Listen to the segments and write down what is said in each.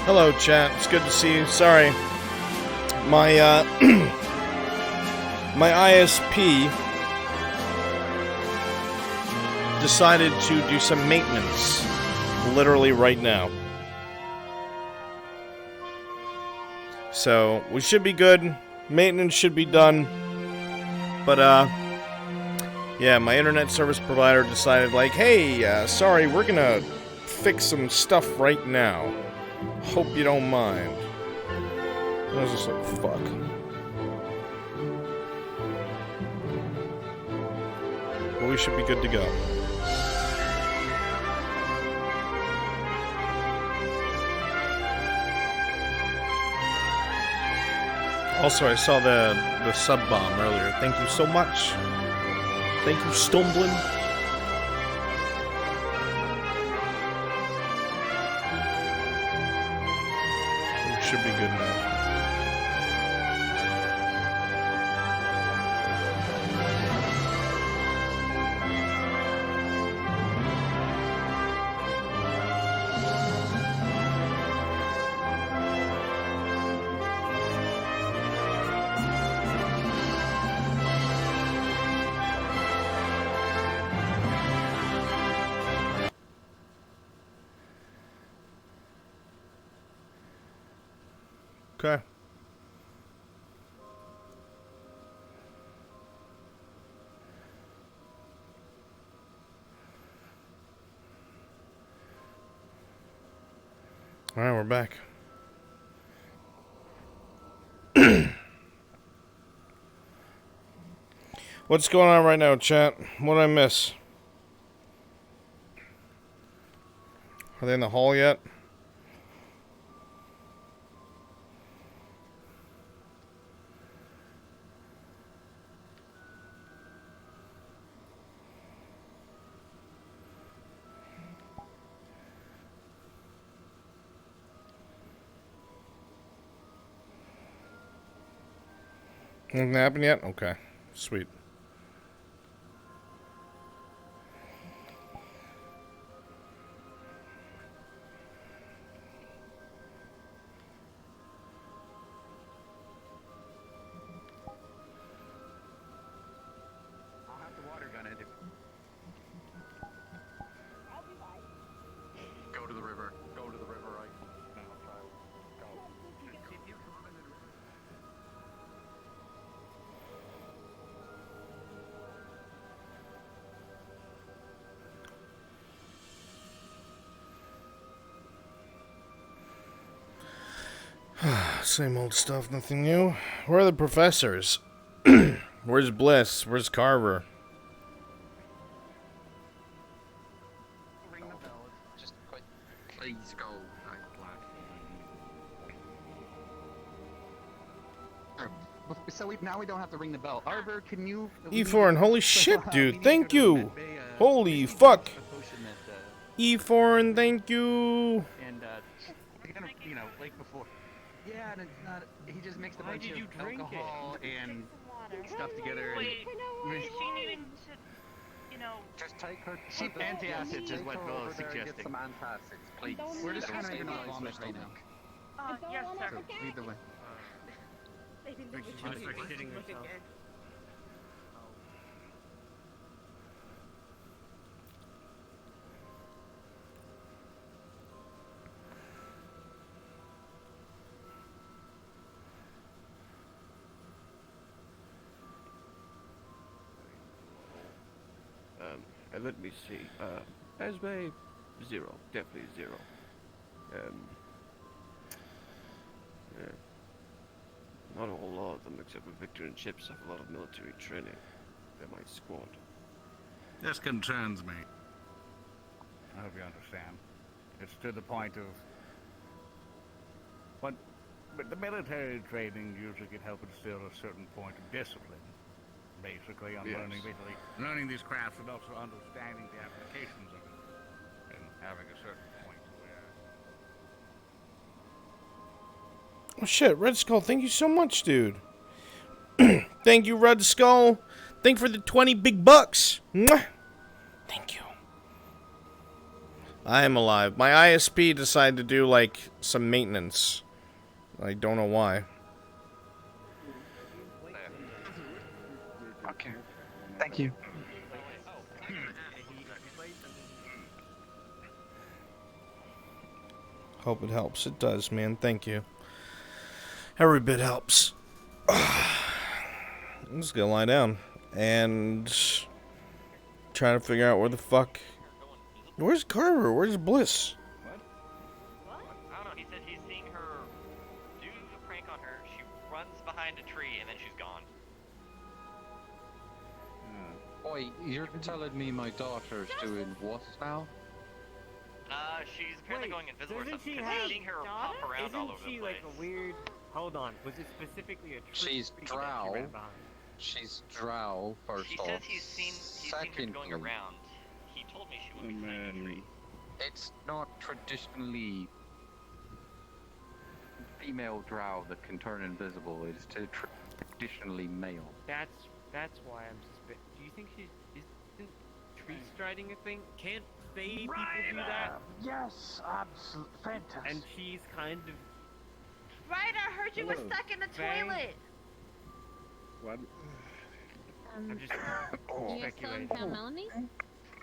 Hello, chat. It's good to see you. Sorry. My, my ISP decided to do some maintenance literally right now. So, we should be good. Maintenance should be done. But, yeah, my internet service provider decided, like, hey, sorry, we're gonna fix some stuff right now. Hope you don't mind. I was just like, fuck. But we should be good to go. Also, I saw the sub bomb earlier. Thank you so much. Thank you, Stumbling. We should be good now. Okay. Alright, we're back. What's going on right now, chat? What did I miss? Are they in the hall yet? Nothing happened yet? Okay. Sweet. I'll have the water gun it. I'll be right. Go to the river. Go to the river right now, child. Go. Keep you calm in the river. Same old stuff, nothing new. Where are the professors? Where's Bliss? Where's Carver? Ring the bell. Just quick. Please go. So now we don't have to ring the bell. Arver, can you... E4 and holy shit, dude. Thank you. Holy fuck. E4 and thank you. And, you know, like before. Yeah, and it's not... He just mixed a bunch of alcohol and stuff together. Wait, is she needing to, you know... Just take her... Cheap antacids is what Bill is suggesting. Some antacids, please. We're just trying to make her not vomit right now. Yes, sir. Lead the way. And let me see. Esme, 0. Definitely 0. Yeah. Not a whole lot of them, except for Victor and Chips, have a lot of military training. They're my squad. This concerns me. I hope you understand. It's to the point of... But the military training usually can help instill a certain point of discipline. Basically, on learning these crafts and also understanding the applications of it. And having a certain point where... Oh shit, Red Skull, thank you so much, dude. Thank you, Red Skull. Thank you for the 20 big bucks. Mwah. Thank you. I am alive. My ISP decided to do, like, some maintenance. I don't know why. Okay. Thank you. Hope it helps. It does, man. Thank you. Every bit helps. I'm just gonna lie down and try to figure out where the fuck... Where's Carver? Where's Bliss? What? I don't know. He said he's seeing her do a prank on her. She runs behind a tree and then she's gone. Oi, you're telling me my daughter's doing what now? She's apparently going invisible or doesn't something. she 'Cause I'm have seeing her daughter? hop around all Isn't over she the place. like a weird... Hold on, was it specifically a tree? She's that she drow. ran behind? She's drow, first She off. says he's seen her going around. He told me she would be behind the tree. It's not traditionally female drow that can turn invisible. It's traditionally male. That's why I'm suspicious. Do you think isn't tree striding a thing? Can't Fae people do that? Yes, absolutely fantastic. And she's kind of... Right, I heard you were stuck in the Fang? toilet. What? I'm just You speculating. found Melanie?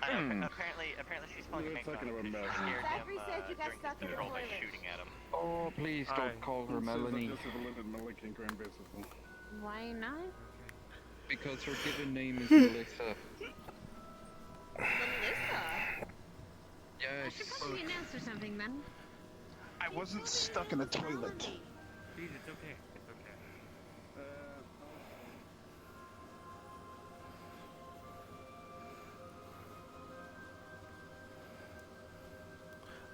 Apparently she's calling We're him talking about because she Melanie. scared Zachary him said you got during stuck his in the patrol by toilet. shooting at him. Oh, please don't Alright. call her Melanie, Why not? because her given name is Melissa. Melissa? Yes. She announced or something then. I wasn't stuck in a toilet. Please, it's okay. It's okay.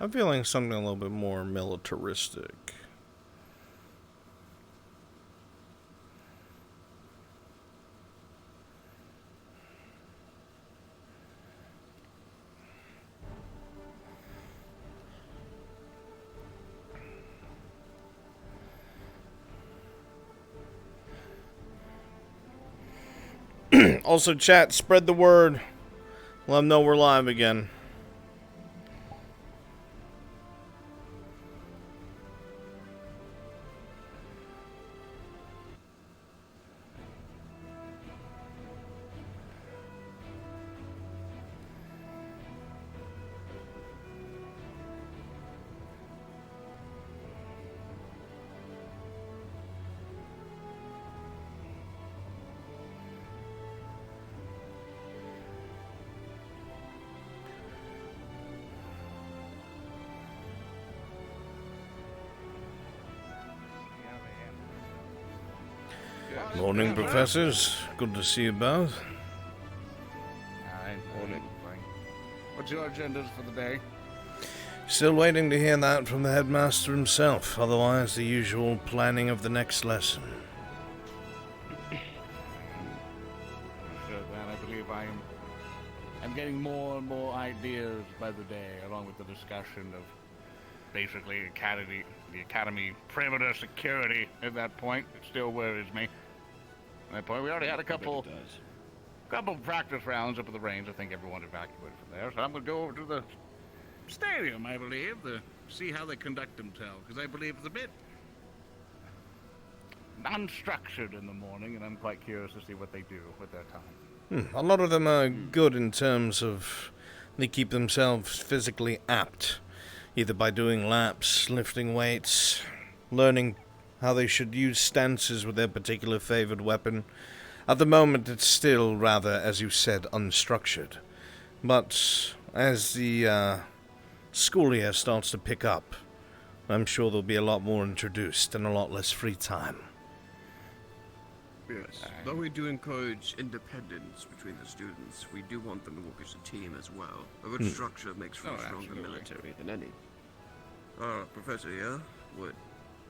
I'm feeling something a little bit more militaristic. Also, chat, spread the word. Let them know we're live again. Morning, professors. Good to see you both. Alright. Morning. What's your agendas for the day? Still waiting to hear that from the headmaster himself. Otherwise, the usual planning of the next lesson. So that I believe I'm getting more and more ideas by the day, along with the discussion of basically the academy perimeter security. At that point, it still worries me. At that point, we already had a couple practice rounds up at the range. I think everyone evacuated from there, so I'm gonna go over to the stadium, I believe, to see how they conduct themselves, because I believe it's a bit unstructured in the morning, and I'm quite curious to see what they do with their time. A lot of them are good in terms of they keep themselves physically apt, either by doing laps, lifting weights, learning how they should use stances with their particular favored weapon. At the moment, it's still rather, as you said, unstructured. But as the school year starts to pick up, I'm sure there'll be a lot more introduced and a lot less free time. Yes, though we do encourage independence between the students, we do want them to work as a team as well. A good structure makes for a stronger absolutely. military than any. Professor here would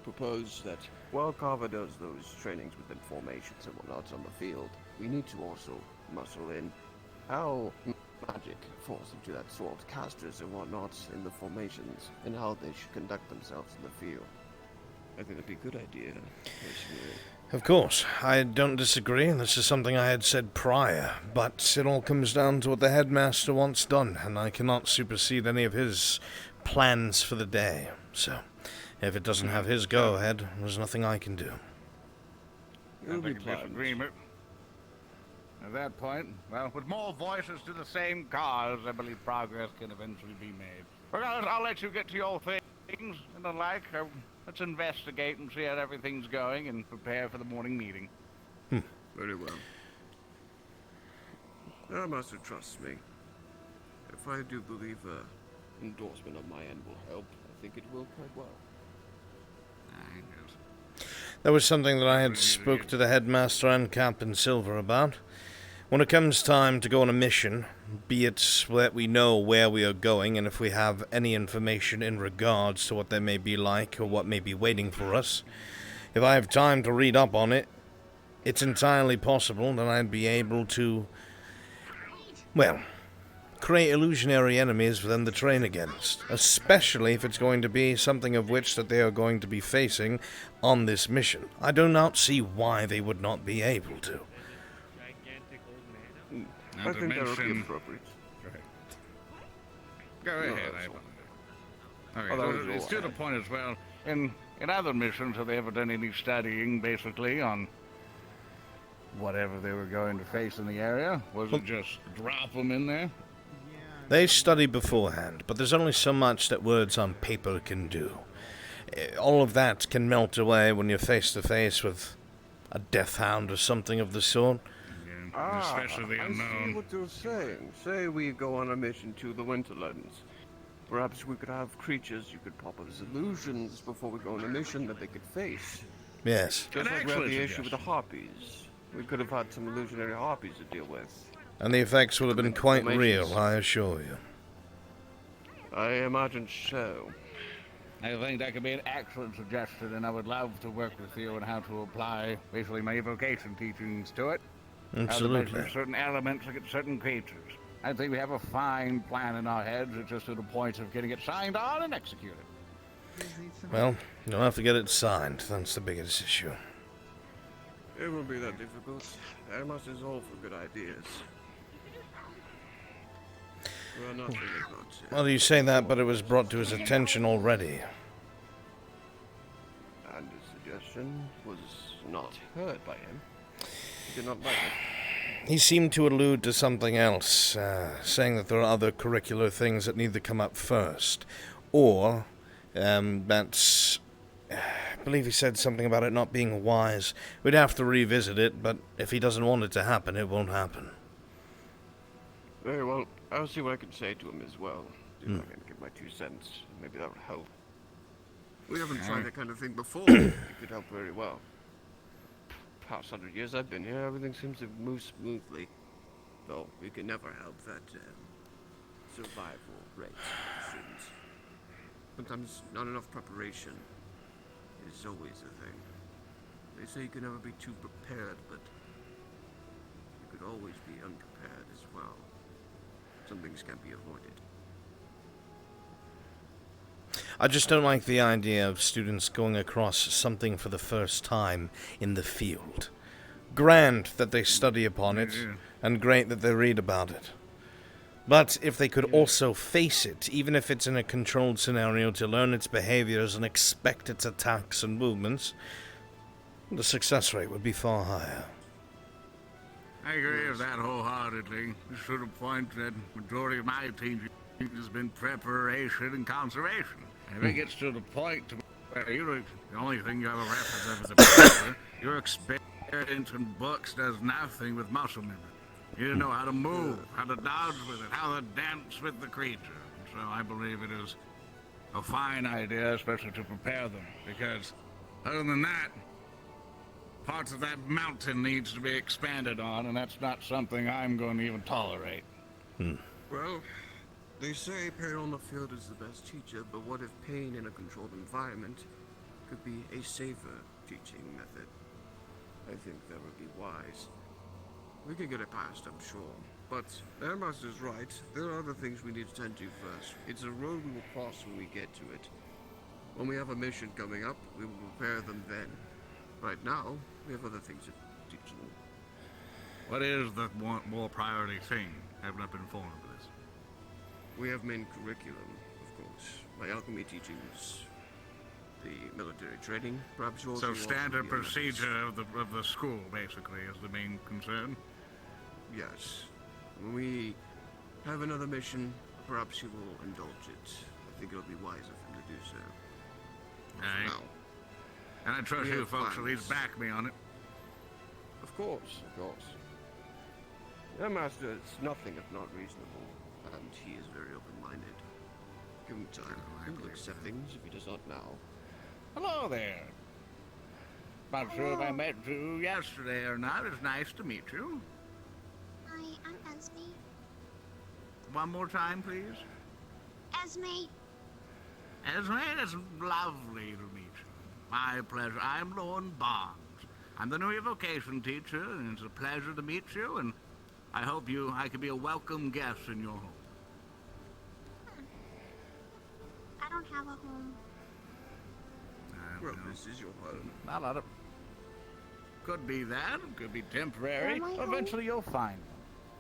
propose that while Carver does those trainings within formations and whatnot on the field, we need to also muscle in how magic falls into that sword casters and whatnot in the formations and how they should conduct themselves in the field. I think that'd be a good idea, personally. Of course, I don't disagree, and this is something I had said prior, but it all comes down to what the headmaster wants done, and I cannot supersede any of his plans for the day. So, if it doesn't have his go-ahead, there's nothing I can do. I think disagreement. At that point, well, with more voices to the same cause, I believe progress can eventually be made. Regardless, I'll let you get to your things and the like. Let's investigate and see how everything's going and prepare for the morning meeting. Very well. Our master trusts me. If I do believe endorsement on my end will help, I think it will quite well. That was something that I had spoke to the headmaster and Captain Silver about. When it comes time to go on a mission, be it that we know where we are going and if we have any information in regards to what they may be like or what may be waiting for us, if I have time to read up on it, it's entirely possible that I'd be able to, well, create illusionary enemies for them to train against, especially if it's going to be something of which that they are going to be facing on this mission. I do not see why they would not be able to. I think that would be appropriate. Go ahead. It's to the point as well. In other missions, have they ever done any studying, basically, on whatever they were going to face in the area? Was it just drop them in there? They study beforehand, but there's only so much that words on paper can do. All of that can melt away when you're face to face with a death hound or something of the sort. Especially the unknown. I see what you're saying. Say we go on a mission to the Winterlands. Perhaps we could have creatures you could pop as illusions before we go on a mission that they could face. Yes. Just like we had the issue with the harpies. We could have had some illusionary harpies to deal with. And the effects would have been quite real, I assure you. I imagine so. I think that could be an excellent suggestion, and I would love to work with you on how to apply basically my evocation teachings to it. Absolutely. How to certain elements against certain creatures. I think we have a fine plan in our heads. It's just to the point of getting it signed on and executed. Well, you'll have to get it signed. That's the biggest issue. It won't be that difficult. Amos is all for good ideas. Well, not really good. Well, you say that, but it was brought to his attention already. And his suggestion was not heard by him. He did not like it. He seemed to allude to something else, saying that there are other curricular things that need to come up first. Or, that's... I believe he said something about it not being wise. We'd have to revisit it, but if he doesn't want it to happen, it won't happen. Very well. I'll see what I can say to him as well. See if I can give my 2 cents. Maybe that would help. We haven't tried that kind of thing before. It could help very well. Past 100 years I've been here, everything seems to move smoothly. Though we can never help that survival rate of students. Sometimes not enough preparation is always a thing. They say you can never be too prepared, but you could always be unprepared as well. Some things can't be avoided. I just don't like the idea of students going across something for the first time in the field. Grand that they study upon it, and great that they read about it. But if they could also face it, even if it's in a controlled scenario, to learn its behaviors and expect its attacks and movements, the success rate would be far higher. I agree with that wholeheartedly. Just to the point that majority of my team has been preparation and conservation. And if it gets to the point where the only thing you have a reference of is a professor, your experience in books does nothing with muscle memory. You don't know how to move, how to dodge with it, how to dance with the creature. So I believe it is a fine idea, especially to prepare them, because other than that, parts of that mountain needs to be expanded on, and that's not something I'm going to even tolerate. Well, they say pain on the field is the best teacher, but what if pain in a controlled environment could be a safer teaching method? I think that would be wise. We can get it past, I'm sure. But Amos is right. There are other things we need to tend to first. It's a road we will cross when we get to it. When we have a mission coming up, we will prepare them then. Right now, We have other things to teach them. What is the more priority thing? Have not been informed of this. We have main curriculum, of course. My alchemy teachings, the military training, perhaps yours. So will also standard be another. procedure of the school, basically, is the main concern? Yes. When we have another mission, perhaps he will indulge it. I think it'll be wiser for him to do so. Aye. Now. And I trust We you have folks will at least plans. back me on it. Of course, of course. Your master is nothing if not reasonable, and he is very open-minded. Give him time. He will accept things if he does not now. Hello there. Not sure if I met you yesterday or not. It's nice to meet you. Hi, I'm Esme. One more time, please. Esme. Esme, it's lovely to meet you. My pleasure. I'm Lorne Barnes. I'm the new evocation teacher, and it's a pleasure to meet you, and I hope I could be a welcome guest in your home. I don't have a home. Well, this is your home. Not a lot of... Could be that. Could be temporary. Am I home? Eventually you'll find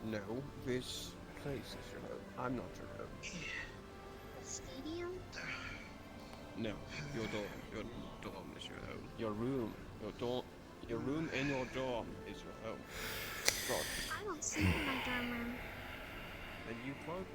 one. No, this place is your home. I'm not your home. The stadium? No, your dorm is your home. Your room in your dorm is your home. God. I don't sleep in my dorm room. Then you won't.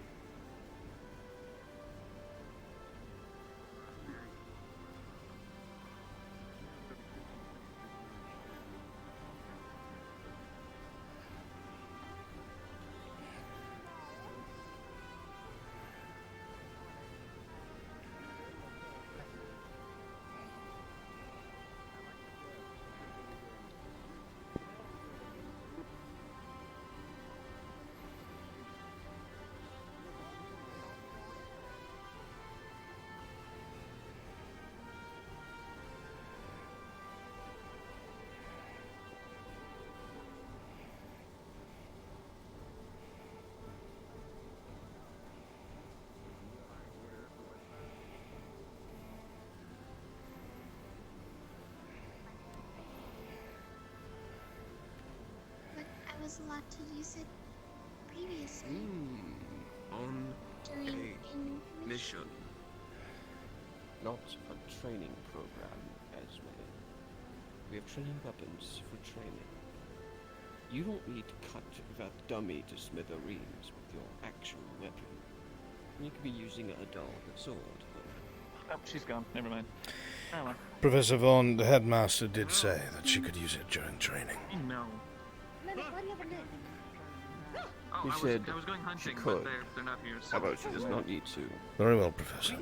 But I was allowed to use it previously. On During a mission. Not a training program, Esme. We have training weapons for training. You don't need to cut that dummy to smithereens with your actual weapon. You could be using a dull sword. Oh, she's gone. Never mind. Oh, well. Professor Vaughn, the headmaster, did say that she could use it during training. No. Oh, He I said was going hunting, she but could. they're not here. So How about she does not need to? Very well, Professor.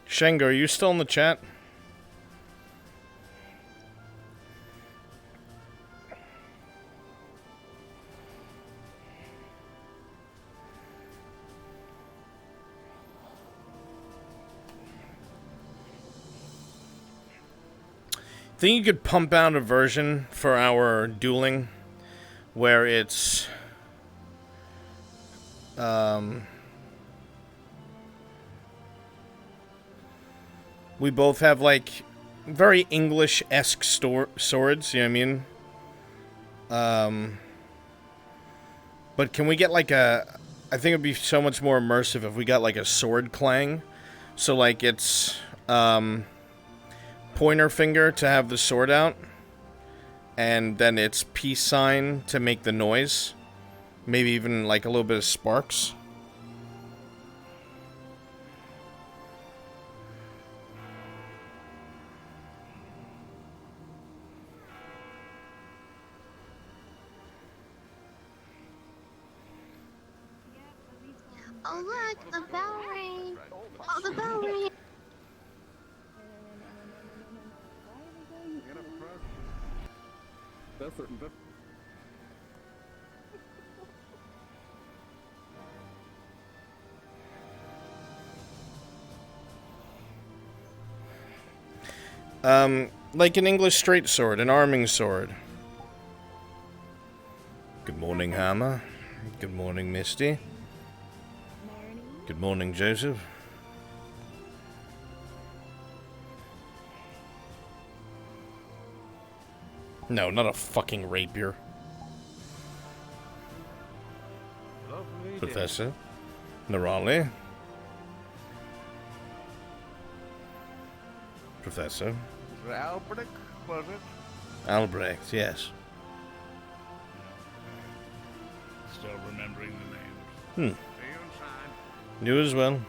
Shenga, are you still in the chat? Think you could pump out a version for our dueling where it's we both have like very English-esque swords, you know what I mean? But can we get like a... I think it'd be so much more immersive if we got like a sword clang. So like it's pointer finger to have the sword out. And then it's peace sign to make the noise. Maybe even like a little bit of sparks. Oh look, the bell rang. Oh, the bell rang. Like an English straight sword, an arming sword. Good morning, Hammer. Good morning, Misty. Good morning, Joseph. No, not a fucking rapier. Professor. Nerali. Professor. Albrecht, was it? Albrecht, yes. Still remembering the Hmm. names. See you inside. You as well.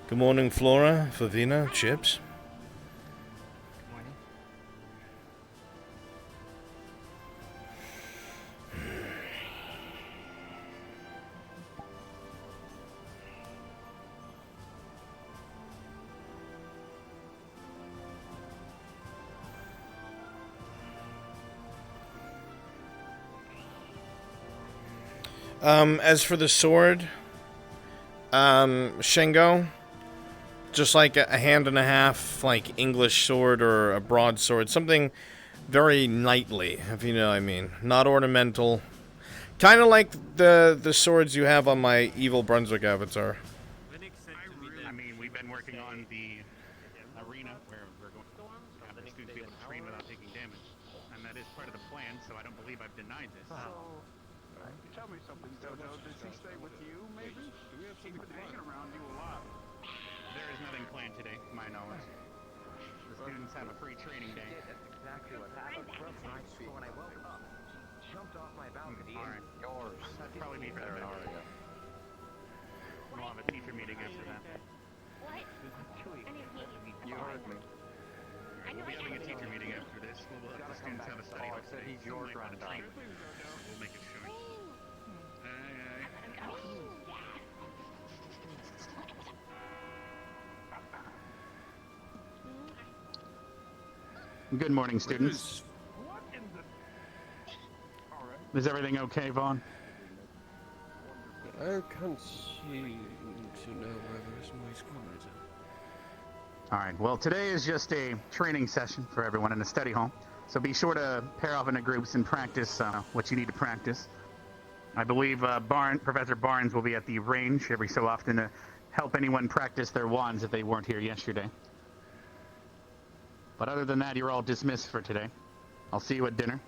Good morning, Flora, Favina, Chips. As for the sword, Shingo, just like a hand and a half, like English sword or a broadsword, something very knightly, if you know what I mean. Not ornamental. Kind of like the swords you have on my evil Brunswick avatar. I mean, we've been working on the arena where we're going to have the students be able to train without taking damage. And that is part of the plan, so I don't believe I've denied this. Tell me something, Dodo. Does he stay with you, maybe? He's been hanging around you a lot. There is nothing planned today, to my knowledge. The students have a free training day. That's exactly what happened. When I woke up, jumped off my balcony. Alright. Yours. That'd probably be for the best. We'll have a teacher meeting after that. What? You heard me. We'll be having a teacher meeting after this. We'll let the students have a study hall today. He's your granddaughter. We'll make it short. Good morning, students. Is everything okay, Vaughn? I can't seem to know where his noise coming. Alright, well today is just a training session for everyone in the study hall. So be sure to pair off into groups and practice what you need to practice. I believe Professor Barnes will be at the range every so often to help anyone practice their wands if they weren't here yesterday. But other than that, you're all dismissed for today. I'll see you at dinner.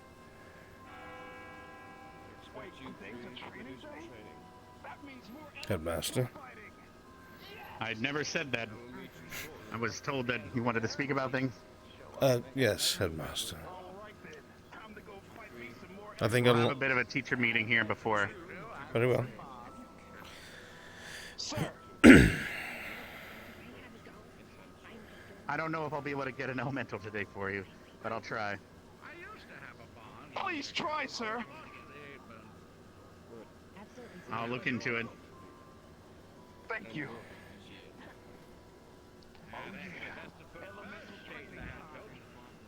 Headmaster. I'd never said that. I was told that you wanted to speak about things. Yes, Headmaster. I think We'll I'll... have a bit of a teacher meeting here before. Very well. I don't know if I'll be able to get an elemental today for you, but I'll try. Please try, sir. I'll look into it. Thank you.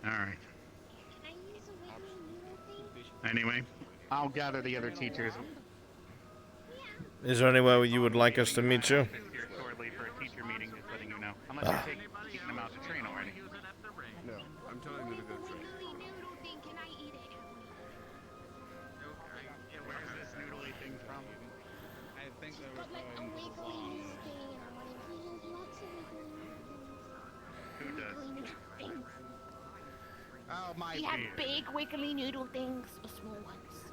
Alright. Anyway, I'll gather the other teachers. Is there anywhere you would like us to meet you? Here shortly for a teacher meeting, just letting you know. Unless you're taking them out to train already. No, I'm telling you to go train. Where's this noodly thing from? I think they were going to the farm. Who does? Oh, my Do you have dear. big wiggly noodle things or small ones?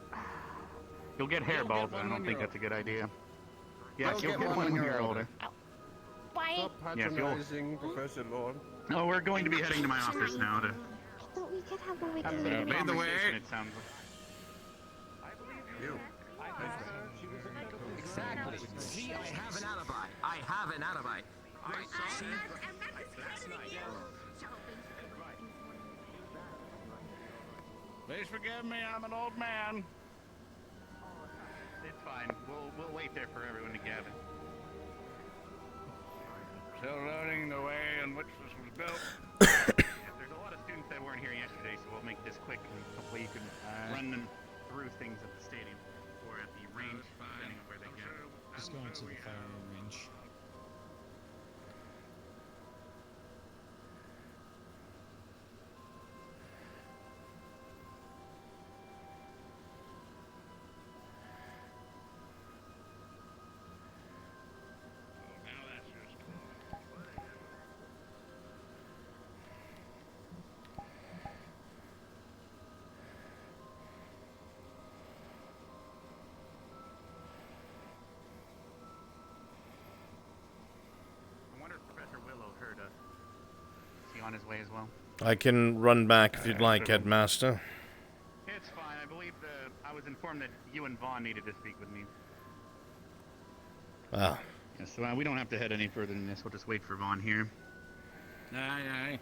You'll get hairballs, and I don't think that's a good idea. Yes, you'll get one when you're older. Bye. Stop Yes, you'll... patronizing Professor Lord. Oh, we're going to be heading to my office now to... I thought we could have a have wiggly a noodle. conversation, it sounds You. Exactly. See, I have an alibi. I have an alibi. See? Please forgive me, I'm an old man. It's fine. We'll wait there for everyone to gather. Still learning the way in which this was built. There's a lot of students that weren't here yesterday, so we'll make this quick, and hopefully you can run them through things at the stadium or at the range, depending on where they go. Just going to the firing range. I wonder if Professor Willow heard us. Is he on his way as well? I can run back if you'd like, Headmaster. It's fine. I believe I was informed that you and Vaughn needed to speak with me. Ah. Yeah, so we don't have to head any further than this. We'll just wait for Vaughn here. Aye, aye.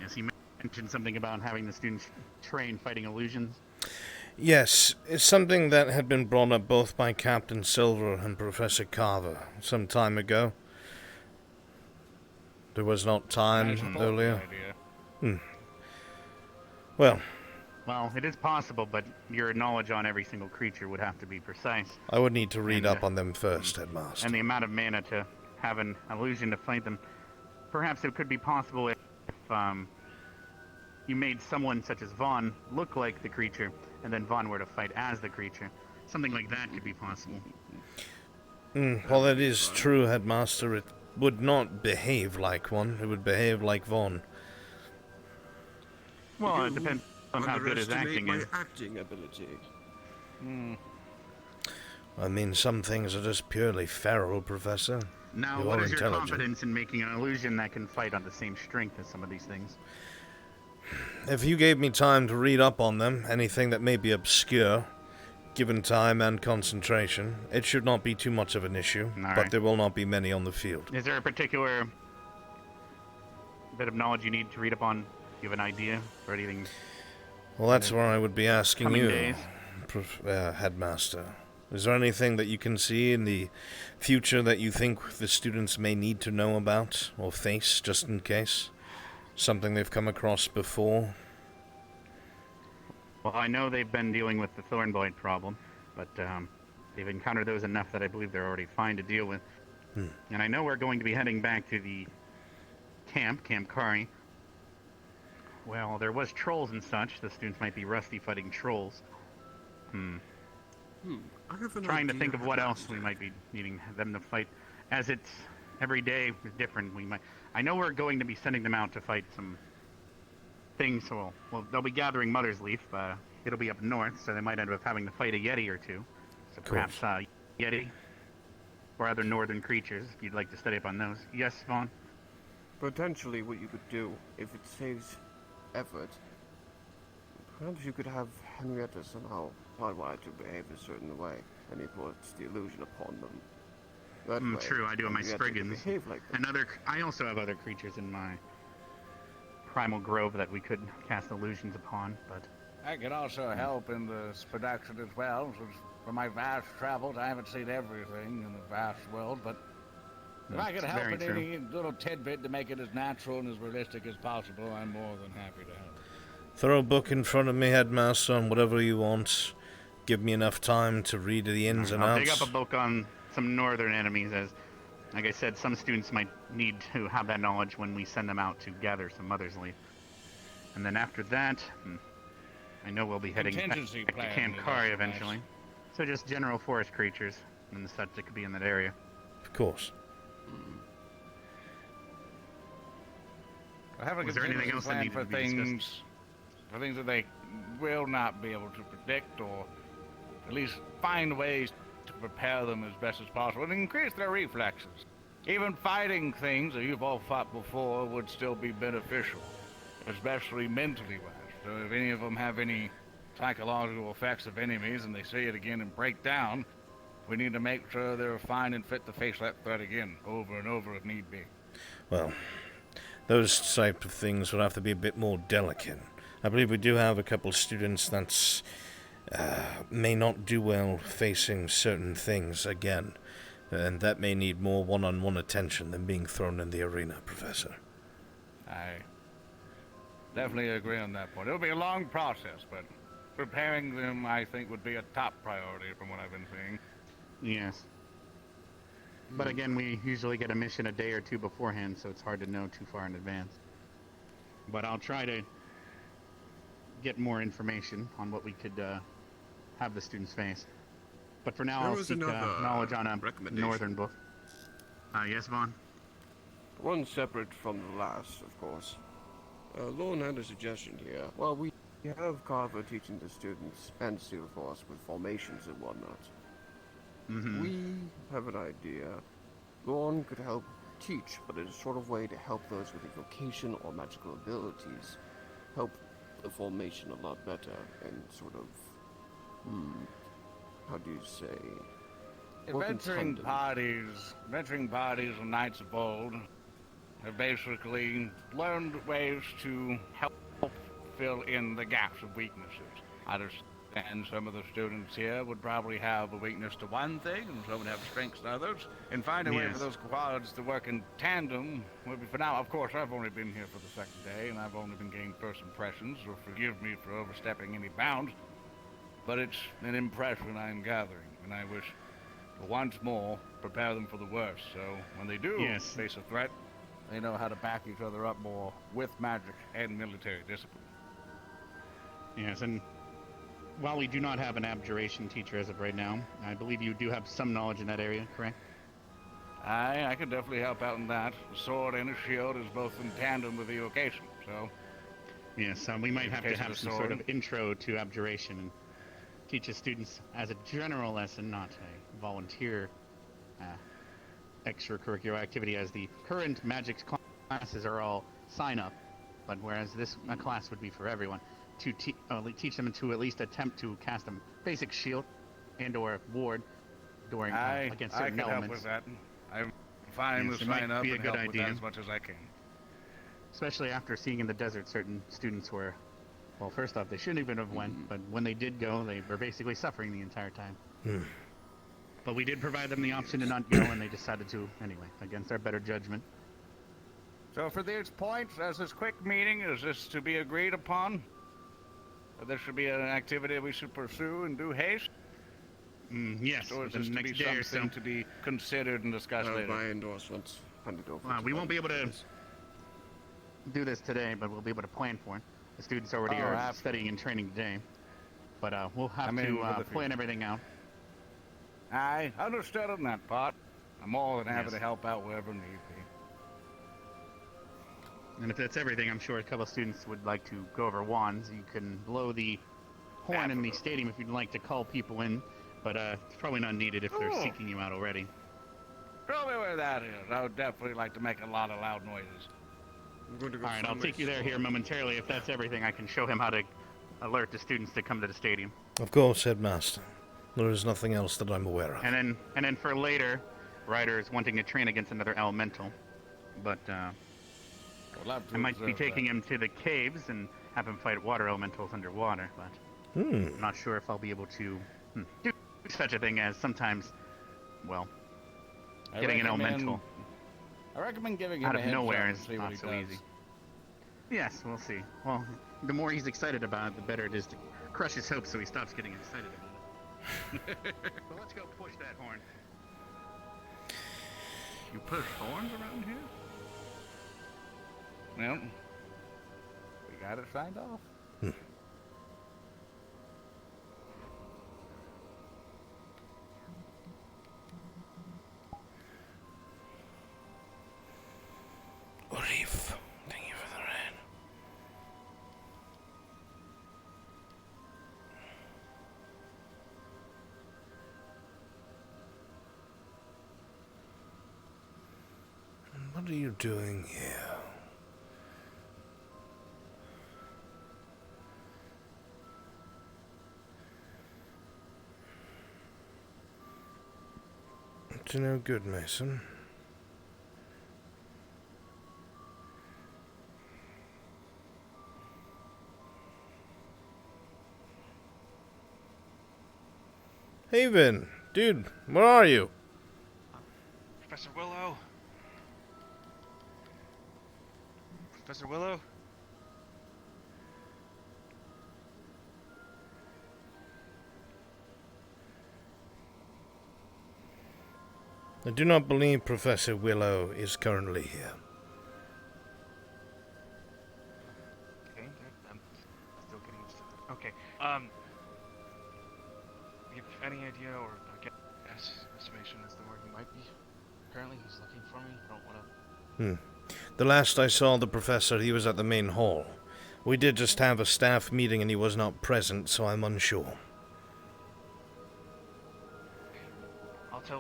Yes, he mentioned something about having the students train fighting illusions. Yes, it's something that had been brought up both by Captain Silver and Professor Carver some time ago. There was not time earlier. Well, it is possible, but your knowledge on every single creature would have to be precise. I would need to read up on them first, Headmaster. And the amount of mana to have an illusion to fight them. Perhaps it could be possible if you made someone such as Vaughn look like the creature, and then Vaughn were to fight as the creature. Something like that could be possible. Well, that is true, Headmaster. It would not behave like one. It would behave like Vaughn. Well, it depends on how good his Underestimate acting my is. acting ability. I mean, some things are just purely feral, Professor. Now, You what are is your intelligent. confidence in making an illusion that can fight on the same strength as some of these things? If you gave me time to read up on them, anything that may be obscure, given time and concentration, it should not be too much of an issue, but there will not be many on the field. Is there a particular bit of knowledge you need to read up on? Do you have an idea or anything? Well, that's where I would be asking coming you, days? Headmaster. Is there anything that you can see in the future that you think the students may need to know about or face, just in case? Something they've come across before? Well, I know they've been dealing with the Thornblight problem, but they've encountered those enough that I believe they're already fine to deal with. And I know we're going to be heading back to the Camp Kari. Well, there was trolls and such. The students might be rusty fighting trolls. I have an Trying to idea, think of what else Headmaster. we might be needing them to fight. As it's every day is different, I know we're going to be sending them out to fight some things. So they'll be gathering Mother's Leaf. It'll be up north, so they might end up having to fight a Yeti or two. So perhaps Yeti or other northern creatures, if you'd like to study up on those. Yes, Vaughn? Potentially what you could do, if it saves effort, perhaps you could have Henrietta somehow hardwired to behave a certain way, and he puts the illusion upon them. That way, True, I do have my Henrietta can Spriggans. behave like them. I also have other creatures in my primal grove that we could cast illusions upon, but I could also help in this production as well, since from my vast travels, I haven't seen everything in the vast world, but if I could help very in true. any little tidbit to make it as natural and as realistic as possible, I'm more than happy to help. Throw a book in front of me, Headmaster, on whatever you want. Give me enough time to read the ins and I'll outs. dig up a book on some northern enemies, as, like I said, some students might need to have that knowledge when we send them out to gather some Mother's Leaf. And then after that, I know we'll be heading back Contingency to plan Camp is Kari also eventually. nice. So just general forest creatures and such that could be in that area. Of course. have a Was there anything contingency else that plan needed for to be discussed? things that they will not be able to predict, or at least find ways to prepare them as best as possible and increase their reflexes. Even fighting things that you've all fought before would still be beneficial, especially mentally wise. So if any of them have any psychological effects of enemies and they say it again and break down, we need to make sure they're fine and fit to face that threat again, over and over if need be. Well, those type of things would have to be a bit more delicate. I believe we do have a couple of students that may not do well facing certain things again, and that may need more one-on-one attention than being thrown in the arena, Professor. I definitely agree on that point. It'll be a long process, but preparing them, I think, would be a top priority from what I've been seeing. Yes. But again, we usually get a mission a day or two beforehand, so it's hard to know too far in advance. But I'll try to get more information on what we could have the students face. But for now, I'll seek knowledge on a northern book. Yes, Vaughn? One separate from the last, of course. Lorne had a suggestion here. Well, we have Carver teaching the students, and Steel, of course, with formations and whatnot. We have an idea. Lorne could help teach, but in a sort of way to help those with evocation or magical abilities. Help the formation a lot better, and sort of, how do you say? Adventuring parties and knights of old have basically learned ways to help fill in the gaps of weaknesses. I understand some of the students here would probably have a weakness to one thing, and some would have strengths to others, and find a way for those quads to work in tandem would be, for now, of course, I've only been here for the second day, and I've only been gaining first impressions, so forgive me for overstepping any bounds, but it's an impression I'm gathering, and I wish to once more prepare them for the worst, so when they do face a threat, they know how to back each other up more with magic and military discipline. Yes, and while we do not have an abjuration teacher as of right now, I believe you do have some knowledge in that area, correct? I could definitely help out in that. A sword and a shield is both in tandem with evocation, so... Yes, we might have to have some sort of intro to abjuration and teach the students as a general lesson, not a volunteer extracurricular activity, as the current magic classes are all sign-up, but whereas this class would be for everyone, to teach them to at least attempt to cast a basic shield and or ward during against certain elements. I can help with that. I'm fine with sign up and help with that as much as I can. Especially after seeing in the desert certain students were, well, first off, they shouldn't even have went, but when they did go, they were basically suffering the entire time. But we did provide them the option to not go, and they decided to anyway, against our better judgment. So for these points, as this quick meeting, is this to be agreed upon? That there should be an activity we should pursue and do haste? Yes, or is this to be something to be considered and discussed later? My endorsements. We won't be able to do this today, but we'll be able to plan for it. The students already are studying and training today, but we'll have to plan everything out. I understood on that part. I'm more than happy to help out wherever need be. And if that's everything, I'm sure a couple of students would like to go over wands. You can blow the horn in the stadium if you'd like to call people in, but it's probably not needed if they're seeking you out already. Show me where that is. I would definitely like to make a lot of loud noises. Alright, I'll take you there here momentarily. If that's everything, I can show him how to alert the students to come to the stadium. Of course, Headmaster. There is nothing else that I'm aware of. And then for later, Ryder is wanting to train against another elemental, but I might be taking him to the caves and have him fight water elementals underwater, but I'm not sure if I'll be able to do such a thing as sometimes, well, getting an elemental I recommend giving him out a of heads nowhere up is see what not he so does. easy. Yes, we'll see. Well, the more he's excited about it, the better it is to crush his hopes so he stops getting excited about it. So let's go push that horn. You push horns around here? Well, we got it signed off. Reef, thank you for the What are you doing here? To no good, Mason. Haven, dude, where are you? Professor Willow? Professor Willow? I do not believe Professor Willow is currently here. Okay, I'm still getting used to that. Okay, you have any idea, or I guess estimation as to where he might be? Apparently he's looking for me. I don't want to... The last I saw the professor, he was at the main hall. We did just have a staff meeting and he was not present, so I'm unsure. I'll take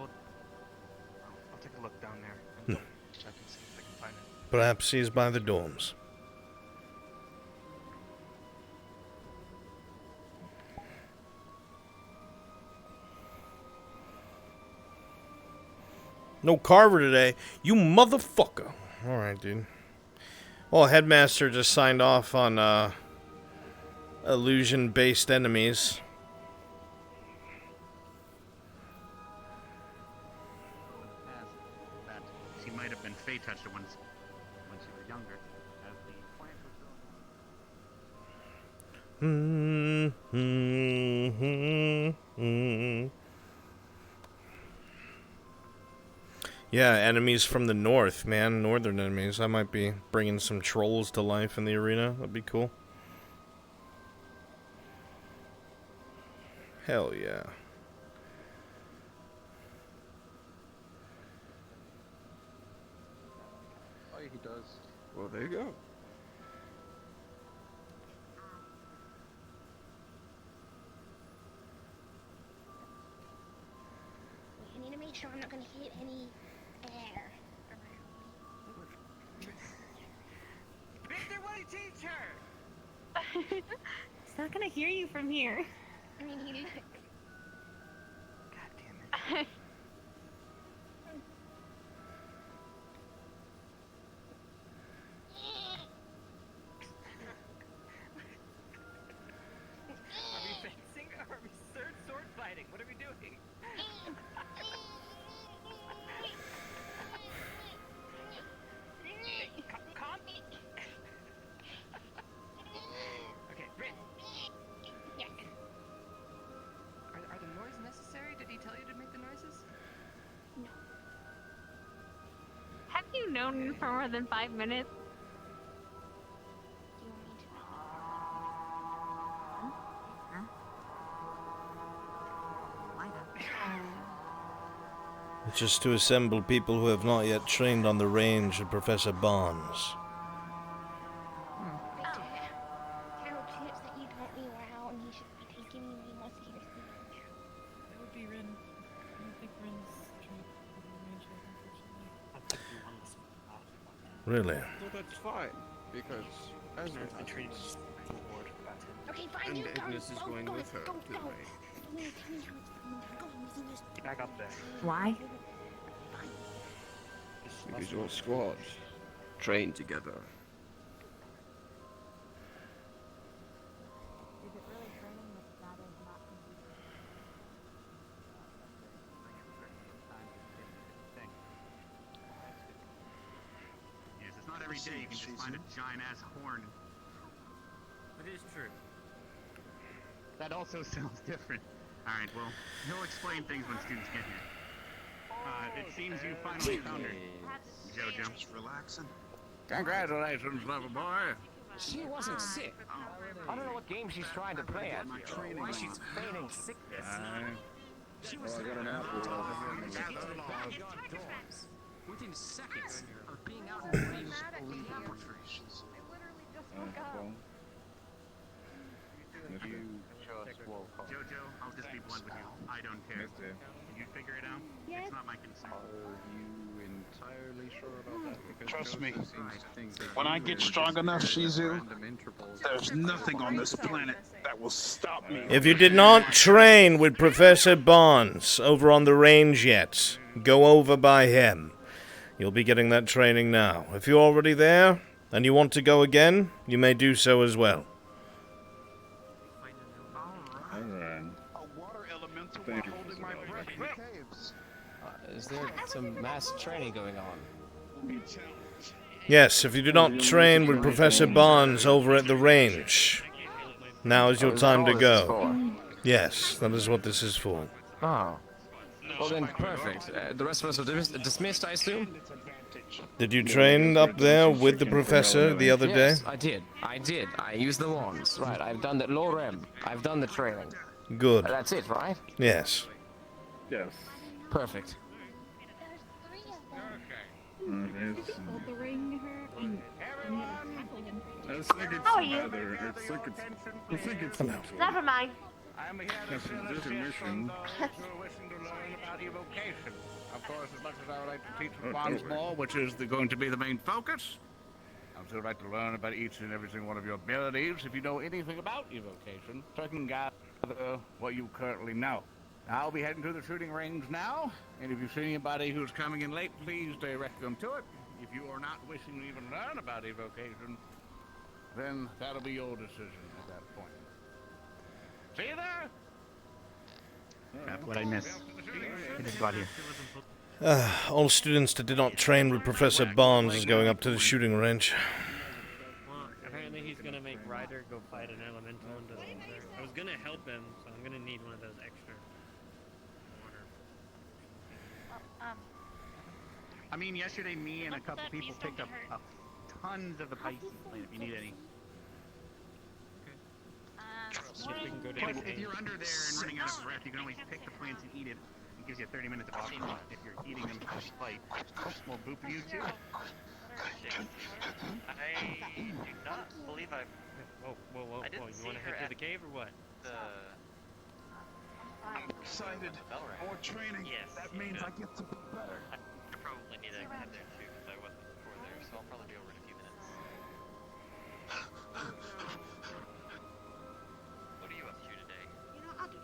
a look down there and check and see if I can find him. Perhaps he is by the dorms. No Carver today. You motherfucker. Alright, dude. Well, Headmaster just signed off on, illusion-based enemies. That she might have been Fey touched when she was younger, as the plant was Yeah, enemies from the north, man. Northern enemies. I might be bringing some trolls to life in the arena. That'd be cool. Hell yeah. Oh, he does. Well, there you go. I need to make sure I'm not going to hit any air. Mr. Woody teacher! It's not gonna hear you from here. I mean, he look. God damn it. Are we fencing or are we sword fighting? What are we doing? Calm. Okay, Rin. Yeah. Are the noises necessary? Did he tell you to make the noises? No. Have you known for more than 5 minutes? Do you want me to? Just to assemble people who have not yet trained on the range with Professor Barnes. Carol tips that you'd want me around. You should be taking me more seriously. That would be Rin. I don't think Rin's trained for the range, unfortunately. Really? Well, that's fine, because as it happens, Okay, fine, and you go. Ignis is going with her to the range. Back up there. Why? Because your squads train together. Yes, it's not every day you can just find a giant ass horn. It is true. That also sounds different. Alright, well, he'll explain things when students get here. It seems you finally found her, Jojo. Just relaxing. Congratulations, little boy. She wasn't sick. I don't know what game she's trying to play at. Why she's feigning sickness. She was there. Within seconds of being out in the range of the laboratory. Jojo, I'll just be blunt with you. I don't care. Can you figure it out? Yes. It's not my concern. Are you entirely sure about that? Because Trust me. When I get strong enough, Shizu, there's nothing on this planet that will stop me. If you did not train with Professor Barnes over on the range yet, go over by him. You'll be getting that training now. If you're already there, and you want to go again, you may do so as well. Thank you. Is there some mass training going on? Yes, if you do not train with Professor Barnes over at the range, now is your time to go. Yes, that is what this is for. Oh. Well then, perfect. The rest of us are dismissed, I assume? Did you train up there with the professor the other day? Yes, I did. I used the wands. Right, I've done the Lorem. I've done the training. Good. That's it, right? Yes. Yes. Perfect. How are you? Never mind. I'm here to mission. Wishing to learn about evocation. Of course, as much as I would like to teach the bonds more, which is going to be the main focus, I'd still like to learn about each and every single one of your abilities. If you know anything about evocation, so I can gather what you currently know. I'll be heading to the shooting range now, and if you see anybody who's coming in late, please direct them to it. If you are not wishing to even learn about evocation, then that'll be your decision at that point. See you there! Crap, what'd I miss? I just got here. All students that did not train with Professor Barnes is going up to the shooting range. Well, apparently he's gonna make Ryder go fight an elemental into the water. I was gonna help him, so I'm gonna need one of those extra water. I mean, yesterday me and a couple people picked up tons of the Pisces plant if you need any. If you're under there and running out of breath, you can always pick the plants and eat it. It gives you 30 minutes of oxygen if you're eating them before you fight. We'll boop you too. I do not believe I've... Whoa, you wanna head to the cave or what? I'm excited. More training. Yes. That means I get to be better. I probably need to head there too, because I wasn't before there, so I'll probably be over in a few minutes. What are you up to today? You know, I'll do it.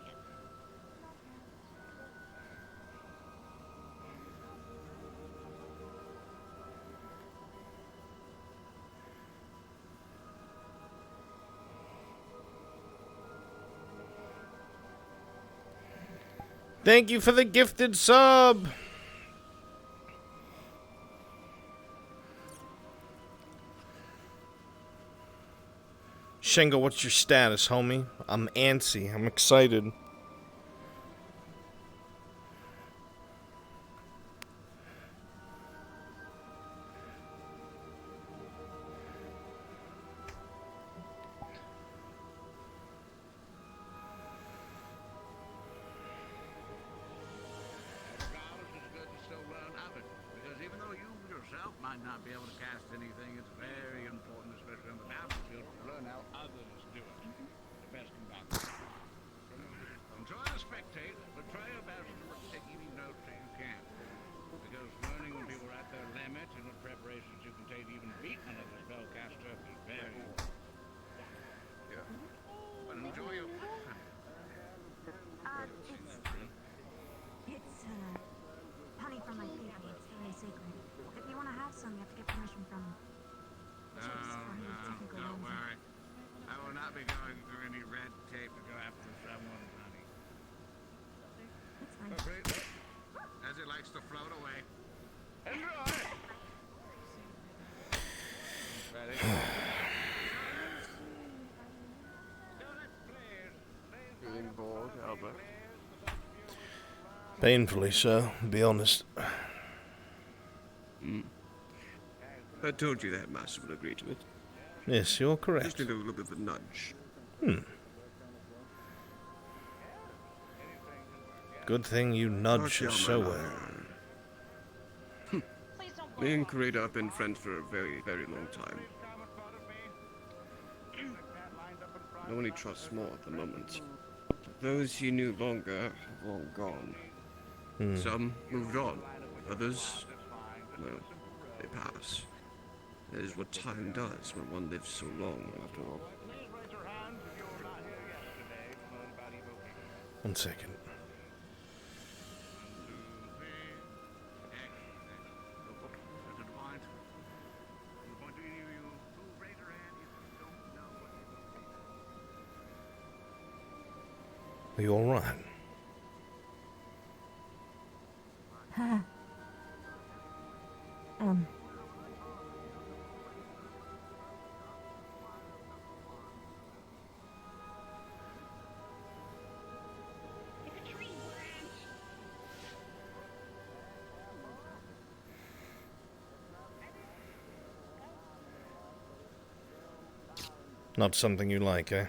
Thank you for the gifted sub! Shengo, what's your status, homie? I'm antsy. I'm excited. Might not be able to cast anything. It's very important, especially on the battlefield, to learn how others do it. The best combatants. Enjoy the spectate, but try your best to take any notes that you can. Because learning when people are at their limit and what preparations you can take to even beat another spellcaster is very important. Yeah. But enjoy your... It's honey from my baby. It's very sacred. If you want to have some, you have to get permission from him. No, don't worry. I will not be going through any red tape to go after someone's honey. It's fine. As it likes to float away. Enjoy! Ready? Feeling bored, Albrecht? Painfully so, to be honest. I told you that Master would agree to it. Yes, you're correct. Just need a little bit of a nudge. Good thing you nudge her so well. Me and Karita have been friends for a very, very long time. No one he trusts more at the moment. Those he knew longer have long gone. Some moved on. Others, well, they pass. That is what time does when one lives so long, after all. Please raise your hands if you were not here yesterday to learn about evocation. 1 second. 1, 2, 3. Excellent. That's a point. The point to any of you who raise your hand if you don't know what evocation is. Are you alright? Not something you like, eh?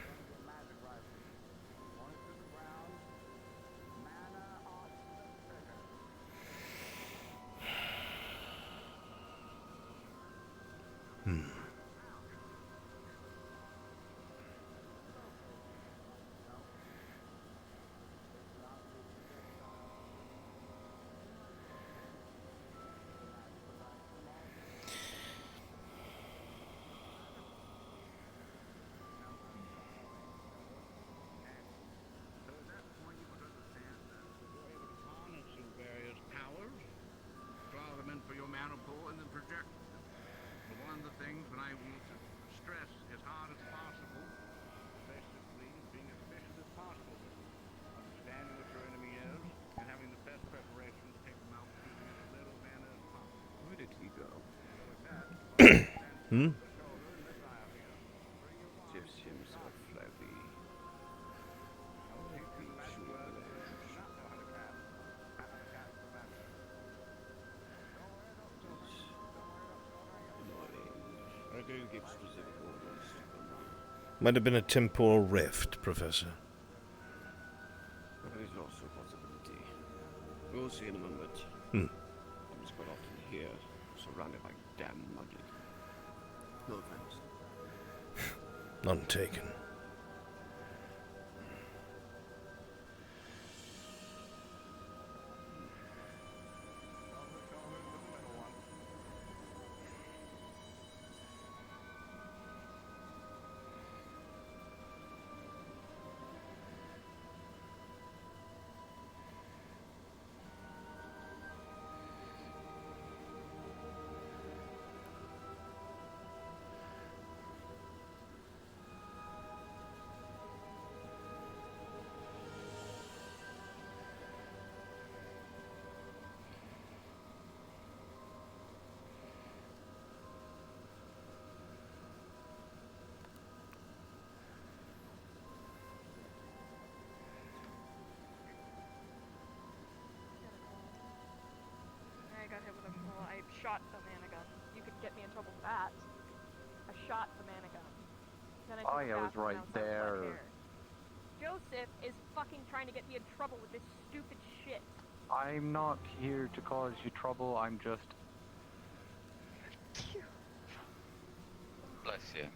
Various powers, draw them in for your mana pool, and then project them. But one of the things that I want to stress as hard as possible, basically being as efficient as possible, understanding what your enemy is, and having the best preparation to take them out using as little mana as possible. Where did he go? Gives himself flabby. I don't give specific orders. Might have been a temporal rift, Professor. That is also a possibility. We'll see in a moment. Hmm. I'm just quite often here, surrounded by damn muggy. No offense. None taken. I got hit with a well, I shot the mana gun. You could get me in trouble for that. I shot the mana gun. Then I took I was right there. Joseph is fucking trying to get me in trouble with this stupid shit. I'm not here to cause you trouble, I'm just... Bless you.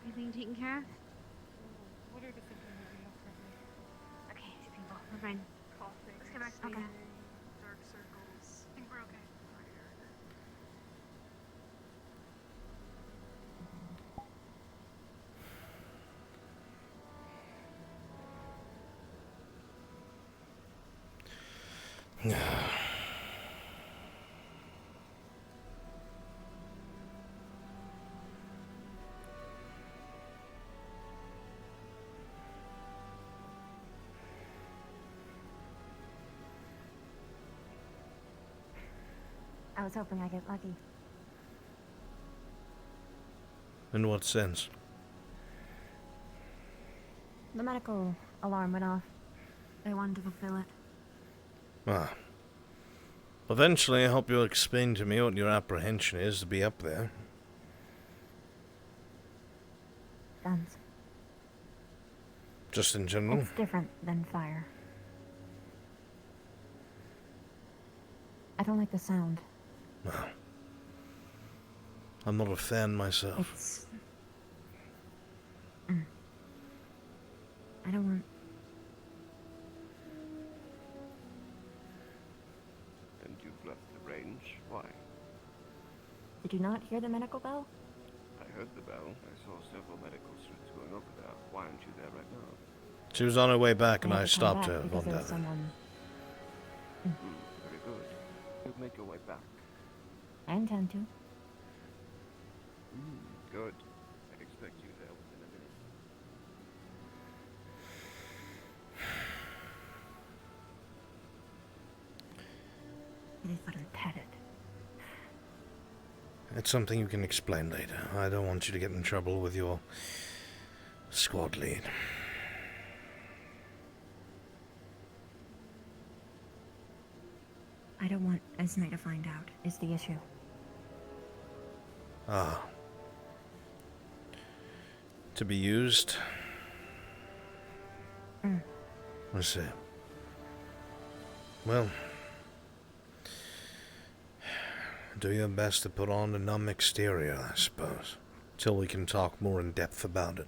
Everything taken care of? What are the symptoms that we have currently? Okay, 2 people. We're fine. Coughing, Let's get back. Okay. Dark circles. I think we're okay. I was hoping I'd get lucky. In what sense? The medical alarm went off. They wanted to fulfill it. Ah. Eventually, I hope you'll explain to me what your apprehension is to be up there. Guns. Just in general? It's different than fire. I don't like the sound. Well, I'm not a fan myself. It's... I don't want... And you left the range? Why? Did you not hear the medical bell? I heard the bell. I saw several medical suits going over there. Why aren't you there right now? She was on her way back, and had I to come stopped back her. because there was someone. Very good. You'll make your way back. I intend to. Good. I expect you there within a minute. It's something you can explain later. I don't want you to get in trouble with your squad lead. I don't want Esme to find out, is the issue. Ah. To be used? I see. Well, do your best to put on a numb exterior, I suppose, till we can talk more in depth about it.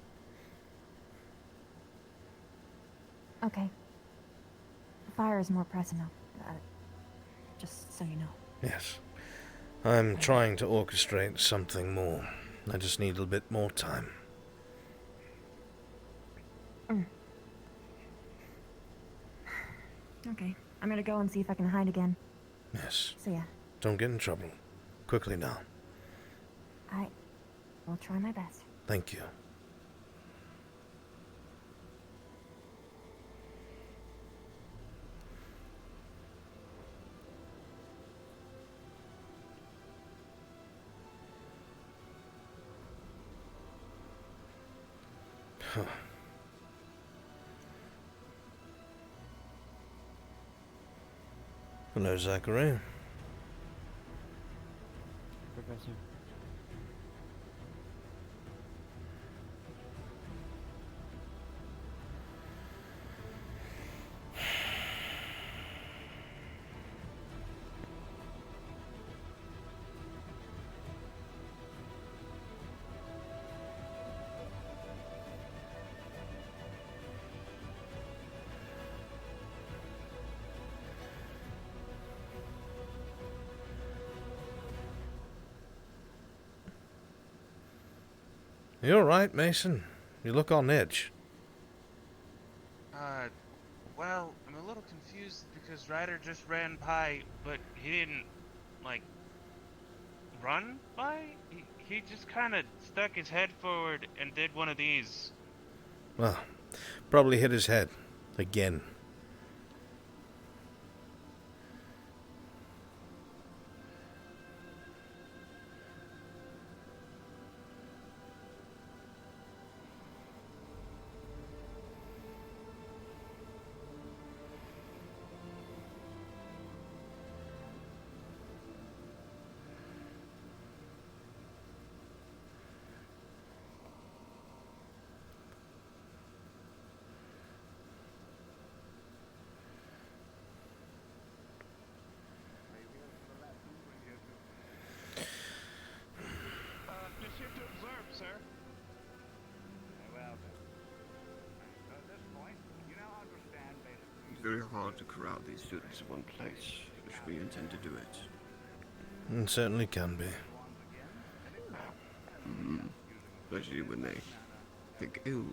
Okay. The fire is more pressing now. Just so you know. Yes. I'm trying to orchestrate something more. I just need a bit more time. Okay. I'm gonna go and see if I can hide again. Yes. See ya. Don't get in trouble. Quickly now. I will try my best. Thank you. Huh. Hello, Zachary. Professor. You alright, Mason? You look on edge. Well, I'm a little confused because Ryder just ran by, but he didn't, like, run by? He just kind of stuck his head forward and did one of these. Well, probably hit his head. Again. Just here to observe, sir. Well, at this point, you now understand basically. It's very hard to corral these students in one place, which we intend to do it. It certainly can be. Especially when they think ill.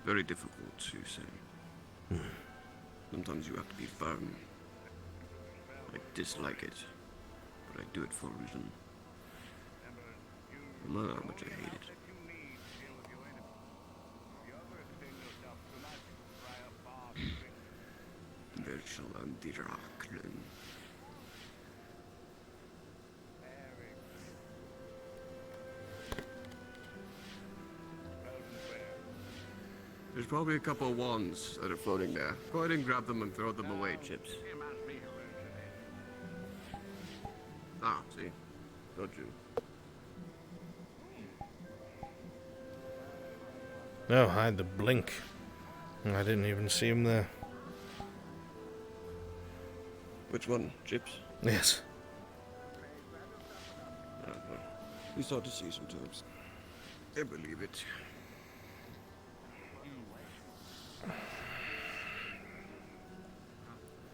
Very difficult to say. Sometimes you have to be firm. I dislike it, but I do it for a reason. I know how much I hate it. Virtual Antiraklen. There's probably a couple of wands that are floating there. Go ahead and grab them and throw them away, Chips. Ah, see? Told you. No, I had to blink. I didn't even see him there. Which one? Chips? Yes. Well, we start to see sometimes. I believe it.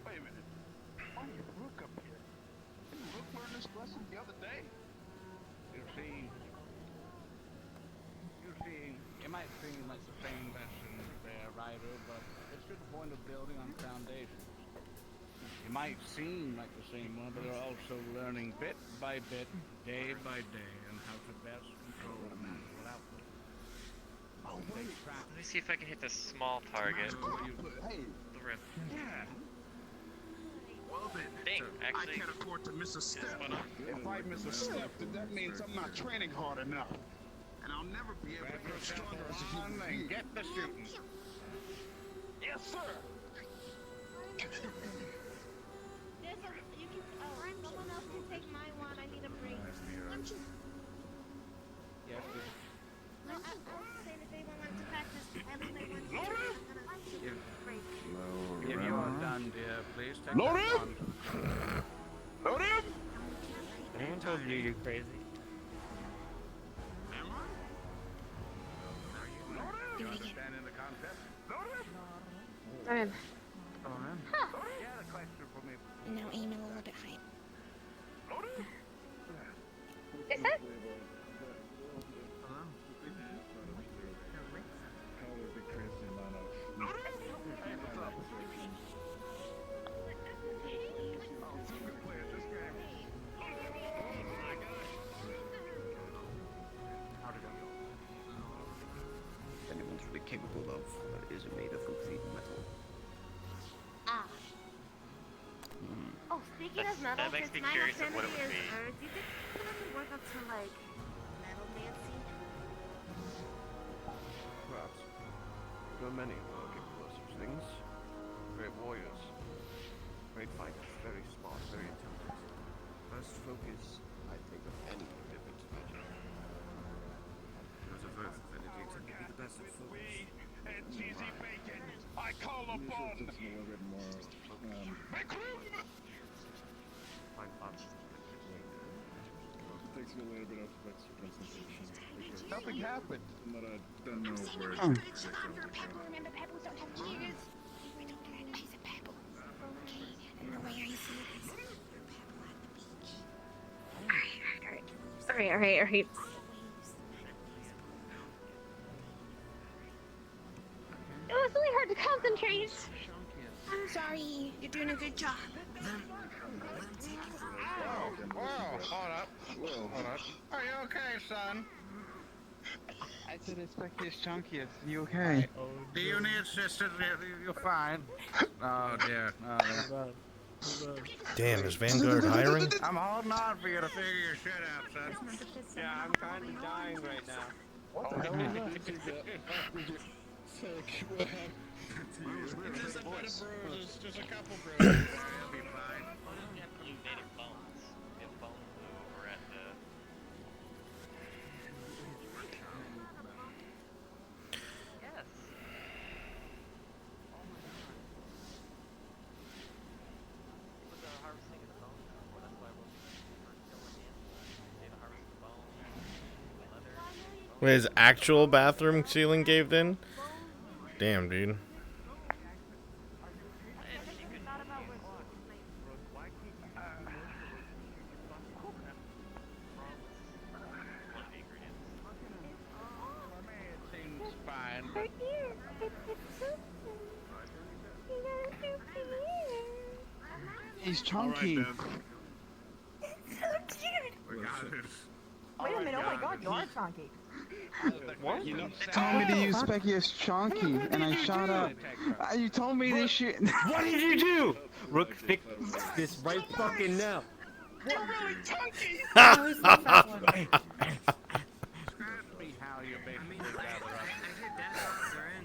Wait a minute. Why did Rook up here? Didn't Rook learn this lesson the other day? might seem like the same lesson there, Ryder, but it's just the point of building on foundations. It might seem like the same one, but they're also learning bit by bit, day by day, on how to best control the magical output. Let me see if I can hit the small target. Hey. The rim. Yeah. Well then, Dang, actually. I can't afford to miss a step. If I miss a step, then that means I'm not training hard enough. And I'll never be able to grow stronger as a human being. Get the shooting. Yes, sir. Someone else can take my one. I need a break. Yes, No, I was saying if anyone wants to practice, I will make one. I'm gonna take a break. if you are done, dear, please take Load that him! one. Load him! Anyone told you you're crazy? Am I? You understand in the concept? Ryan. Huh. You had a question for me. Now aim it a little bit higher. Is it? Anyone's really capable of that isn't made of complete metal. Ah. Oh, speaking of metal, That makes since me my curious of what it affinity would is be. Earth, do you think I could work up to like metal Nancy? Perhaps. There are many who are capable of such things. Great warriors. Great fighters. Very smart, very intelligent. First focus, I think, of any commitment to magic. Those of Earth affinity tend to be the best at focus. And cheesy bacon. I call upon. Find lots of takes me a little bit of extra concentration. Nothing happened. But I don't know where Pebble, remember pebbles don't have ears. We don't do that. She's a pebble. Okay, and the way I see it is pebble at the beach. Alright. It was really hard to concentrate. I'm sorry. You're doing a good job. Whoa, hold up. Are you okay, son? I said expect his chunkiest. You okay? Do you need assistance? You're fine. Oh dear. Damn, is Vanguard hiring? I'm holding on for you to figure your shit out, son. Yeah, I'm kind of dying right now. What the hell was that? What happened to you? Just a bit of bruises, just a couple bruises. You'll be fine. We have blue native bones. We have bone blue over at the... Yes. With the harvesting of the bones, well, that's why we're going in. They harvest the bone, leather. Wait, his actual bathroom ceiling caved in? Damn, dude. He's chunky. So cute. Wait a minute, oh my god, you are chunky. What? You told me to use Specky as chunky, and I shot up. You told me this shit. What did you do? Rook, fix this right fucking now. You're really chunky! How you basically gather up.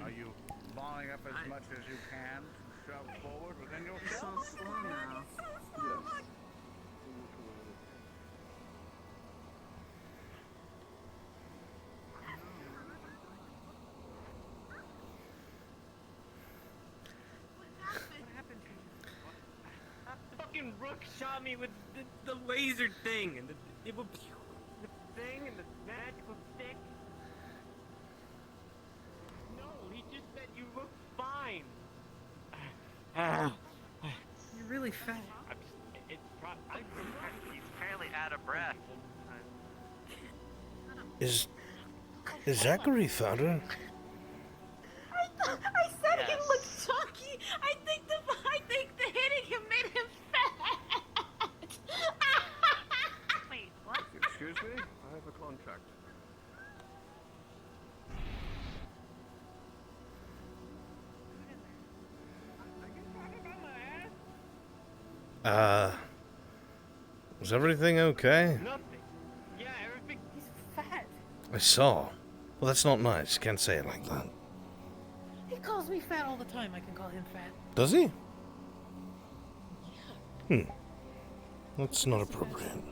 Are you balling up as much as you can? Shove forward within yourself? So slow now. Yes. Fucking Rook shot me with the laser thing and the thing and the magical stick. No, he just said you look fine. You're really fat. He's apparently out of breath. Is Zachary found her. I said he looked chunky. I think the hitting him made him fat. Wait, what? Excuse me? I have a contract. Was everything okay? Nothing. Yeah, everything. He's fat. I saw. Well, that's not nice. Can't say it like that. He calls me fat all the time. I can call him fat. Does he? That's not appropriate.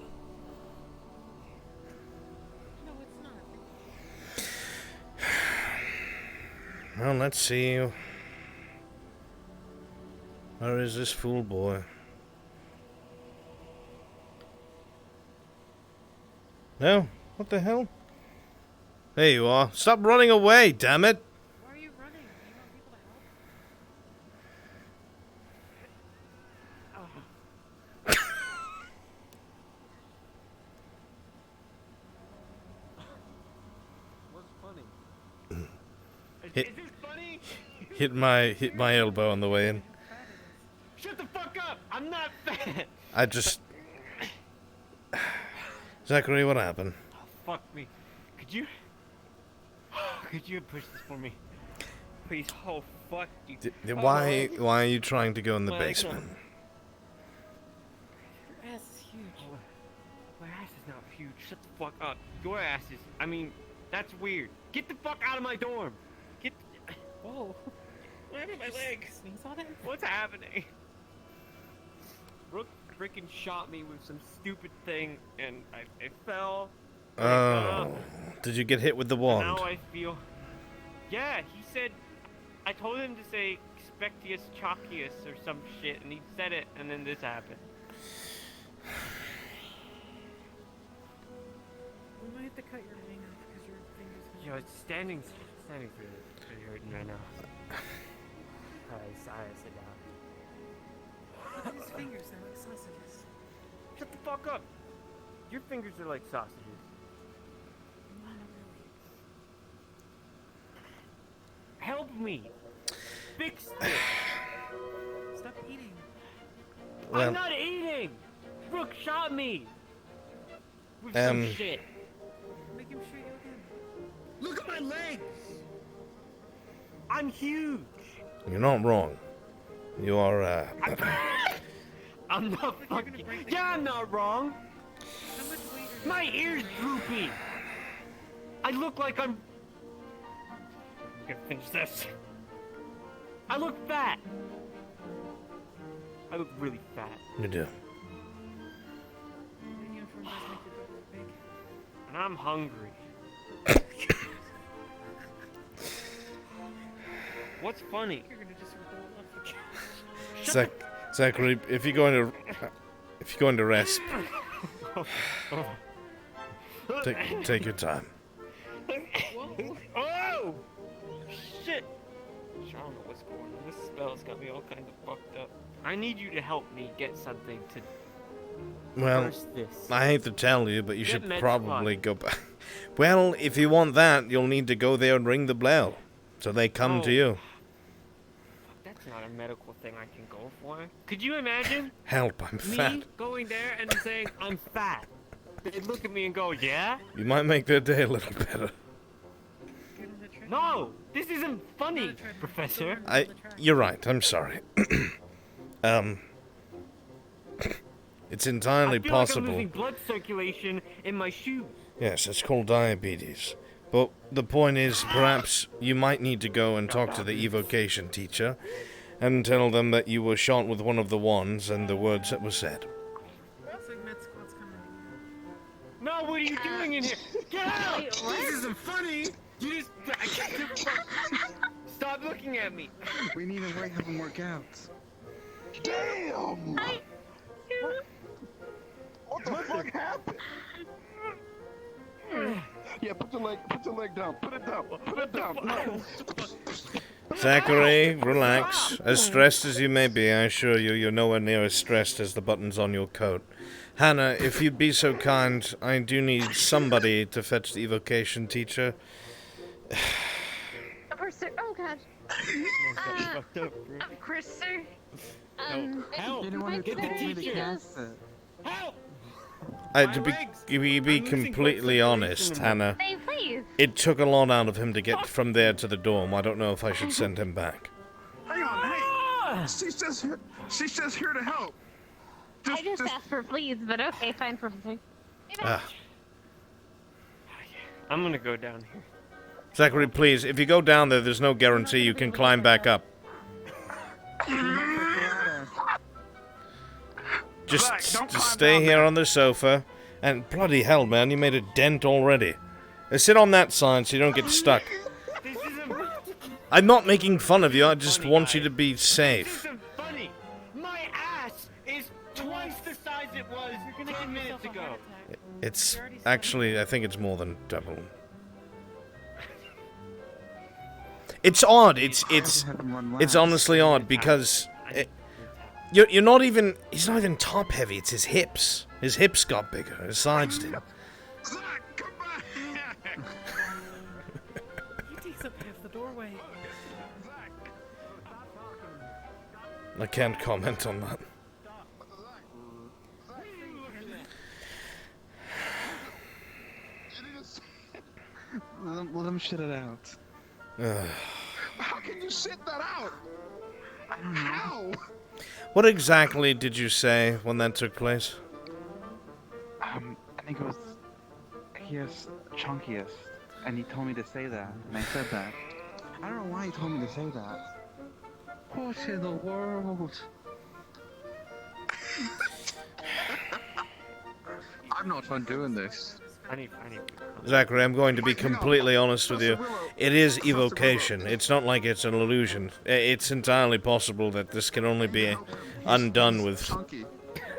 No, it's not. Well, let's see. Where is this fool boy? No? What the hell? There you are. Stop running away, damn it! Why are you running? Do you want people to help? What's funny? Hit- Is this funny? Hit my elbow on the way in. Shut the fuck up! I'm not fat! I just... Zachary, what happened? Oh, fuck me. Could you push this for me? Please. Oh, fuck you. Why are you trying to go in the basement? Your ass is huge. My ass is not huge. Shut the fuck up. Your ass is... I mean, that's weird. Get the fuck out of my dorm! Get... Whoa. What happened to my legs? You saw that? What's happening? Brooke freaking shot me with some stupid thing, and I fell. Oh. Did you get hit with the wand? Now I feel... Yeah, he said... I told him to say Expectius Chalkius or some shit, and he said it, and then this happened. We might have to cut your wing off because your fingers... Yo, it's standing's pretty hurting right now. Sorry, sit down. His fingers are like sausages. Shut the fuck up! Your fingers are like sausages. Not really. Help me! Fix this! Stop eating. Well- I'm not eating! Brooke shot me! With some shit. Make him shoot you again. Look at my legs! I'm huge! You're not wrong. You are, I'm not fucking... Yeah, I'm not wrong! My ear's droopy! I look like I'm gonna finish this. I look fat! I look really fat. You do. The uniform does make your butt look big. And I'm hungry. What's funny? You're gonna just roll up the Zachary, if you're going to rest, take your time. Oh! Shit! I don't know what's going on. This spell's got me all kind of fucked up. I need you to help me get something to Well, reverse this. I hate to tell you, but you Get should med probably squad. go back. Well, if you want that, you'll need to go there and ring the bell, so they come to Oh. you. That's not a medical thing I can go for. Could you imagine Help, I'm me fat. going there and saying I'm fat? They'd look at me and go, yeah? You might make their day a little better. No! This isn't funny, Professor. You're right. I'm sorry. It's entirely I feel possible. like I'm losing blood circulation in my shoes. Yes, it's called diabetes. But the point is, perhaps you might need to go and talk to the evocation teacher and tell them that you were shot with one of the wands and the words that were said. Looks like med squad's coming. No, what are you doing in here? Get out! Wait, what? This isn't funny! You just... Stop looking at me! We need to have him work out. Damn! What the fuck happened? Yeah, put your leg down. Put it down. Put it down. No. Zachary, relax. As stressed as you may be, I assure you, you're nowhere near as stressed as the buttons on your coat. Hannah, if you'd be so kind, I do need somebody to fetch the evocation teacher. Of course, sir. Oh, God. Of course, sir. Help! You're the one who Get the told me to teacher! cast it. Help! To be completely honest, Hannah, Say, please. it took a lot out of him to get from there to the dorm. I don't know if I should send him back. Hang on, hey! She's just here to help. I just asked for please, but okay, fine, Professor. I'm gonna go down here. Zachary, please, if you go down there, there's no guarantee you can climb back up. Just stay here on the sofa. And bloody hell, man, you made a dent already. Sit on that side so you don't get stuck. I'm not making fun of you, I just want you to be safe. Funny. My ass is twice the size it was 10 minutes ago. It's actually, I think it's more than double. It's odd. It's honestly odd because you're not even. He's not even top heavy. It's his hips. His hips got bigger. His sides did. He takes up half the doorway. I can't comment on that. Let him shit it out. How can you sit that out? I don't know. How? What exactly did you say when that took place? I think it was chunkiest, and he told me to say that, and I said that. I don't know why he told me to say that. What in the world? I'm not fun doing this. I need. Zachary, I'm going to be completely honest with you. It is evocation. It's not like it's an illusion. It's entirely possible that this can only be undone with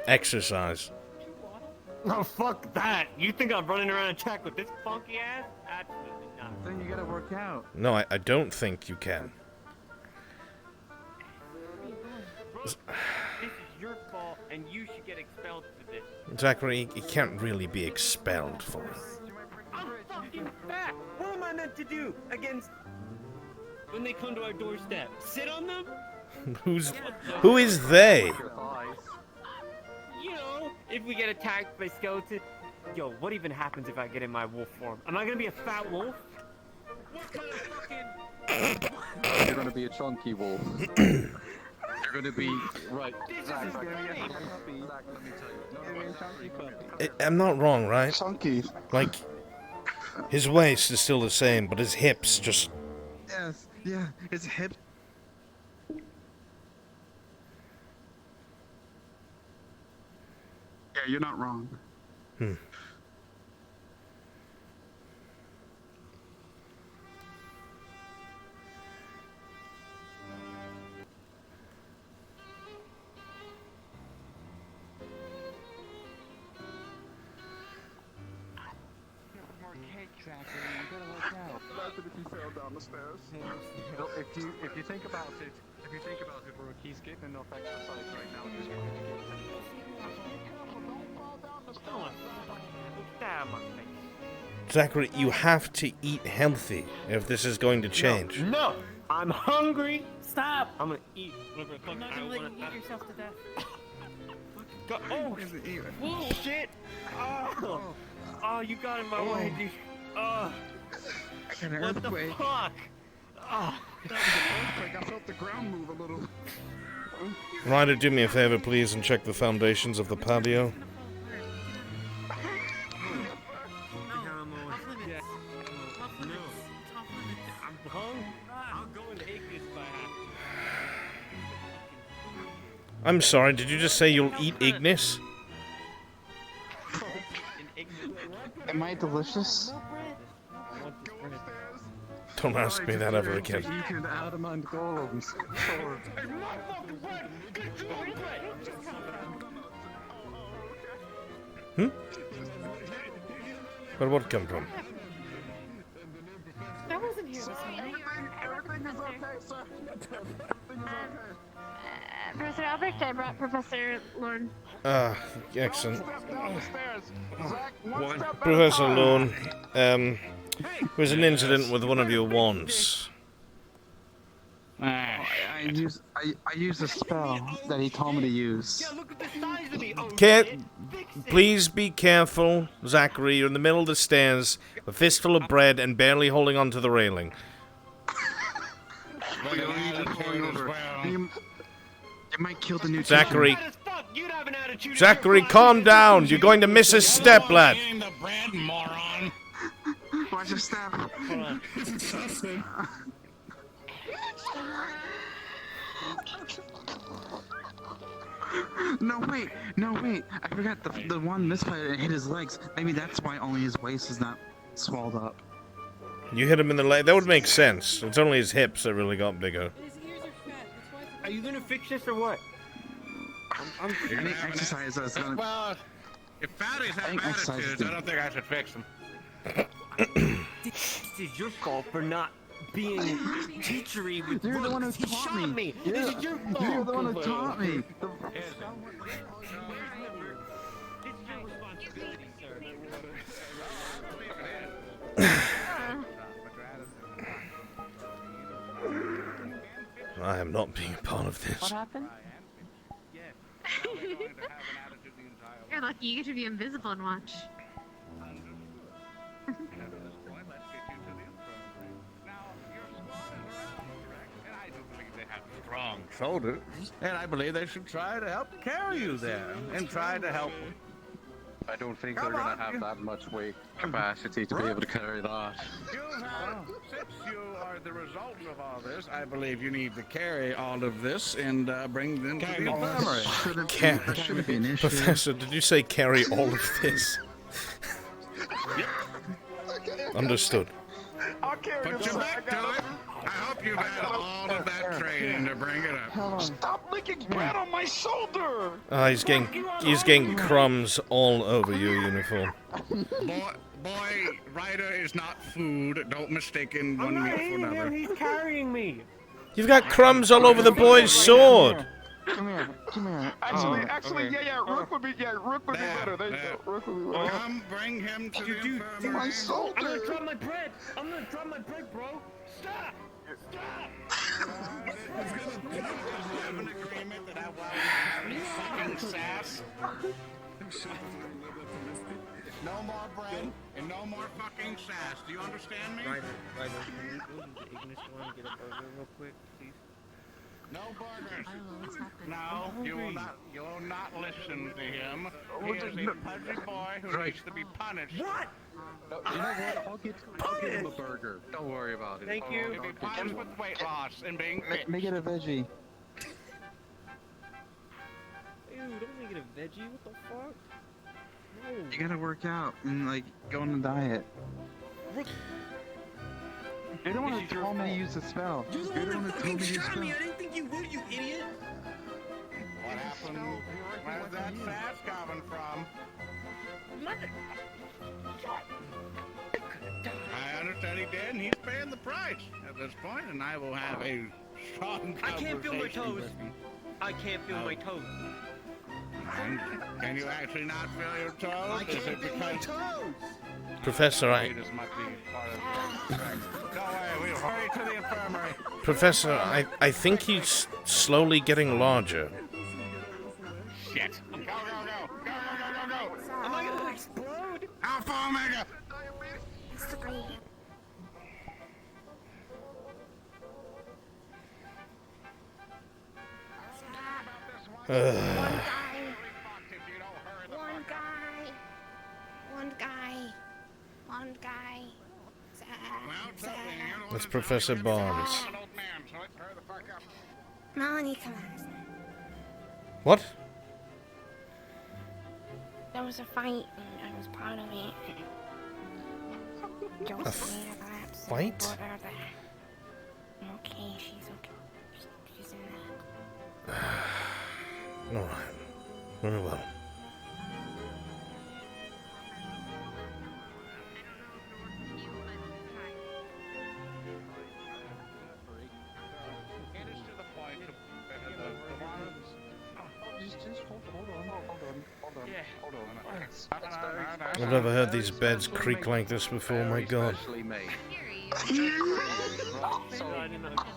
exercise. Oh, fuck that. You think I'm running around a track with this funky ass? Absolutely not. Then you gotta work out. No, I don't think you can. This is your fault, and you should get expelled for this. Zachary, he can't really be expelled for it. I'm fucking fat. What am I meant to do against when they come to our doorstep? Sit on them? Who is they? You know, if we get attacked by skeletons. Yo, what even happens if I get in my wolf form? Am I gonna be a fat wolf? What kind of fucking... You're gonna be a chunky wolf. You're gonna be right. Zach, let me tell you. I'm not wrong, right? Chunky. Like, his waist is still the same, but his hips just... Yes, yeah, his hip. Yeah, you're not wrong. Imagine if he fell down the stairs. If you think about it, Brooke, he's getting enough exercise right now. Just Zachary, you have to eat healthy if this is going to change. No! I'm hungry! Stop! I'm gonna eat whatever the fuck I'm not I gonna let want. you eat yourself to death. Oh, shit! Oh! Oh, you got in my way, dude. Oh! What the fuck? Oh! That was an earthquake. I felt the ground move a little. Ryder, do me a favor, please, and check the foundations of the patio. I'm sorry, did you just say you'll eat Ignis? Am I delicious? Don't ask me that ever again. eating adamant golems. Where would it come from? I wasn't here this morning. Everything is okay, sir. Professor Albrecht, I brought Professor Lorne. Excellent. Down the stairs. Zach, one step at a Professor time. Lorne, there was an incident with one of your wands. I used a spell that he told me to use. Please be careful, Zachary. You're in the middle of the stairs, a fistful of bread, and barely holding onto the railing. You might kill the new Zachary. teacher. Zachary, calm down. You're going to miss a step, lad. Watch your step. No, wait. I forgot the one misfire hit his legs. Maybe that's why only his waist is not swelled up. You hit him in the leg. That would make sense. It's only his hips that really got bigger. Are you gonna fix this or what? I think exercise is gonna... Well, if fatties have attitudes, I don't think I should fix them. This is your fault for not being teachery with You're the one who He taught shot me. Yeah. This is your fault. You're the one who taught me. It's your responsibility, sir. I am not being a part of this. What happened? You're lucky you get to be invisible and watch. Strong shoulders, and I believe they should try to help carry you there, and try to help them. I don't think they're gonna have that much weight capacity to be able to carry that. Since you are the result of all this, I believe you need to carry all of this and bring them to the infirmary. Shouldn't be an issue. Professor, did you say carry all of this? Understood. I'll carry Put this. your back to it. I hope you've had all of that training to bring it up. Stop licking bread on my shoulder. He's getting crumbs all over your uniform. Boy, Ryder is not food. Don't mistake one meat for another. He's carrying me. You've got crumbs all over the boy's sword. Come here. Actually, yeah, Rook would be better. There you go. Rook would be better. Come, bring him to the infirmary. My shoulder. I'm gonna drop my bread. Bro. Stop. Have an agreement that I will fucking sass. No more bread and no more fucking sass. Do you understand me? Ryder, can you go to the Ignis store and get a burger real quick, please? No burgers. No, you will not listen to him. He is a pudgy boy who needs to be punished. What? No, you know what? I'll get him a burger. Don't worry about it. Thank you. He'll be punished with weight loss and being fit. Make it a veggie. Ew, don't make it a veggie. What the fuck? No. You gotta work out and like go on a diet. You're the one who told me to use the spell. You're the one that fucking shot me. I didn't think you would, you idiot. What happened? Where's that sass coming from? I understand he did, and he's paying the price at this point, and I will have a strong I can't feel my conversation toes. with him. I can't feel my toes. Can you actually not feel your toes? I can't feel my toes. Professor, This might be part of the Go away, we'll hurry to the infirmary. Professor, I think he's slowly getting larger. Shit. Go. Am I gonna explode? Alpha Omega! One guy. That's Professor Barnes. Melanie, come on. What? There was a fight, and I was part of it. Fight? Okay, she's okay. She's in there. Alright. Very well. I've never heard these beds creak like this before, my god.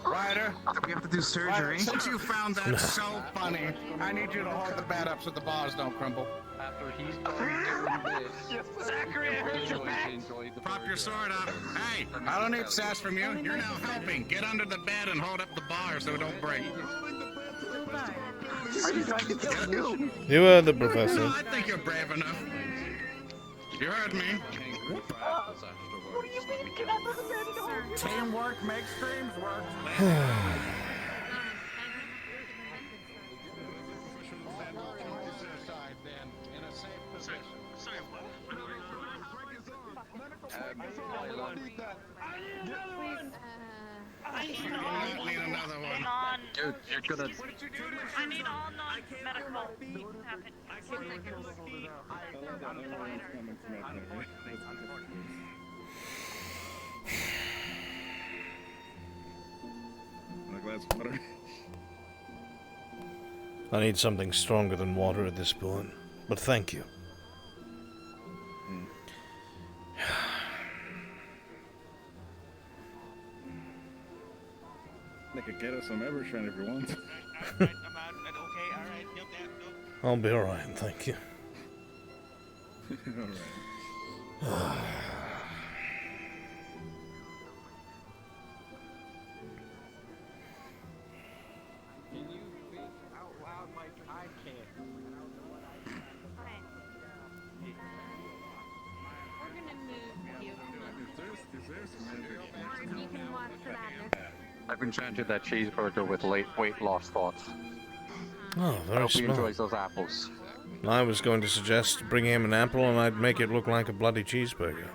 Ryder, we have to do surgery. Since you found that so funny, I need you to hold the bed up so the bars don't crumble. After he's done doing this, Zachary, I heard your back. Prop your sword up. Hey, I don't need sass from you. You're now helping. Get under the bed and hold up the bar so it don't break. Are you trying to kill you? You heard the professor. No, I think you're brave enough. You heard me. What do you mean? Get under the bed and hold your Teamwork makes dreams work. I need another one. Dude, you're gonna. I need all non-medical happen. A glass of water. I need something stronger than water at this point, but thank you. They could get us some Evershrine if you want. I'll be alright, thank you. Alright. Can you speak out loud like I can? We're gonna move you. Is there some Martin, you can watch the madness. I've enchanted that cheeseburger with weight loss thoughts. Oh, I very hope he smart. enjoys those apples. I was going to suggest bring him an apple and I'd make it look like a bloody cheeseburger.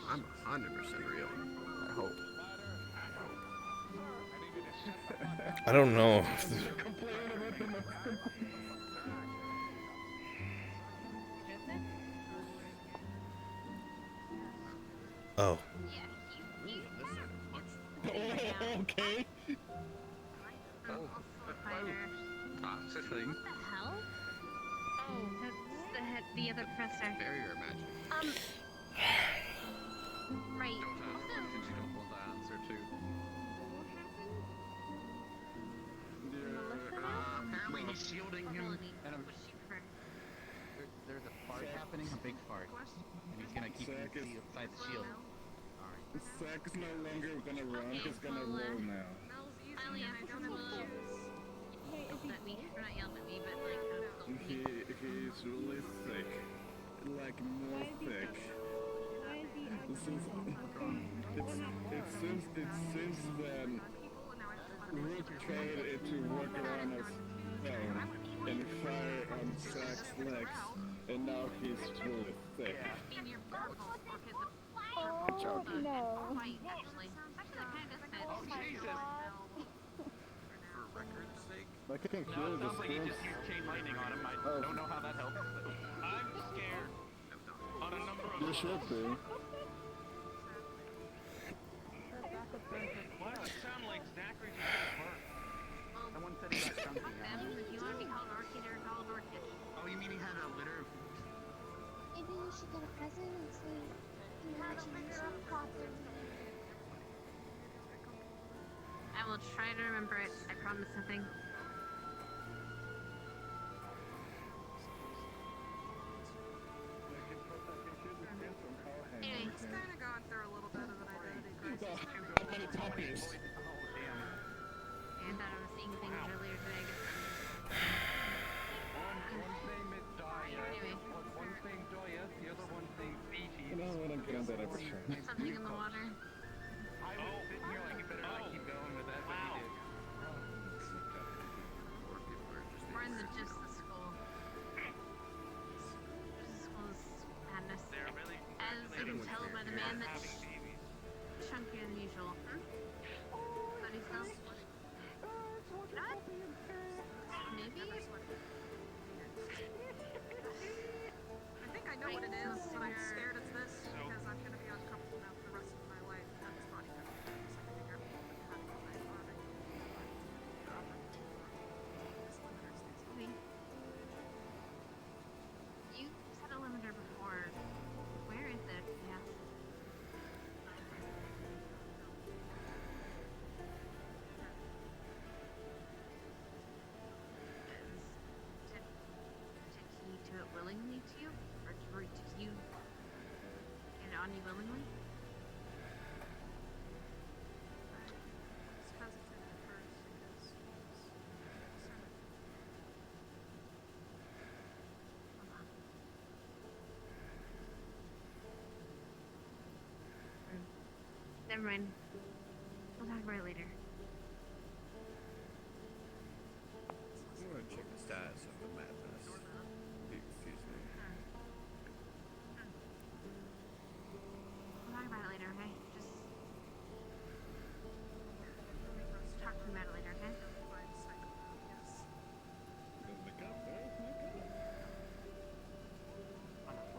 I'm 100% real. I hope. I don't know. Oh. Okay. That's a thing. What the hell? Oh, that's the other professor. Barrier magic. Right. Since you don't want to answer to. Apparently he's shielding him. And there's a fart happening, a big fart. And he's gonna keep him inside the shield. Zach's no longer gonna run, he's gonna roll now. Yelled at me. Or not yelled at me, but like kind of He's really thick. Like more thick. It seems that Rook tried to work around us and fire on Zach's legs, and now he's really thick. Oh, no. For record's sake. I can feel the Somebody just used chain lightning on him. I don't know how that helps. I'm scared. On a number of You should be. Why does it sound like Zachary just got burnt? Someone said he got chunky. If you want to be called Orchid or called Orchid. Oh, you mean he had a litter? Maybe you should get a present and say congratulations, Father. I will try to remember it. I promise nothing. Anyway. He's kind of going through a little bit of an identity crisis. I thought I was seeing things earlier today. One name is Daya. Anyway. One thing Daya, the other one thing Fiji. You know what, I'm getting that Evershrine. Something in the water. I was sitting here like, you better not keep going with that, but he did. We're in the just the school. Just the school's madness. As you can tell by the man that's chunkier than usual. How do you feel? Not? Maybe? I think I know what it is, but I'm scared it's this because I'm going to be uncomfortable now for the rest of my life to have this body count. So I can figure out how to get my body. delivery to you, and on you willingly. was hesitant at first because he was concerned. Never mind. We'll talk about it later. I'm gonna check the status of the madness. Excuse me. We'll talk about it later, okay? Just talk to me about it later, okay?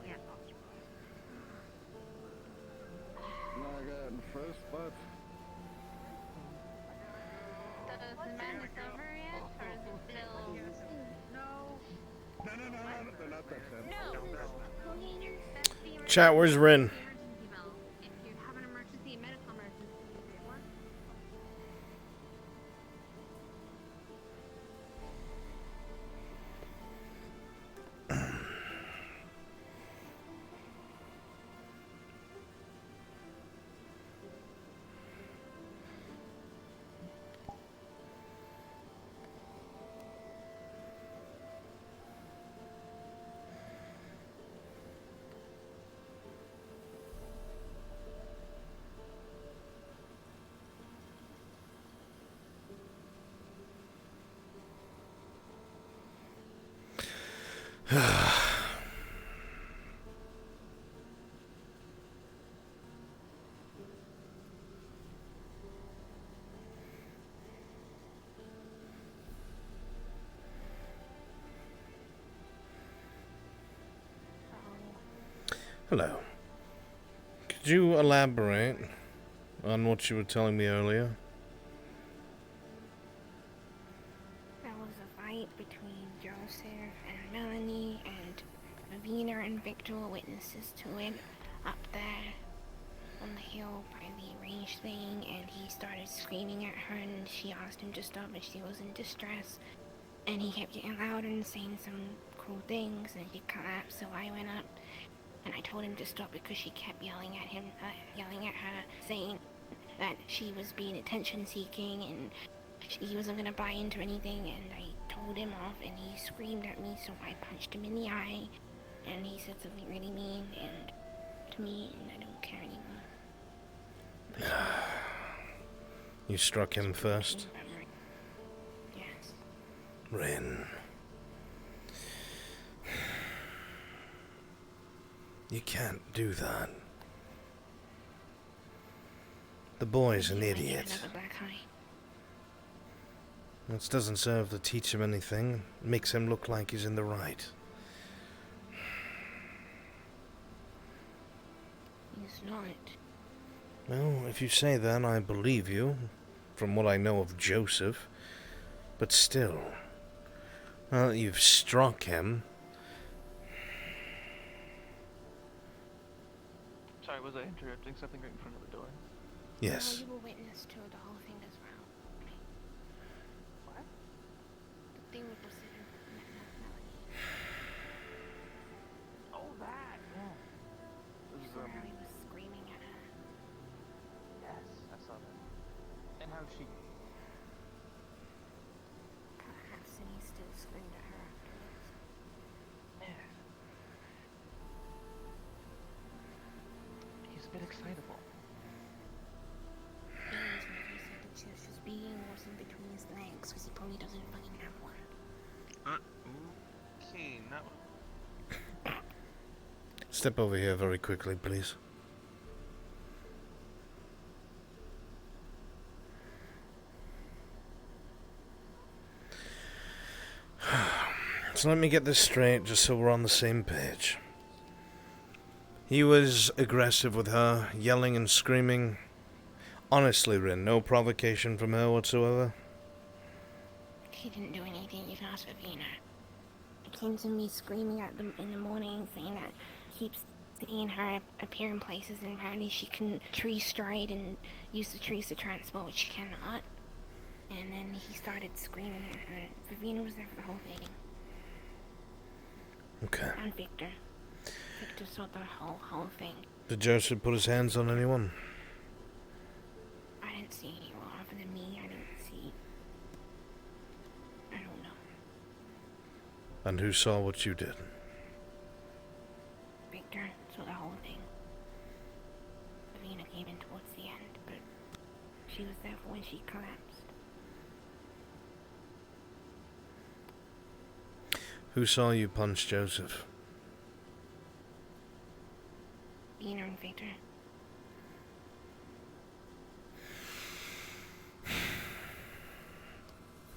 Yeah. Not got in first, but The madness over yet? Or is it still... No. No, they're not that bad. Chat, where's Rin? Emergency bell. If you have an emergency, a medical emergency, what? Hello. Could you elaborate on what you were telling me earlier? There was a fight between Joseph and Melanie, and Ravina and Victor were witnesses to it up there on the hill by the arranged thing, and he started screaming at her, and she asked him to stop, and she was in distress, and he kept getting louder and saying some cruel things, and she collapsed, so I went up, and I told him to stop because she kept yelling at him, yelling at her, saying that she was being attention-seeking, and he wasn't gonna buy into anything, and I told him off, and he screamed at me, so I punched him in the eye, and he said something really mean and to me, and I don't care anymore. You struck him first? Yes. Rin. You can't do that. The boy's an idiot. That doesn't serve to teach him anything. It makes him look like he's in the right. He's not. Well, if you say that, I believe you, from what I know of Joseph. But still, well, you've struck him. Sorry, was I interrupting something right in front of the door? Yes. No, you were witness to the whole thing as well. What? The thing with the city. Oh, that! Yeah. It was, How he was screaming at her. Yes, I saw that. And how she... Perhaps, and he still screamed at her afterwards. Man. He's a bit excitable. He is when he said that Joseph's being wasn't between his legs, because he probably doesn't fucking have one. Okay, now... Step over here very quickly, please. So let me get this straight, just so we're on the same page. He was aggressive with her, yelling and screaming. Honestly, Rin, no provocation from her whatsoever? He didn't do anything, you can ask Ravina. He came to me screaming at them in the morning, saying that he keeps seeing her appear in places, and apparently she can tree stride and use the trees to transport, which she cannot. And then he started screaming at her. Ravina was there for the whole thing. Okay. And Victor. Victor saw the whole thing. Did Joseph put his hands on anyone? I didn't see anyone other than me. I didn't see. I don't know. And who saw what you did? Victor saw the whole thing. Lavina came in towards the end, but she was there for when she collapsed. Who saw you punch Joseph? Lavina and Victor.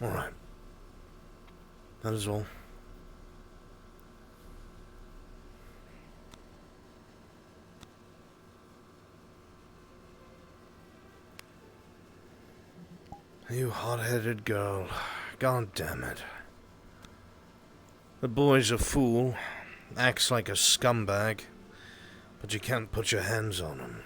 Alright. That is all. You hot-headed girl. God damn it. The boy's a fool. Acts like a scumbag. But you can't put your hands on him.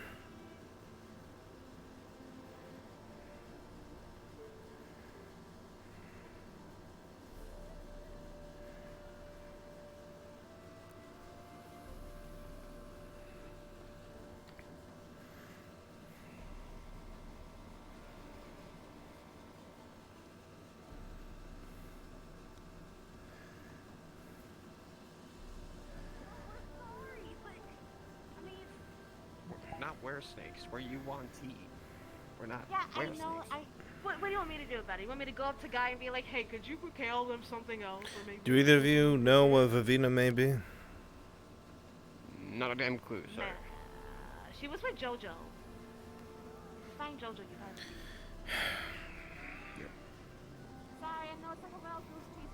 Not wear snakes, where you want tea. We're not Yeah, wear I know. snakes. What do you want me to do about it? You want me to go up to Guy and be like, hey, could you tell them something else? Or maybe Do either of you know where Vivina may be? Not a damn clue, sir. She was with JoJo. Find JoJo, you guys. Yep. Sorry, I know it's like a wild goose chase.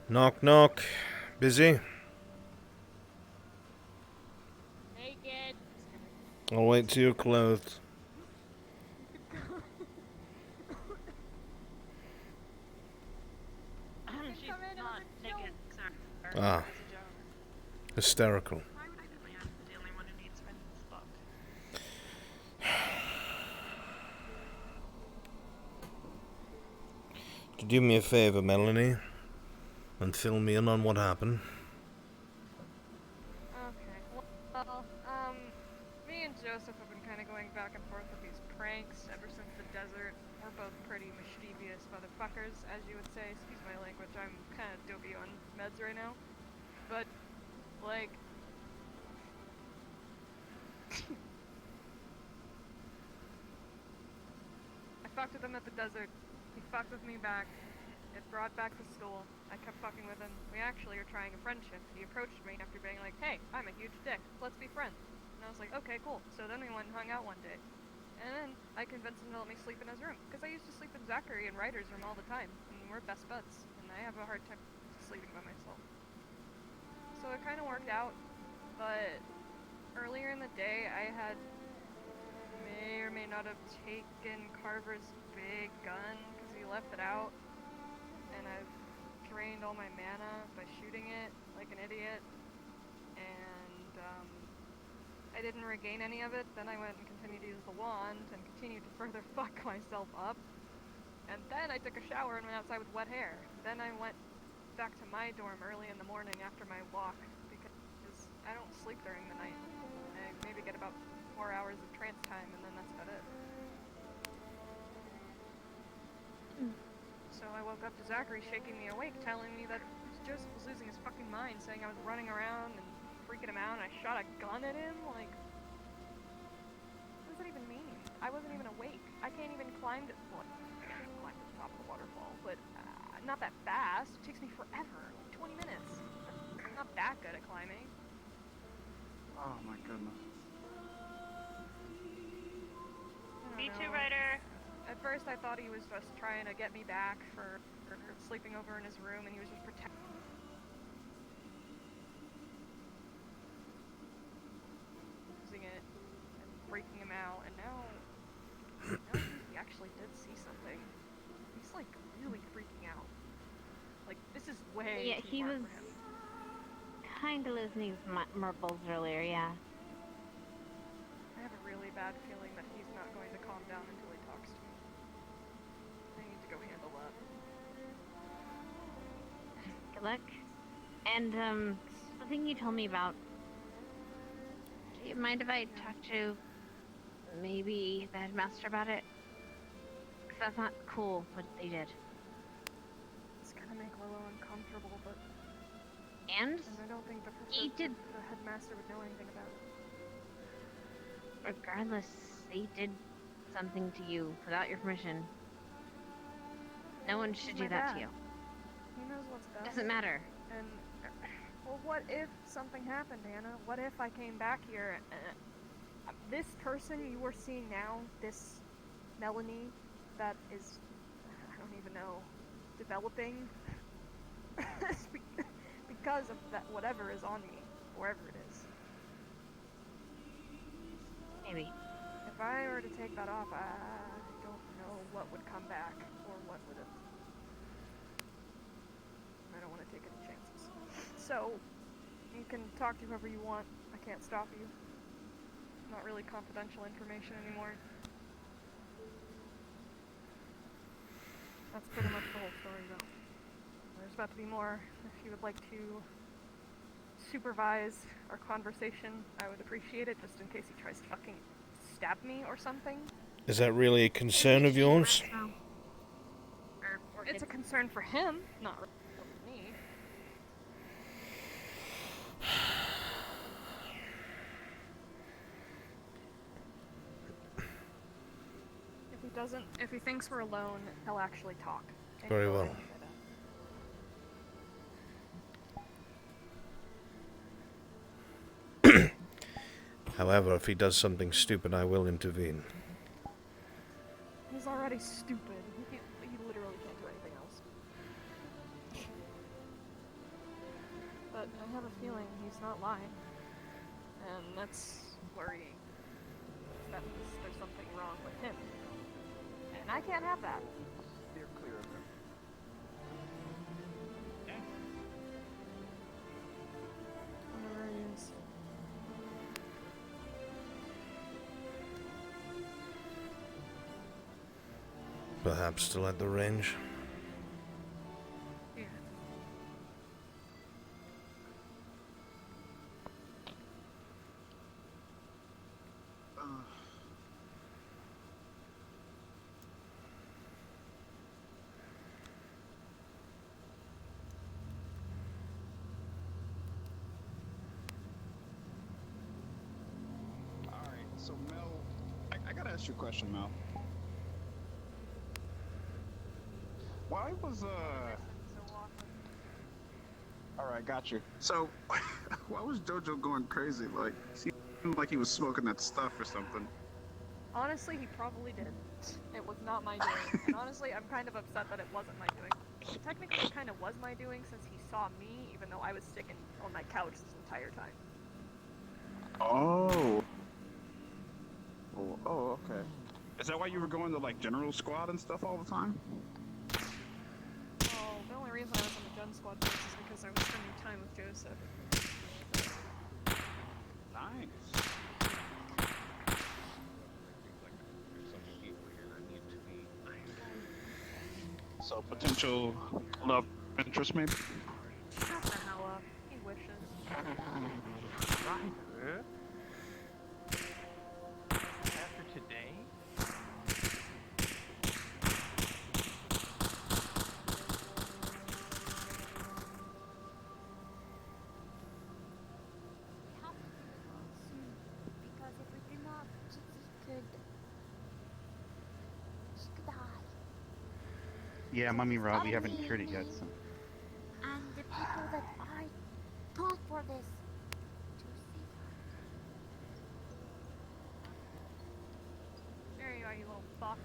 Knock, knock. Busy? Naked. I'll wait till you're clothed. She's not naked, sir. Ah. Hysterical. The only one who needs my book. Could you do me a favor, Melanie? And fill me in on what happened? Okay. Well, me and Joseph have been kind of going back and forth with these pranks ever since the desert. We're both pretty mischievous motherfuckers, as you would say. Excuse my language, I'm kind of dopey on meds right now. But, like... I fucked with him at the desert. He fucked with me back. It brought back the school. I kept fucking with him. We actually are trying a friendship. He approached me after being like, hey, I'm a huge dick. Let's be friends. And I was like, okay, cool. So then we went and hung out one day. And then I convinced him to let me sleep in his room. Because I used to sleep in Zachary and Ryder's room all the time. And we're best buds. And I have a hard time sleeping by myself. So it kind of worked out. But earlier in the day, I had may or may not have taken Carver's big gun because he left it out. And I've drained all my mana by shooting it like an idiot. And I didn't regain any of it. Then I went and continued to use the wand and continued to further fuck myself up. And then I took a shower and went outside with wet hair. Then I went back to my dorm early in the morning after my walk because I don't sleep during the night. I maybe get about 4 hours of trance time and then that's about it. So I woke up to Zachary shaking me awake, telling me that Joseph was losing his fucking mind, saying I was running around and freaking him out, and I shot a gun at him, like... What does that even mean? I wasn't even awake. I can't even climb to... Well, I can climb to the top of the waterfall, but not that fast. It takes me forever, like 20 minutes. I'm not that good at climbing. Oh my goodness. Me too, Ryder. At first I thought he was just trying to get me back for sleeping over in his room, and he was just protecting. like really freaking out. Like, this is way Yeah, too he far was for him. kind of losing his marbles earlier, yeah. I have a really bad feeling that he's not going to calm down until he talks to me. I need to go handle that. Good luck. And, the thing you told me about, do you mind if I talk to maybe the headmaster about it? Because that's not cool, what they did. It's gonna make Willow uncomfortable, but... And I don't think the headmaster would know anything about it. regardless, they did something to you without your permission. No one should He's do my that dad. to you. He knows what's best. Doesn't matter. And, well, what if something happened, Anna? What if I came back here this person you are seeing now, this Melanie that is, I don't even know, developing because of that whatever is on me, wherever it is. Maybe. If I were to take that off, I don't know what would come back or what would have. I don't want to take any chances. So, you can talk to whoever you want. I can't stop you. Not really confidential information anymore. That's pretty much the whole story, though. There's about to be more. If you would like to supervise our conversation, I would appreciate it, just in case he tries to fucking stab me or something. Is that really a concern of yours? It's a concern for him, not really for me. If he thinks we're alone, he'll actually talk. Very well. However, if he does something stupid, I will intervene. He's already stupid. He literally can't do anything else. But I have a feeling he's not lying. And that's worrying. That means there's something wrong with him. And I can't have that. Steer clear of him. Whatever it is. Perhaps still at the range. Yeah. Alright, so Mel, I gotta ask you a question, Mel. Why was, Alright, got you. So, why was JoJo going crazy? Like, seemed like he was smoking that stuff or something. Honestly, he probably did. It was not my doing. And honestly, I'm kind of upset that it wasn't my doing. Technically, it kind of was my doing since he saw me, even though I was sitting on my couch this entire time. Oh. Oh, okay. Is that why you were going to, like, General Squad and stuff all the time? Well, the only reason I was on the Gen Squad base is because I was spending time with Joseph. Nice. So, potential love interest, maybe? Shut the hell up. He wishes. Ryder? After today? Because if we do not, she could die. Yeah, Mummy Rob, we haven't cured it yet, so. And the people that I told for this to save her. There you are, you little fuck.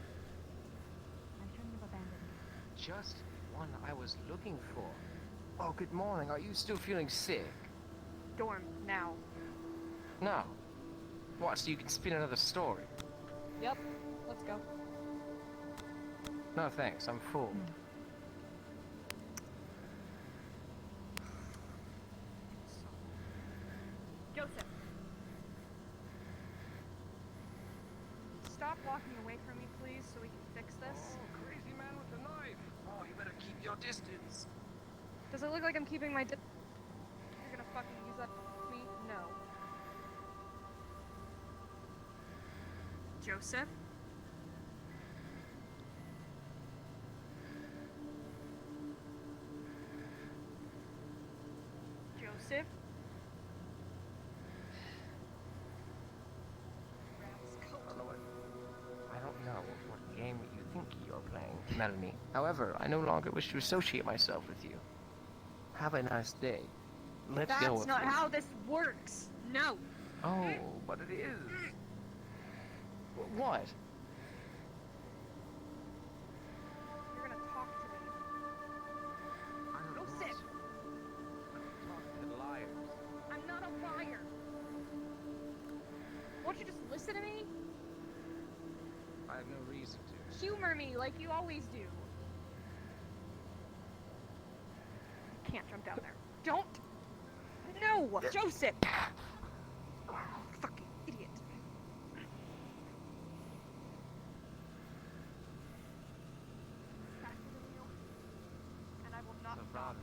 I shouldn't have abandoned you. Just one I was looking for. Oh, good morning. Are you still feeling sick? Dorm, now. No. What, so you can spin another story? Yep, let's go. No thanks, I'm full. Joseph. Stop walking away from me, please, so we can fix this. Oh, crazy man with the knife. Oh, you better keep your distance. Does it look like I'm keeping my distance? You're gonna fucking use that on me? No. Joseph? Joseph? I don't know what game you think you're playing, Melanie. However, I no longer wish to associate myself with you. Have a nice day. Let's go. That's not how this works. No. Oh, but it is. What? You're gonna talk to me. Joseph! Talk to liars. I'm not a liar. Won't you just listen to me? I have no reason to. Humor me like you always do. You can't jump down there. Don't! No! Joseph! Fucking idiot. Faster than you, and I will not So stop. proud of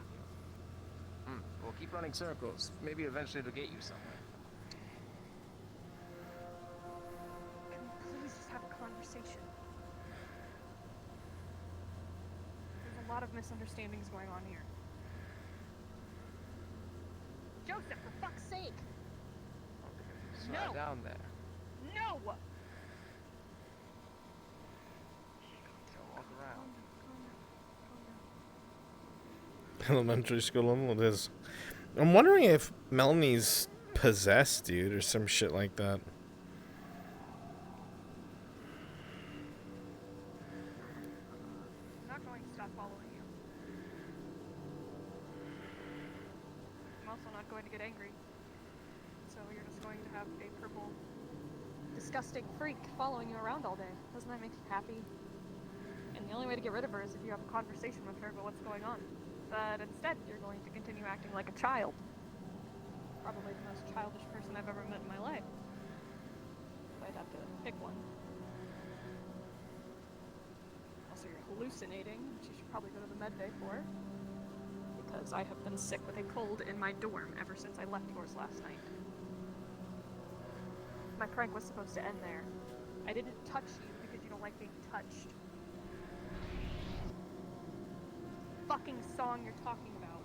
you. We'll keep running circles. Maybe eventually it'll get you somewhere. Can we please just have a conversation? There's a lot of misunderstandings going on here. Joseph, for fuck's sake! Slow down there. No! Don't walk around. Elementary school level it is. I'm wondering if Melanie's possessed, dude, or some shit like that. I'm not going to stop following you. I'm also not going to get angry. So you're just going to have a purple, disgusting freak following you around all day. Doesn't that make you happy? And the only way to get rid of her is if you have a conversation with her about what's going on. But instead, you're going to continue acting like a child. Probably the most childish person I've ever met in my life. If I'd have to pick one. Also, you're hallucinating, which you should probably go to the med bay for. Because I have been sick with a cold in my dorm ever since I left yours last night. My prank was supposed to end there. I didn't touch you because you don't like being touched. Fucking song you're talking about.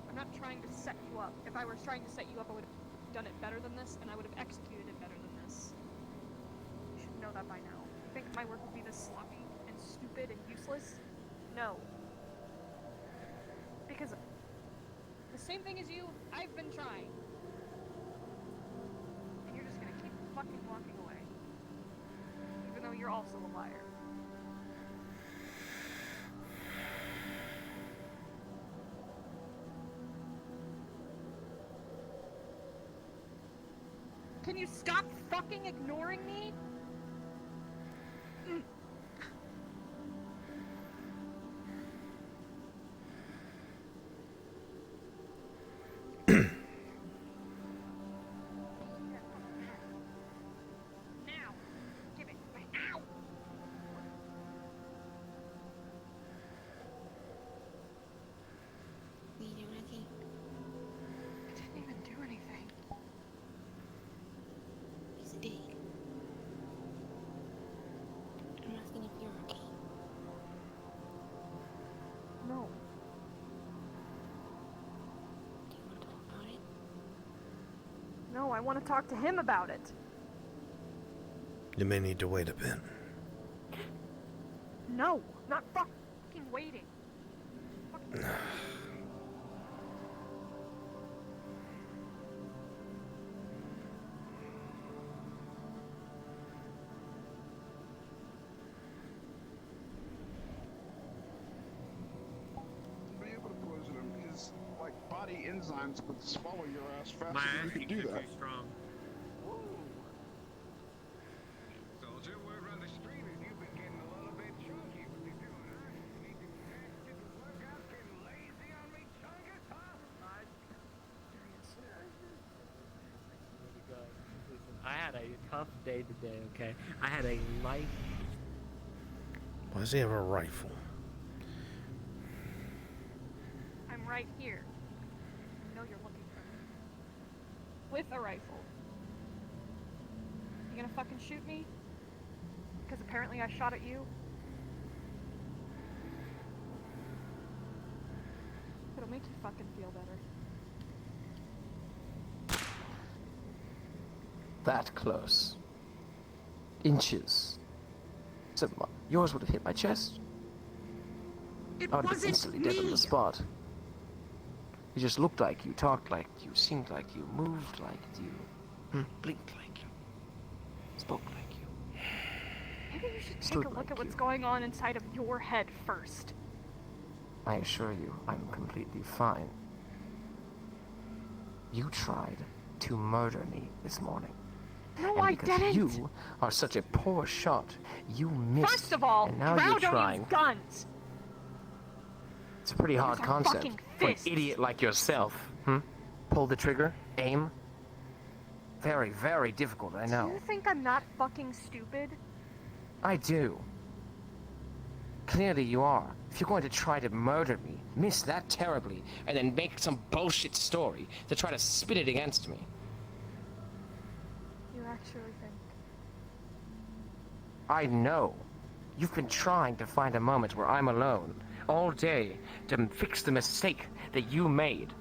I'm not trying to set you up. If I were trying to set you up, I would have done it better than this, and I would have executed it better than this. You should know that by now. You think my work would be this sloppy and stupid and useless? No. Because the same thing as you, I've been trying. And you're just gonna keep fucking walking away. Even though you're also a liar. Can you stop fucking ignoring me? Now. Give it. Ow! Did you do anything? I didn't even do anything. Yes, it did. I'm asking if you're okay. No. Do you want to talk about it? No, I want to talk to him about it. You may need to wait a bit. No, not fucking waiting. Fucking Be able to poison him. His like body enzymes would swallow your ass faster My than you could do instincts are that. too strong. Soldier, word around the street is you tough day today, okay? I had a life. Why does he have a rifle? I'm right here. I know you're looking for me. With a rifle. You gonna fucking shoot me? Because apparently I shot at you? It'll make you fucking feel better. That close. Inches. So yours would have hit my chest. It I would have wasn't instantly dead on me. the spot. You just looked like you, talked like you, seemed like you, moved like you, blinked like you, spoke like you. Maybe you should take Stood a look like at what's you. going on inside of your head first. I assure you, I'm completely fine. You tried to murder me this morning. No, and I because didn't! you are such a poor shot, you missed. First of all, and now Drow you're don't trying. use guns! It's a pretty hard Use our concept fucking for an fists. idiot like yourself. Pull the trigger, aim. Very, very difficult, I Do know. you think I'm not fucking stupid? I do. Clearly you are. If you're going to try to murder me, miss that terribly, and then make some bullshit story to try to spin it against me. You actually think? I know. You've been trying to find a moment where I'm alone all day to fix the mistake that you made.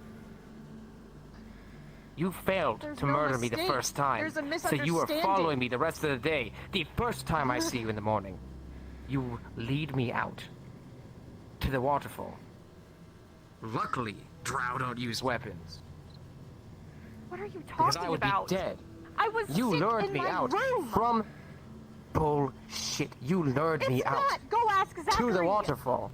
You failed There's to no murder me mistake. the first time, There's a so you were misunderstanding. following me the rest of the day. The first time I see you in the morning, you lead me out to the waterfall. Luckily, Drow don't use weapons. What are you Because talking I would about? be dead. I was You sick lured in me my out room. from bullshit. You lured It's me not. out Go ask Zachary. to the waterfall.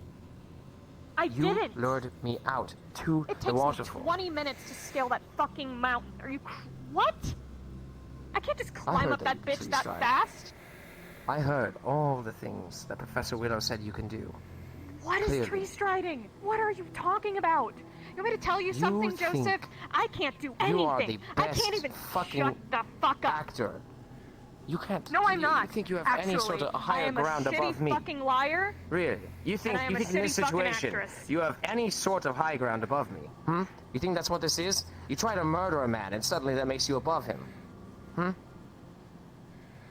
I You didn't. lured me out to It the takes me waterfall. 20 minutes to scale that fucking mountain. Are you what? I can't just I climb heard up that that bitch tree that stride. fast. I heard all the things that Professor Willow said you can do. What is Clearly. tree striding? What are you talking about? You want me to tell you You something, think Joseph? I can't do anything. You are the I best can't even fucking shut the fuck up. actor. You can't. No, I'm not. You think you have Actually, any sort of I higher am ground a shitty above me? fucking liar. Really? You think I am you a think in this shitty fucking situation actress. you have any sort of high ground above me? You think that's what this is? You try to murder a man and suddenly that makes you above him.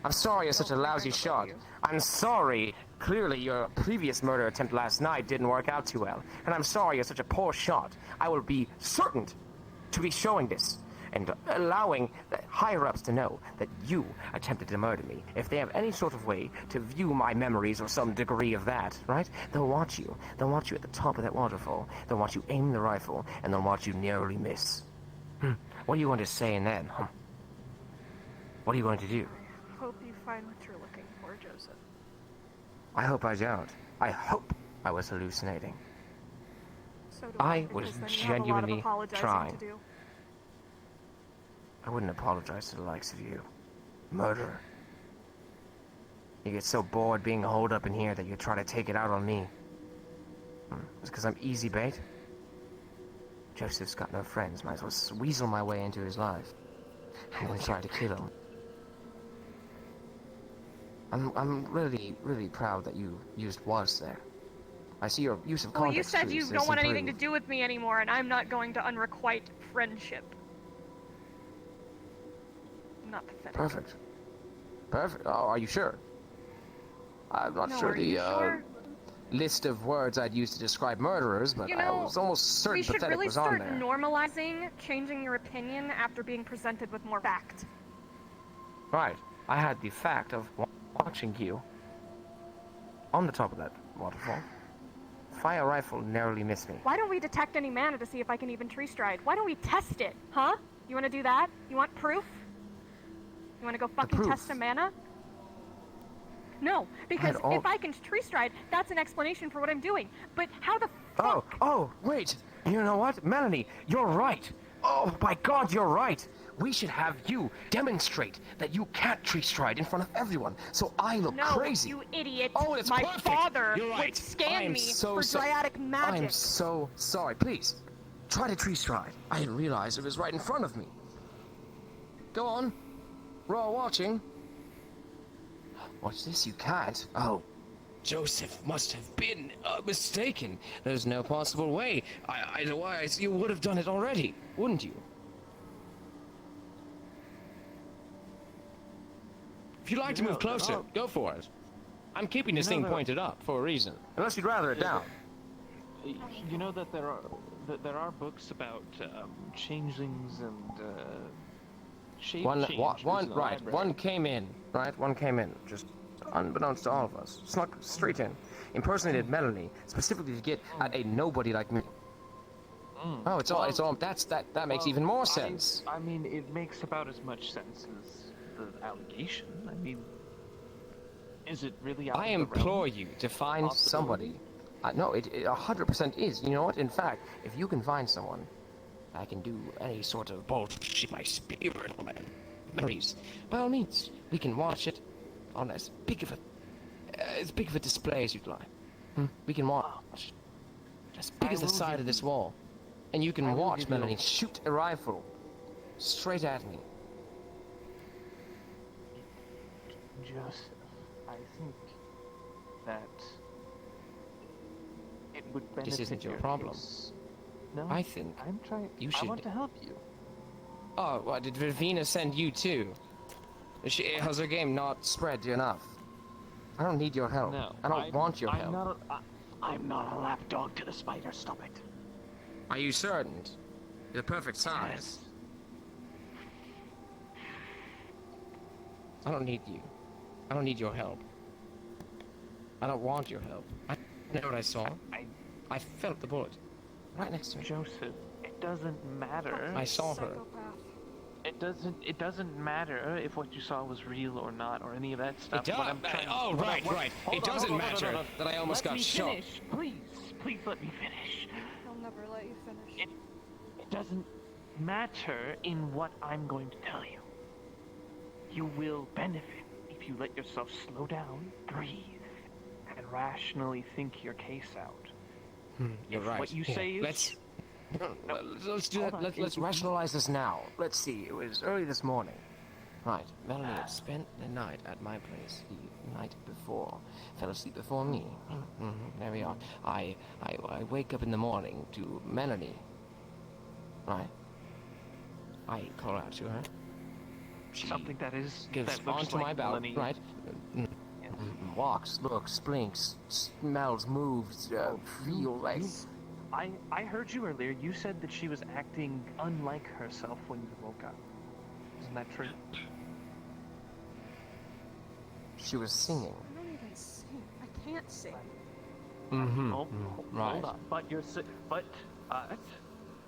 I'm sorry you're such a lousy shot. I'm sorry. Clearly your previous murder attempt last night didn't work out too well. And I'm sorry you're such a poor shot. I will be certain to be showing this and allowing the higher-ups to know that you attempted to murder me. If they have any sort of way to view my memories or some degree of that, right? They'll watch you. They'll watch you at the top of that waterfall. They'll watch you aim the rifle, and they'll watch you narrowly miss. What are you going to say in then, What are you going to do? Hope you find what you're looking for, Joseph. I hope I don't. I hope I was hallucinating. So do I because was then you have a lot of genuinely apologizing trying. to do. I wouldn't apologize to the likes of you. Murderer. You get so bored being holed up in here that you try to take it out on me. It's because I'm easy bait? Joseph's got no friends. Might as well weasel my way into his life. I'm gonna try to kill him. I'm really, really proud that you used was there. I see your use of Well, you context said clues you is don't want anything to improved. do with me anymore, and I'm not going to unrequite friendship. Not pathetic. Perfect. Perfect. Oh, are you sure? I'm not No, sure are you the sure? list of words I'd use to describe murderers, but You I know, was almost certain we should pathetic really was on start there. normalizing changing your opinion after being presented with more fact. Right. I had the fact of watching you on the top of that waterfall. Fire rifle narrowly missed me. Why don't we detect any mana to see if I can even tree stride? Why don't we test it, huh? You want to do that? You want proof? You want to go fucking proof? test a mana? No, because all- if I can tree stride, that's an explanation for what I'm doing. But how the Oh, wait. You know what? Melanie, you're right. Oh, my God, you're right. We should have you demonstrate that you can't tree stride in front of everyone, so I look No, crazy. you idiot. Oh, it's My perfect. father You're right. would scan I'm me so for so- Dryatic magic. I'm so sorry. Please, try to tree stride. I didn't realize it was right in front of me. Go on. We're all watching. What's this? You can't? Oh. Joseph must have been mistaken. There's no possible way. Otherwise, you would have done it already, wouldn't you? If you'd like to move closer, go for it. I'm keeping this thing pointed up for a reason. Unless you'd rather it down. You know that there are books about changelings and shape change. One came in, right? One came in, just unbeknownst to all of us. Snuck straight in, impersonated Melanie, specifically to get at a nobody like me. Oh, it's all. That makes even more sense. I mean, it makes about as much sense as the allegation. I mean, is it really? I implore you to find somebody. No, it 100% is. You know what? In fact, if you can find someone, I can do any sort of bullshit, my spirit, my memories. By all means, we can watch it on as big of a display as you'd like. We can watch as big as the side of this wall, and you can watch Melanie shoot a rifle straight at me. Joseph, I think that it would benefit This isn't your problem. Case. No, I think I'm trying. You should. I want to help you. Oh, what did Vivina send you too? Has her game not spread enough? I don't need your help. No, I don't want your help. I'm not a lapdog to the spider. Stop it. Are you certain? You're the perfect size. I don't need you. I don't need your help. I don't want your help. I know what I saw. I felt the bullet. Right next to me. Joseph, it doesn't matter. I saw her. It doesn't matter if what you saw was real or not, or any of that stuff. It does. Right. It doesn't matter that I almost got shot. Please let me finish. I'll never let you finish. It doesn't matter in what I'm going to tell you. You will benefit if you let yourself slow down, breathe, and rationally think your case out. You're right. What you say is... Let's do that. Let's rationalize this now. Let's see. It was early this morning. Right. Melanie had spent the night at my place the night before. Fell asleep before me. There we are. I wake up in the morning to Melanie. Right. I call out to her. She something that gives onto like my belt. Melanie. Right. Walks, looks, blinks, smells, moves, feels like. I heard you earlier. You said that she was acting unlike herself when you woke up. Isn't that true? She was singing. I don't even sing. I can't sing. Right. Hold on. But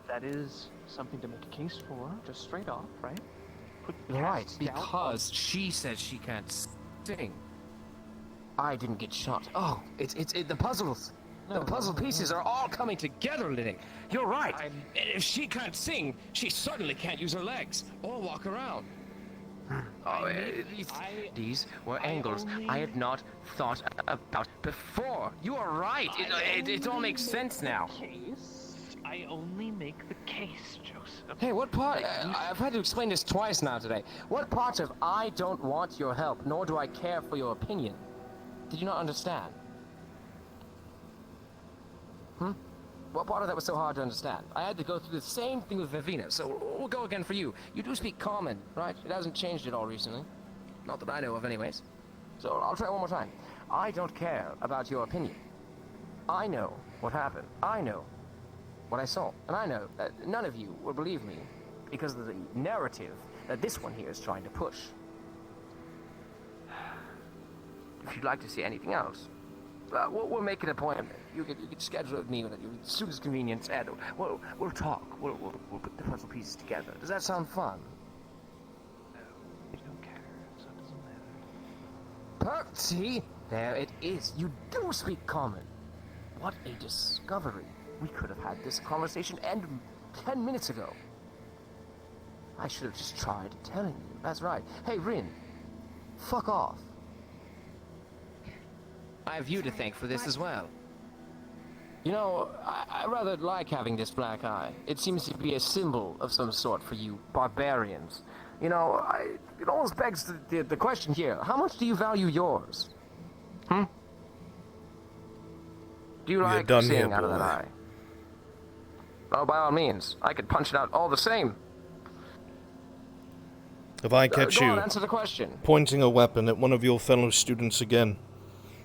that is something to make a case for, just straight off, right? Right, because she said she can't sing. I didn't get shot. Oh, it's the puzzles. The puzzle pieces are all coming together, Liddick. You're right. If she can't sing, she certainly can't use her legs or walk around. These were angles I had not thought about before. You are right. It all makes sense now. I only make the case, Joseph. Hey, what part? I've had to explain this twice now today. What parts of I don't want your help, nor do I care for your opinion? Did you not understand? What part of that was so hard to understand? I had to go through the same thing with Vivina, so we'll go again for you. You do speak common, right? It hasn't changed at all recently. Not that I know of anyways. So I'll try one more time. I don't care about your opinion. I know what happened. I know what I saw. And I know that none of you will believe me because of the narrative that this one here is trying to push. If you'd like to see anything else, we'll make an appointment. You can schedule it with me at your soonest convenience, and we'll talk. We'll put the puzzle pieces together. Does that sound fun? No, I don't care, so it doesn't matter. See? There it is. You do speak common. What a discovery. We could have had this conversation end 10 minutes ago. I should have just tried telling you. That's right. Hey, Rin. Fuck off. I have you to thank for this as well. You know, I rather like having this black eye. It seems to be a symbol of some sort for you barbarians. You know, it almost begs the question here. How much do you value yours? Hmm? Do you like done seeing here, out of that boy. eye? Oh, by all means. I could punch it out all the same. If I catch Go you on, answer the question. pointing a weapon at one of your fellow students again,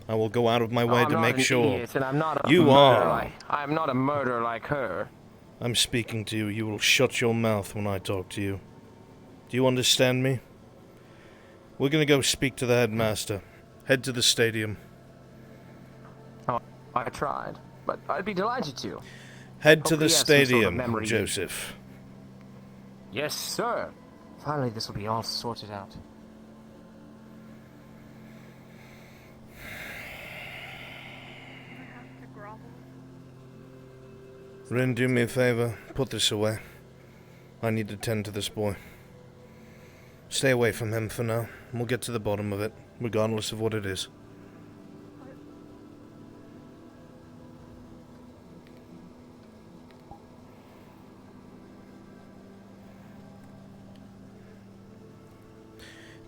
I will go out of my way I'm to not make an sure idiot, and I'm not a you murderer are. I'm not a murderer like her. I'm speaking to you. You will shut your mouth when I talk to you. Do you understand me? We're gonna go speak to the headmaster. Head to the stadium. Oh, I tried, but I'd be delighted to. Head to Hopefully the he has some sort of stadium, memory. Joseph. Yes, sir. Finally, this will be all sorted out. Rin, do me a favor. Put this away. I need to tend to this boy. Stay away from him for now. We'll get to the bottom of it, regardless of what it is.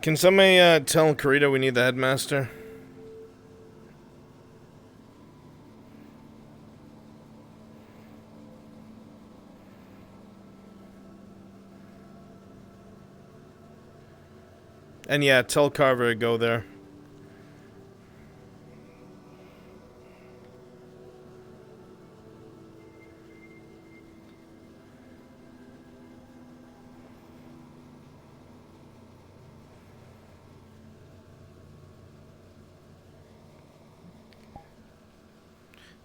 Can somebody tell Karita we need the headmaster? And yeah, tell Carver to go there.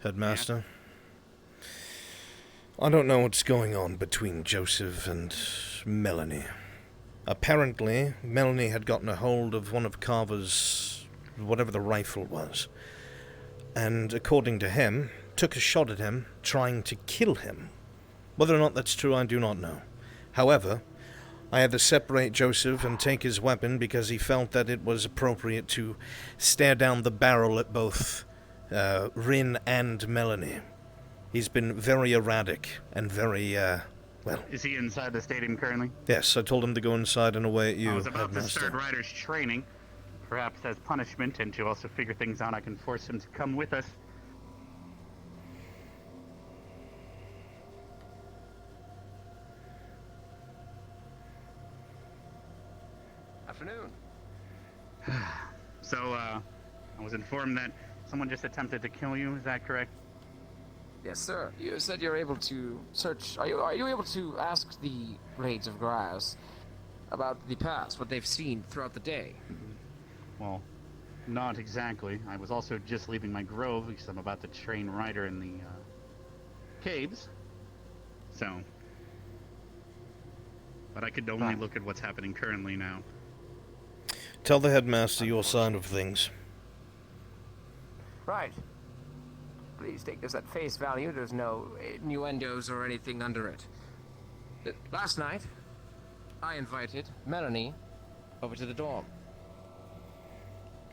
Headmaster? I don't know what's going on between Joseph and Melanie. Apparently, Melanie had gotten a hold of one of Carver's, whatever the rifle was, and according to him, took a shot at him, trying to kill him. Whether or not that's true, I do not know. However, I had to separate Joseph and take his weapon because he felt that it was appropriate to stare down the barrel at both Rin and Melanie. He's been very erratic and very, well... Is he inside the stadium currently? Yes, I told him to go inside and away at you, I was about Headmaster. to start Ryder's training, perhaps as punishment, and to also figure things out, I can force him to come with us. Afternoon. So, I was informed that someone just attempted to kill you, is that correct? Yes, sir. You said you're able to search. Are you able to ask the blades of grass about the past, what they've seen throughout the day? Well, not exactly. I was also just leaving my grove because I'm about to train Ryder in the caves. So, but I could only look at what's happening currently now. Tell the headmaster your side of things. Right. Please take this at face value. There's no innuendos or anything under it. Last night, I invited Melanie over to the dorm.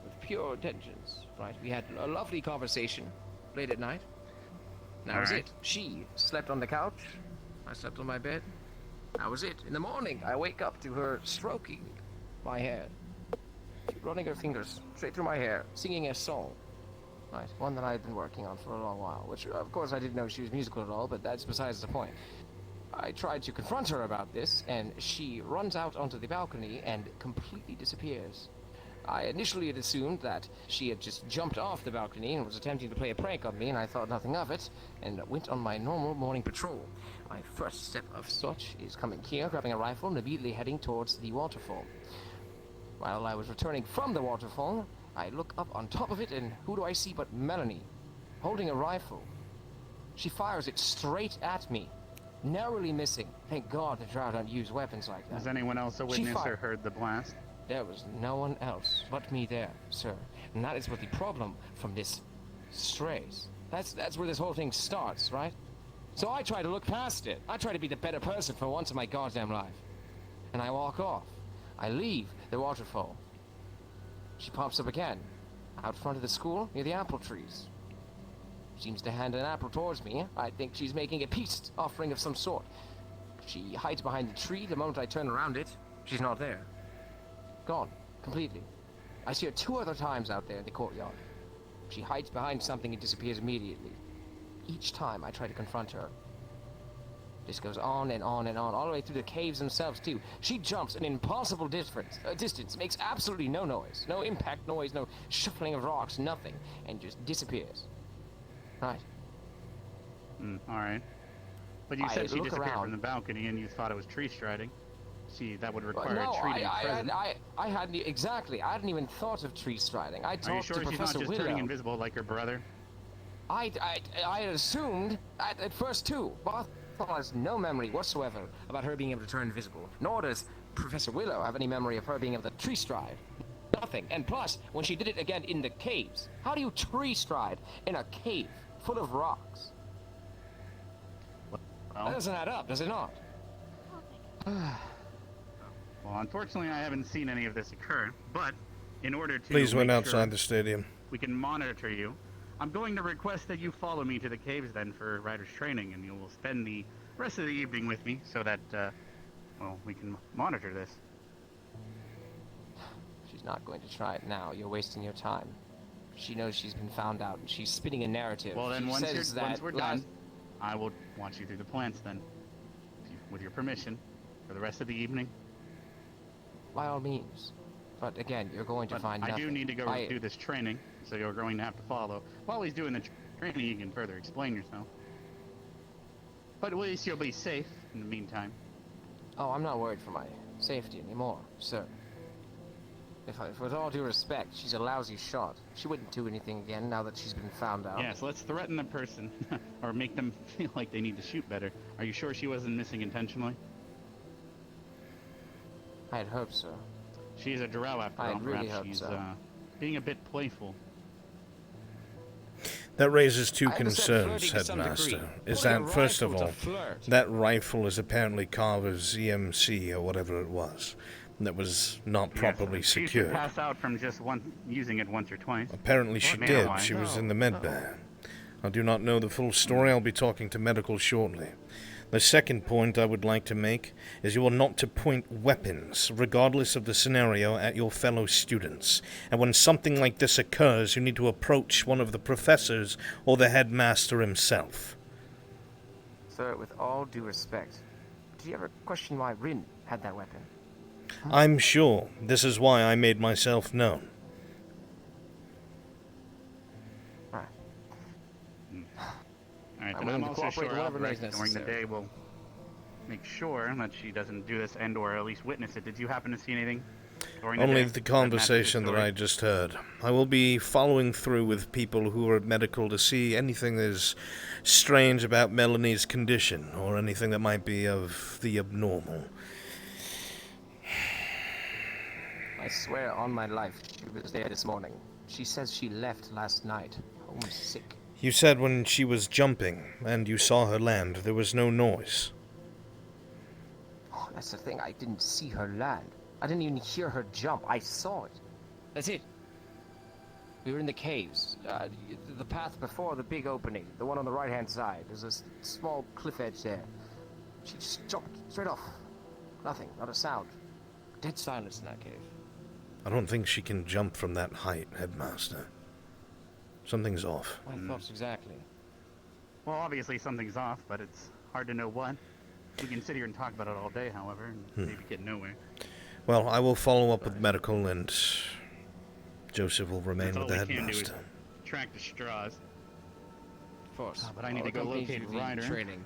With pure intentions, right? We had a lovely conversation late at night. That was it. She slept on the couch. I slept on my bed. That was it. In the morning, I wake up to her stroking my hair. Running her fingers straight through my hair, singing a song. Right, one that I had been working on for a long while, which, of course, I didn't know she was musical at all, but that's besides the point. I tried to confront her about this, and she runs out onto the balcony and completely disappears. I initially had assumed that she had just jumped off the balcony and was attempting to play a prank on me, and I thought nothing of it, and went on my normal morning patrol. My first step of such is coming here, grabbing a rifle, and immediately heading towards the waterfall. While I was returning from the waterfall, I look up on top of it, and who do I see but Melanie, holding a rifle. She fires it straight at me, narrowly missing. Thank God the Drow don't use weapons like that. Was anyone else a witness or heard the blast? There was no one else but me there, sir. And that is what the problem from this strays. That's where this whole thing starts, right? So I try to look past it. I try to be the better person for once in my goddamn life. And I walk off. I leave the waterfall. She pops up again, out front of the school near the apple trees. Seems to hand an apple towards me. I think she's making a peace offering of some sort. She hides behind the tree the moment I turn around it. She's not there. Gone. Completely. I see her 2 other times out there in the courtyard. She hides behind something and disappears immediately. Each time I try to confront her. This goes on and on and on, all the way through the caves themselves, too. She jumps an impossible distance, makes absolutely no noise. No impact noise, no shuffling of rocks, nothing. And just disappears. Right. Alright. But you I said she look disappeared around. from the balcony and you thought it was tree striding. See, that would require No, a tree to be present. I hadn't, exactly, I hadn't even thought of tree striding. I Are you talked sure to she's not Professor just Willow. turning invisible like her brother? I had assumed at first too. Barthol has no memory whatsoever about her being able to turn invisible. Nor does Professor Willow have any memory of her being able to tree stride. Nothing. And plus, when she did it again in the caves, how do you tree stride in a cave full of rocks? That doesn't add up, does it not? Well, unfortunately, I haven't seen any of this occur, but in order to Please wait make outside sure the stadium. we can monitor you, I'm going to request that you follow me to the caves then for rider's training, and you will spend the rest of the evening with me so that, well, we can monitor this. She's not going to try it now. You're wasting your time. She knows she's been found out, and she's spinning a narrative. Well, then She once says that we're done, I will watch you through the plants then, with your permission, for the rest of the evening. By all means. But again, you're going to find nothing. I do need to go do this training, so you're going to have to follow. While he's doing the training, you can further explain yourself. But at least you'll be safe in the meantime. Oh, I'm not worried for my safety anymore, sir. If with all due respect, she's a lousy shot. She wouldn't do anything again now that she's been found out. Yes, let's threaten the person, or make them feel like they need to shoot better. Are you sure she wasn't missing intentionally? I had hoped so. She's a drow after all. I'd really Perhaps hope she's so. being a bit playful. That raises 2 I understand concerns, flirting to some Headmaster. degree. Is Pulling a that, first of rifle all, to flirt. that rifle is apparently Carver's EMC or whatever it was. That was not properly She should secured. pass out from just using it once or twice. Apparently she Or did. otherwise. She was in the med bay. I do not know the full story. I'll be talking to medical shortly. The second point I would like to make is you are not to point weapons, regardless of the scenario, at your fellow students. And when something like this occurs, you need to approach one of the professors or the headmaster himself. Sir, with all due respect, do you ever question why Rin had that weapon? I'm sure. This is why I made myself known. Alright, I'm then I'm willing to also cooperate sure whatever is Albrecht during the necessary. day will make sure that she doesn't do this and or at least witness it. Did you happen to see anything during Only the day the that matches conversation that story? I just heard. I will be following through with people who are at medical to see anything that is strange about Melanie's condition, or anything that might be of the abnormal. I swear on my life she was there this morning. She says she left last night, homesick. You said when she was jumping, and you saw her land, there was no noise. Oh, that's the thing, I didn't see her land. I didn't even hear her jump. I saw it. That's it. We were in the caves. The path before the big opening, the one on the right-hand side. There's a small cliff edge there. She just jumped straight off. Nothing, not a sound. Dead silence in that cave. I don't think she can jump from that height, Headmaster. Something's off. My thoughts exactly. Well, obviously something's off, but it's hard to know what. We can sit here and talk about it all day, however, and maybe get nowhere. Well, I will follow up with medical, and Joseph will remain That's with the all we can do is headmaster. track the straws. Of course. But I need to go locate Ryder. Training.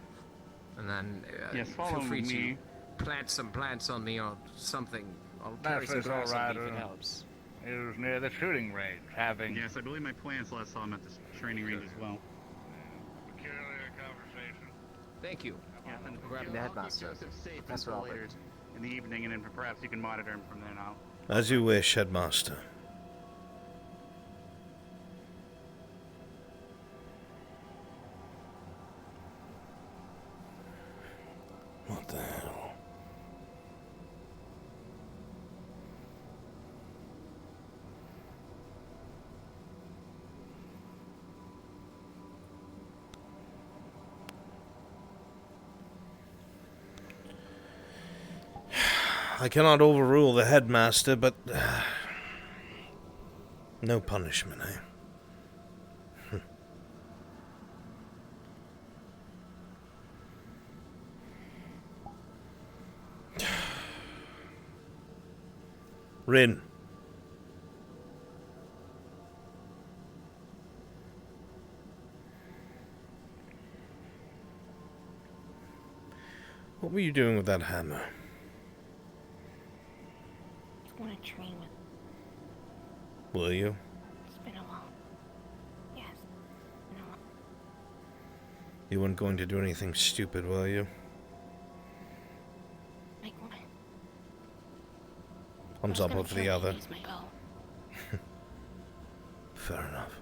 And then Yes, feel follow free me. to plant some plants on me or something. I'll carry some That's all grass on right. me if it helps. It was near the shooting range, having Yes, I believe my plans last saw him at the training range as well. peculiar conversation. Thank you. Yeah, then for grabbing the I'll keep headmaster. Joseph safe Professor until later Albrecht. in the evening, and then perhaps you can monitor him from then on. As you wish, Headmaster. What the hell? I cannot overrule the headmaster, but no punishment, eh? Rin. What were you doing with that hammer? I want to train with. Will you? It's been a while. Yes. No. You weren't going to do anything stupid, were you? Like what? On top of the other. Use my bow. Fair enough.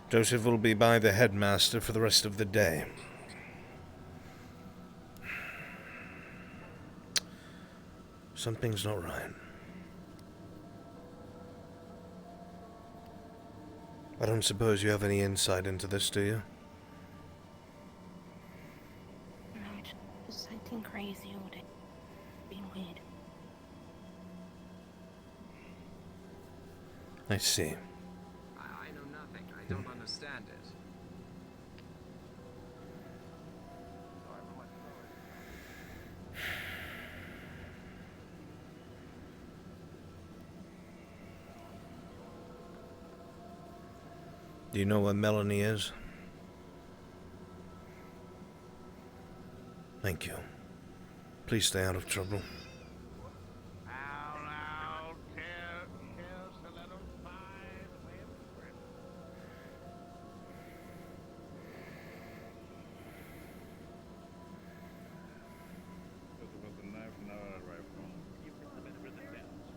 Joseph will be by the headmaster for the rest of the day. Something's not right. I don't suppose you have any insight into this, do you? No, just acting crazy all day. Being weird. I see. I know nothing. I don't understand it. Do you know where Melanie is? Thank you. Please stay out of trouble.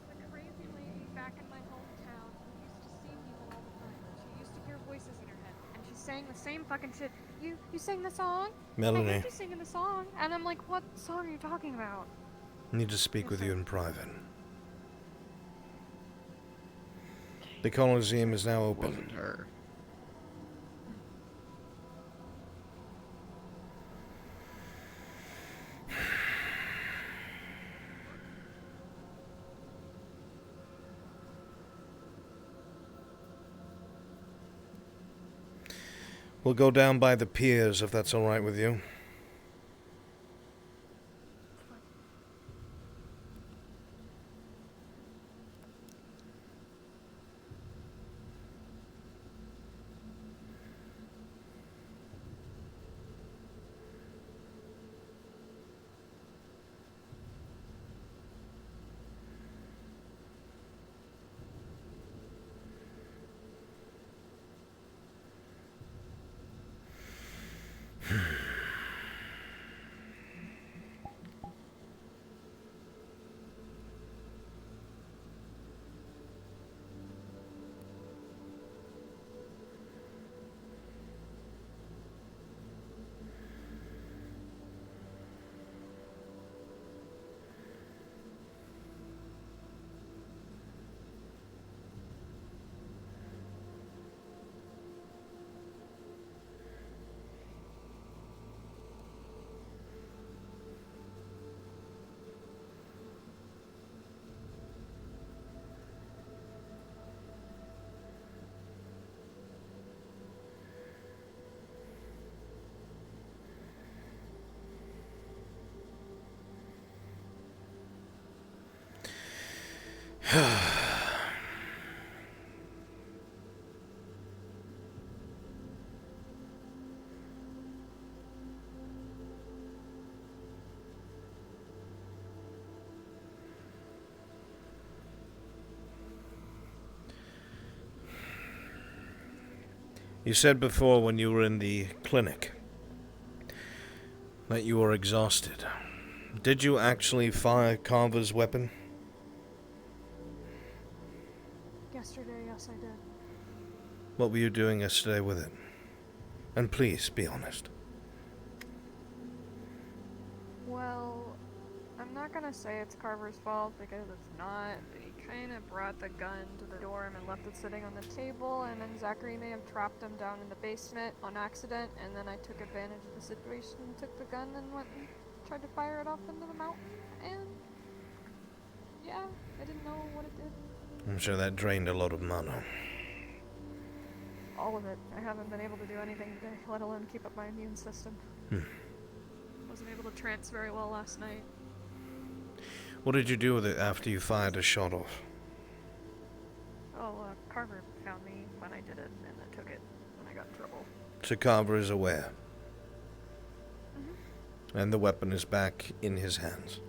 The crazy lady back in my hometown who used to see people all the time. She used to hear voices in her head, and she sang the same fucking shit. You sang the song? Melanie. I heard you singing the song, and I'm like, what song are you talking about? I need to speak with you in private. The Coliseum is now open. Wasn't her. We'll go down by the piers if that's all right with you. You said before when you were in the clinic that you were exhausted. Did you actually fire Carver's weapon? Yesterday, yes, I did. What were you doing yesterday with it? And please, be honest. Well, I'm not gonna say it's Carver's fault because it's not. He kind of brought the gun to the dorm and left it sitting on the table, and then Zachary may have trapped him down in the basement on accident, and then I took advantage of the situation and took the gun and went and tried to fire it off into the mountain, and yeah, I didn't know what it did. I'm sure that drained a lot of mana. All of it. I haven't been able to do anything today, let alone keep up my immune system. Wasn't able to trance very well last night. What did you do with it after you fired a shot off? Oh, Carver found me when I did it, and I took it when I got in trouble. So Carver is aware. And the weapon is back in his hands.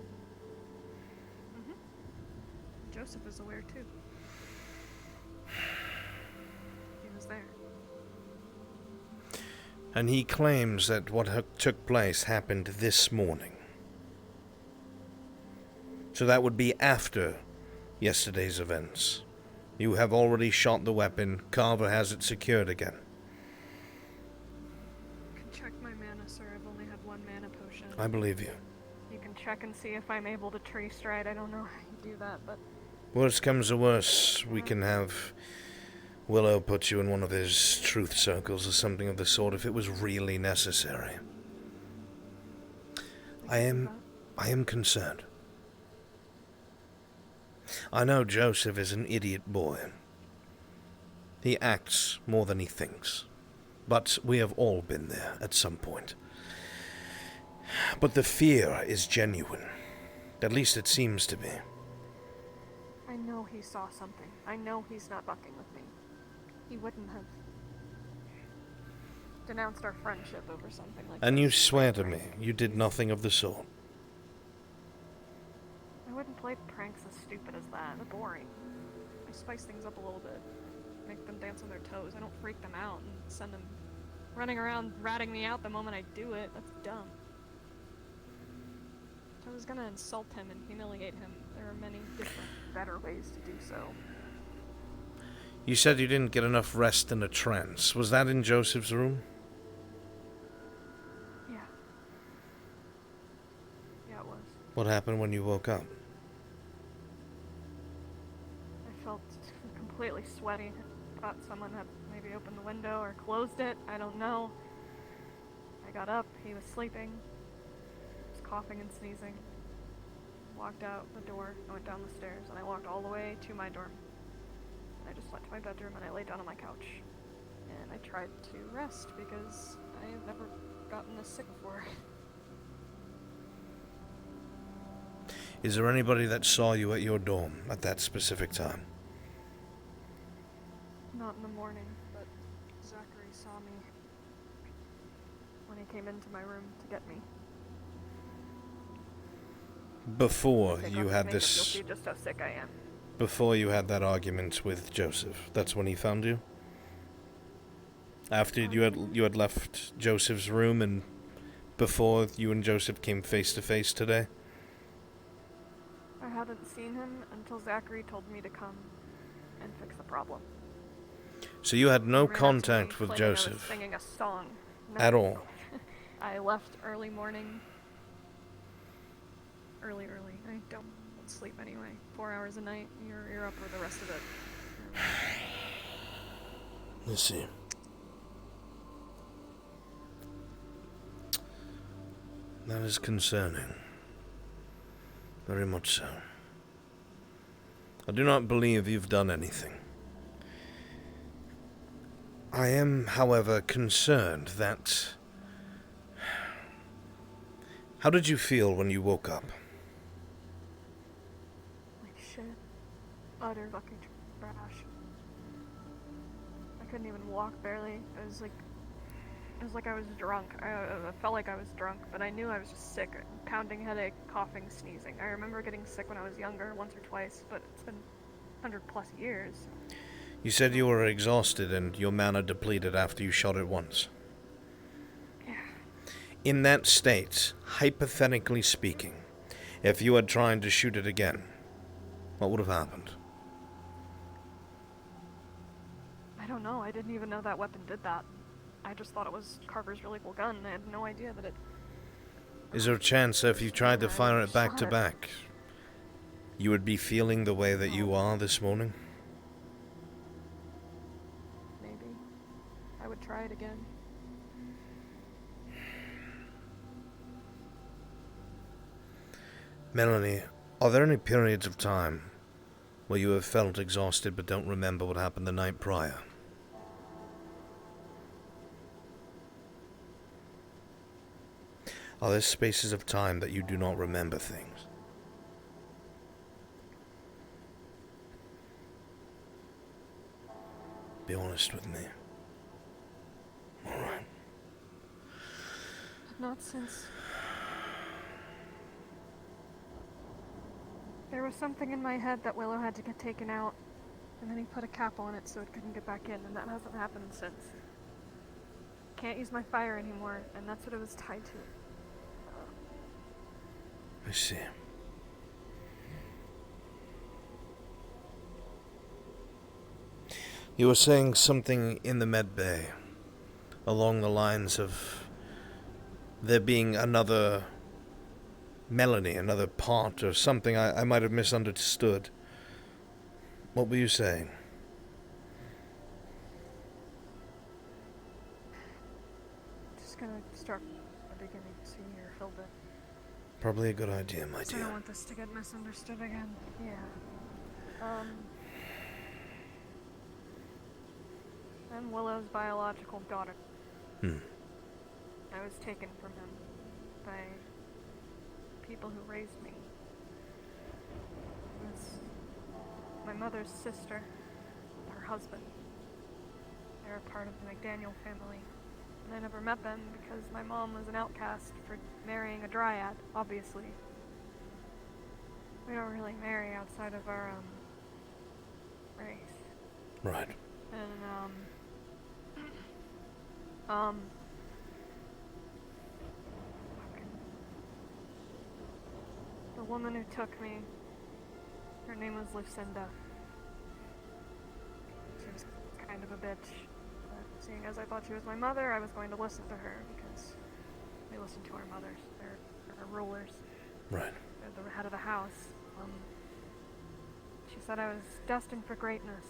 Joseph is aware too. He was there. And he claims that what took place happened this morning. So that would be after yesterday's events. You have already shot the weapon. Carver has it secured again. You can check my mana, sir. I've only had one mana potion. I believe you. You can check and see if I'm able to tree stride. I don't know how you do that, but... Worst comes to worst, we can have Willow put you in one of his truth circles or something of the sort if it was really necessary. I am concerned. I know Joseph is an idiot boy. He acts more than he thinks. But we have all been there at some point. But the fear is genuine. At least it seems to be. I know he saw something. I know he's not bucking with me. He wouldn't have denounced our friendship over something like that. And you swear to me, you did nothing of the sort. I wouldn't play pranks as stupid as that. They're boring. I spice things up a little bit. Make them dance on their toes. I don't freak them out and send them running around ratting me out the moment I do it. That's dumb. If I was gonna insult him and humiliate him, there are many different, better ways to do so. You said you didn't get enough rest in a trance. Was that in Joseph's room? Yeah. Yeah, it was. What happened when you woke up? I felt completely sweaty. Thought someone had maybe opened the window or closed it. I don't know. I got up. He was sleeping. He was coughing and sneezing. Walked out the door. I went down the stairs, and I walked all the way to my dorm. And I just went to my bedroom, and I laid down on my couch. And I tried to rest, because I have never gotten this sick before. Is there anybody that saw you at your dorm at that specific time? Not in the morning, but Zachary saw me when he came into my room to get me. Before you had You'll this... see just how sick I am. Before you had that argument with Joseph. That's when he found you? After you had left Joseph's room and before you and Joseph came face to face today? I hadn't seen him until Zachary told me to come and fix the problem. So you had no He ran up to contact me with claiming I was Joseph? singing a song. No. At all? I left early morning. Early. I don't sleep anyway. 4 hours a night. You're up for the rest of it. Let's see. That is concerning. Very much so. I do not believe you've done anything. I am, however, concerned that... How did you feel when you woke up? Like shit. Utter fucking trash. I couldn't even walk barely. It was like I was drunk. I felt like I was drunk, but I knew I was just sick. Pounding headache, coughing, sneezing. I remember getting sick when I was younger, once or twice, but it's been 100+ years. You said you were exhausted and your mana depleted after you shot it once. Yeah. In that state, hypothetically speaking, if you had tried to shoot it again, what would have happened? I don't know. I didn't even know that weapon did that. I just thought it was Carver's really cool gun. I had no idea that it Is there a chance that if you tried to fire it back to shot it. back, you would be feeling the way that you are this morning? Maybe. I would try it again. Melanie, are there any periods of time where you have felt exhausted but don't remember what happened the night prior? Are there spaces of time that you do not remember things? Be honest with me. Alright. Not since... There was something in my head that Willow had to get taken out, and then he put a cap on it so it couldn't get back in, and that hasn't happened since. Can't use my fire anymore, and that's what it was tied to. I see. You were saying something in the med bay along the lines of there being another Melanie, another part or something I might have misunderstood. What were you saying? Just gonna start at the beginning so you filled it. Probably a good idea, my I dear. don't want this to get misunderstood again. Yeah. I'm Willow's biological daughter. I was taken from him by people who raised me. It was my mother's sister, her husband. They're a part of the McDaniel family. And I never met them because my mom was an outcast for marrying a dryad, obviously. We don't really marry outside of our, race. Right. And, the woman who took me, her name was Lucinda. She was kind of a bitch. But seeing as I thought she was my mother, I was going to listen to her because we listen to our mothers. They're our rulers. Right. They're the head of the house. She said I was destined for greatness.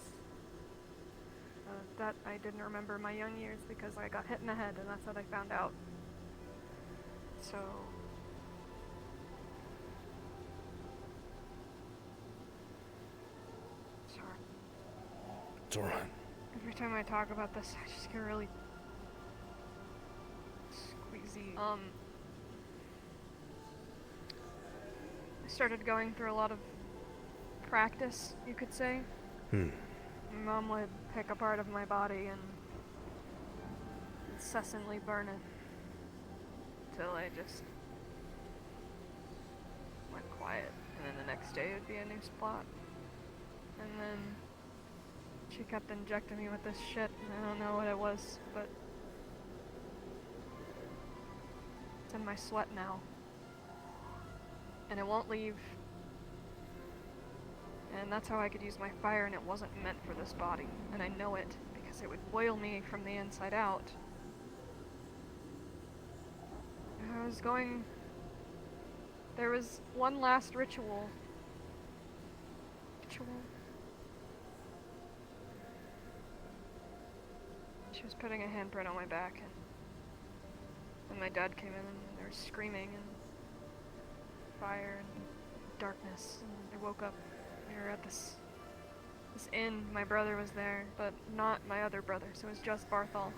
That I didn't remember my young years because I got hit in the head, and that's what I found out. So... Sorry. It's alright. Every time I talk about this, I just get really... squeezy. I started going through a lot of practice, you could say. My mom would pick a part of my body and incessantly burn it till I just went quiet. And then the next day it would be a new spot. And then she kept injecting me with this shit, and I don't know what it was, but it's in my sweat now. And it won't leave. And that's how I could use my fire, and it wasn't meant for this body. And I know it, because it would boil me from the inside out. I was going... There was one last ritual. She was putting a handprint on my back, and my dad came in, and they were screaming, and fire, and darkness, and I woke up. We were at this inn. My brother was there, but not my other brother, so it was just Barthol.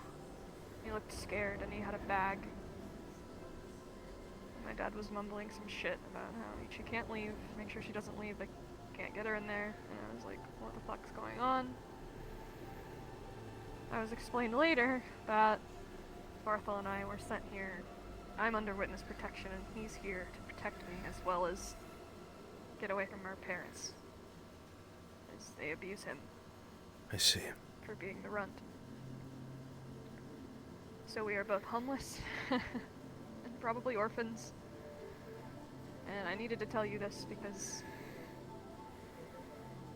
He looked scared, and he had a bag. My dad was mumbling some shit about how she can't leave, make sure she doesn't leave, they can't get her in there, and I was like, what the fuck's going on? I was explained later that Barthol and I were sent here. I'm under witness protection, and he's here to protect me, as well as get away from our parents. As they abuse him. I see. For being the runt. So we are both homeless, and probably orphans. And I needed to tell you this because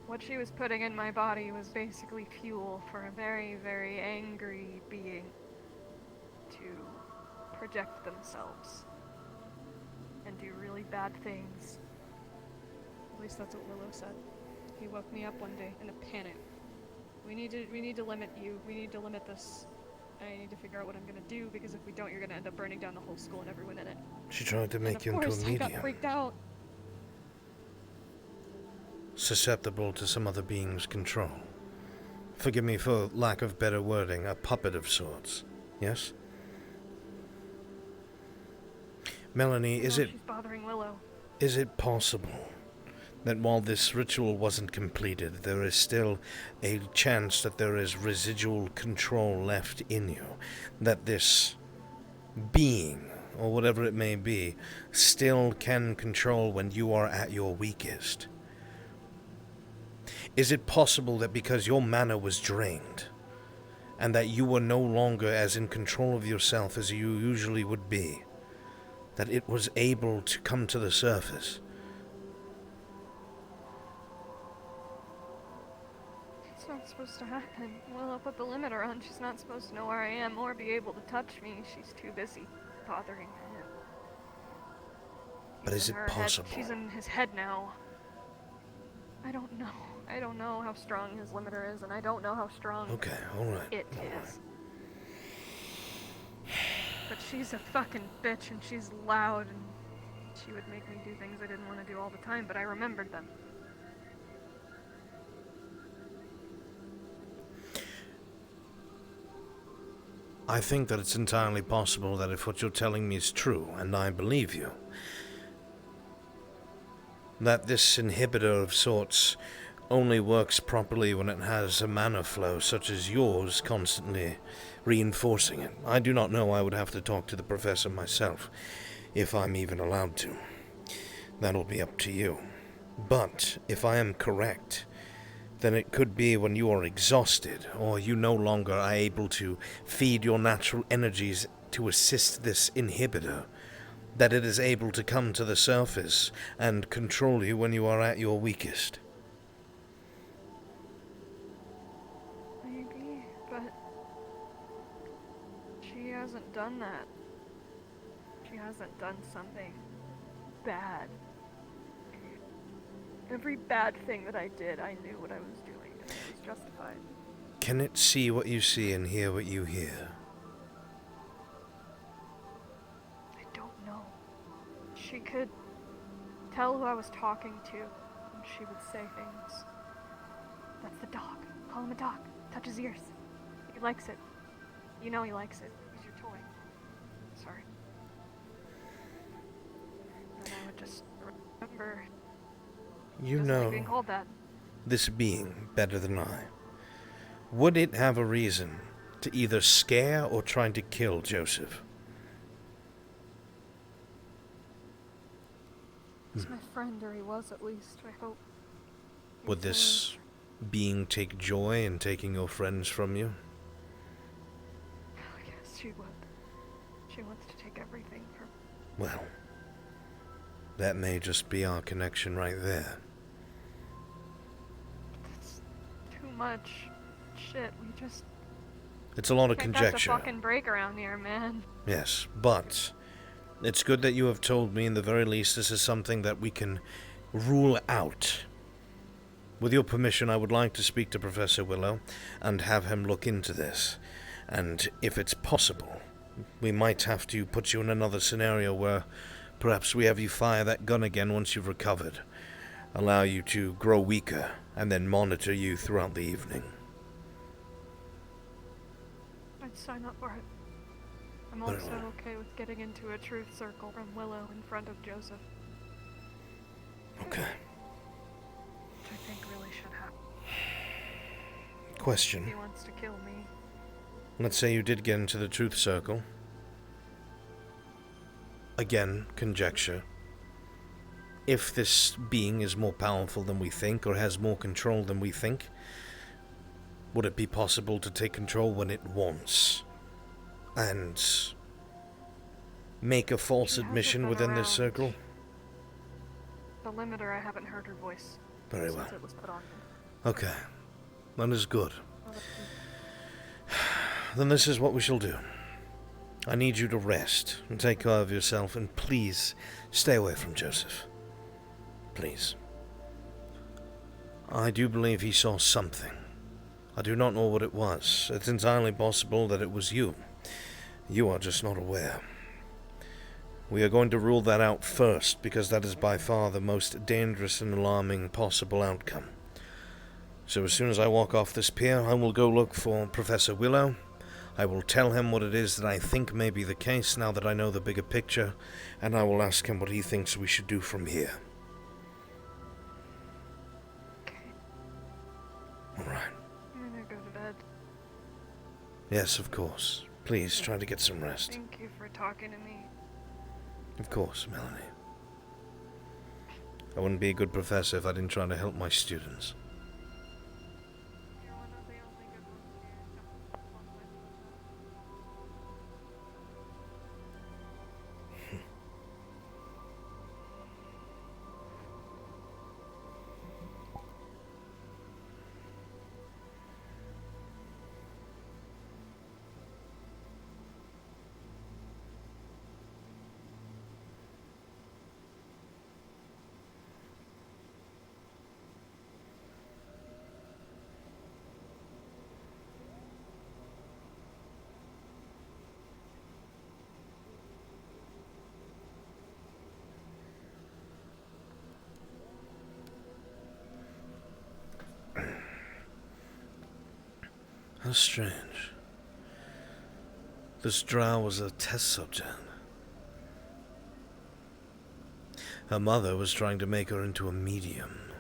what she was putting in my body was basically fuel for a very, very angry being to project themselves. do really bad things. At least that's what Willow said. He woke me up one day in a panic. We need to limit you. We need to limit this. I need to figure out what I'm gonna do, because if we don't, you're gonna end up burning down the whole school and everyone in it. She tried to make you And into of a course, I got medium. freaked out. Susceptible to some other being's control. Forgive me for lack of better wording, a puppet of sorts. Yes? Melanie, is She's bothering Willow. it possible that while this ritual wasn't completed, there is still a chance that there is residual control left in you? That this being, or whatever it may be, still can control when you are at your weakest? Is it possible that because your mana was drained, and that you were no longer as in control of yourself as you usually would be, that it was able to come to the surface? It's not supposed to happen. Willow put the limiter on. She's not supposed to know where I am or be able to touch me. She's too busy bothering him. But is it possible? She's in his head now. I don't know. I don't know how strong his limiter is, and I don't know how strong it is. But she's a fucking bitch, and she's loud, and she would make me do things I didn't want to do all the time, but I remembered them. I think that it's entirely possible that if what you're telling me is true, and I believe you, that this inhibitor of sorts only works properly when it has a mana flow such as yours constantly reinforcing it. I do not know. I would have to talk to the professor myself, if I'm even allowed to. That'll be up to you. But if I am correct, then it could be when you are exhausted, or you no longer are able to feed your natural energies to assist this inhibitor, that it is able to come to the surface and control you when you are at your weakest. Maybe, but she hasn't done that. She hasn't done something bad. Every bad thing that I did, I knew what I was doing, and it was justified. Can it see what you see and hear what you hear? I don't know. She could tell who I was talking to, and she would say things. That's the dog. Call him a dog. Touch his ears. He likes it. You know he likes it. He's your toy. Sorry. And I would just remember. You doesn't like know being called that. this being better than I. Would it have a reason to either scare or try to kill Joseph? He's my friend, or he was at least, I hope. Would this being take joy in taking your friends from you? Yes, she would. She wants to take everything from. Well, that may just be our connection right there. That's too much shit. We just. It's a lot of can't conjecture. catch a fucking break around here, man. Yes, but it's good that you have told me, in the very least, this is something that we can rule out. With your permission, I would like to speak to Professor Willow and have him look into this. And if it's possible, we might have to put you in another scenario where perhaps we have you fire that gun again once you've recovered, allow you to grow weaker, and then monitor you throughout the evening. I'd sign up for it. I'm Very also well. okay with getting into a truth circle from Willow in front of Joseph. Okay. Which I think really should happen. Question. He wants to kill me. Let's say you did get into the truth circle. Again, conjecture. If this being is more powerful than we think, or has more control than we think, would it be possible to take control when it wants? And make a false admission within this circle? The limiter, I haven't heard her voice. Very since well. it was put on. Okay. That is good. Then this is what we shall do. I need you to rest and take care of yourself, and please stay away from Joseph. Please. I do believe he saw something. I do not know what it was. It's entirely possible that it was you. You are just not aware. We are going to rule that out first, because that is by far the most dangerous and alarming possible outcome. So as soon as I walk off this pier, I will go look for Professor Willow. I will tell him what it is that I think may be the case now that I know the bigger picture, and I will ask him what he thinks we should do from here. Alright. I'm gonna go to bed. Yes, of course. Please, try to get some rest. Thank you for talking to me. Of course, Melanie. I wouldn't be a good professor if I didn't try to help my students. How strange. This drow was a test subject. Her mother was trying to make her into a medium.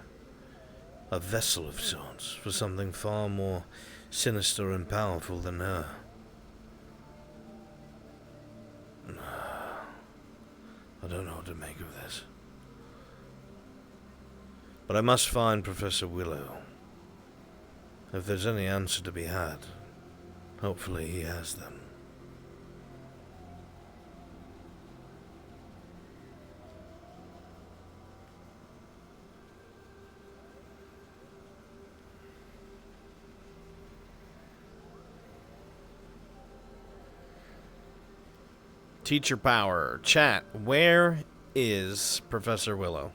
A vessel of sorts for something far more sinister and powerful than her. I don't know what to make of this. But I must find Professor Willow. If there's any answer to be had, hopefully he has them. Teacher power. Chat, where is Professor Willow?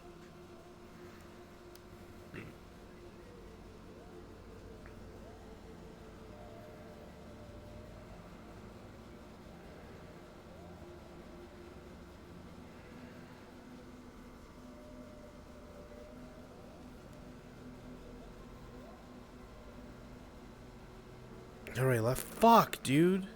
Already left. Fuck, dude.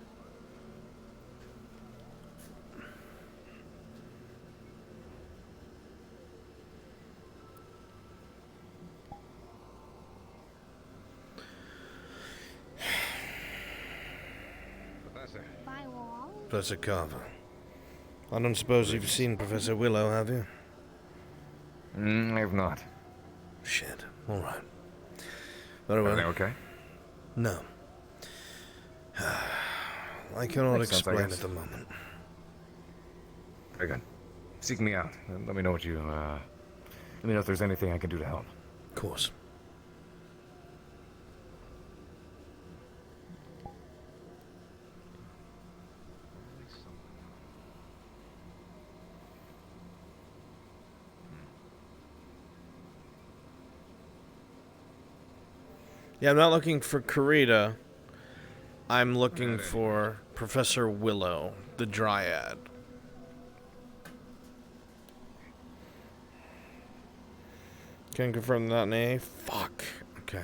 Professor Carver. I don't suppose you've seen Professor Willow, have you? I've not. Shit. Alright. Very well. Are they okay? No. I cannot Makes sense, I explain guess. at the moment. Very good. Seek me out. And let me know what you, let me know if there's anything I can do to help. Of course. Yeah, I'm not looking for Karita. I'm looking for Professor Willow, the Dryad. Can confirm that an A? Fuck. Okay.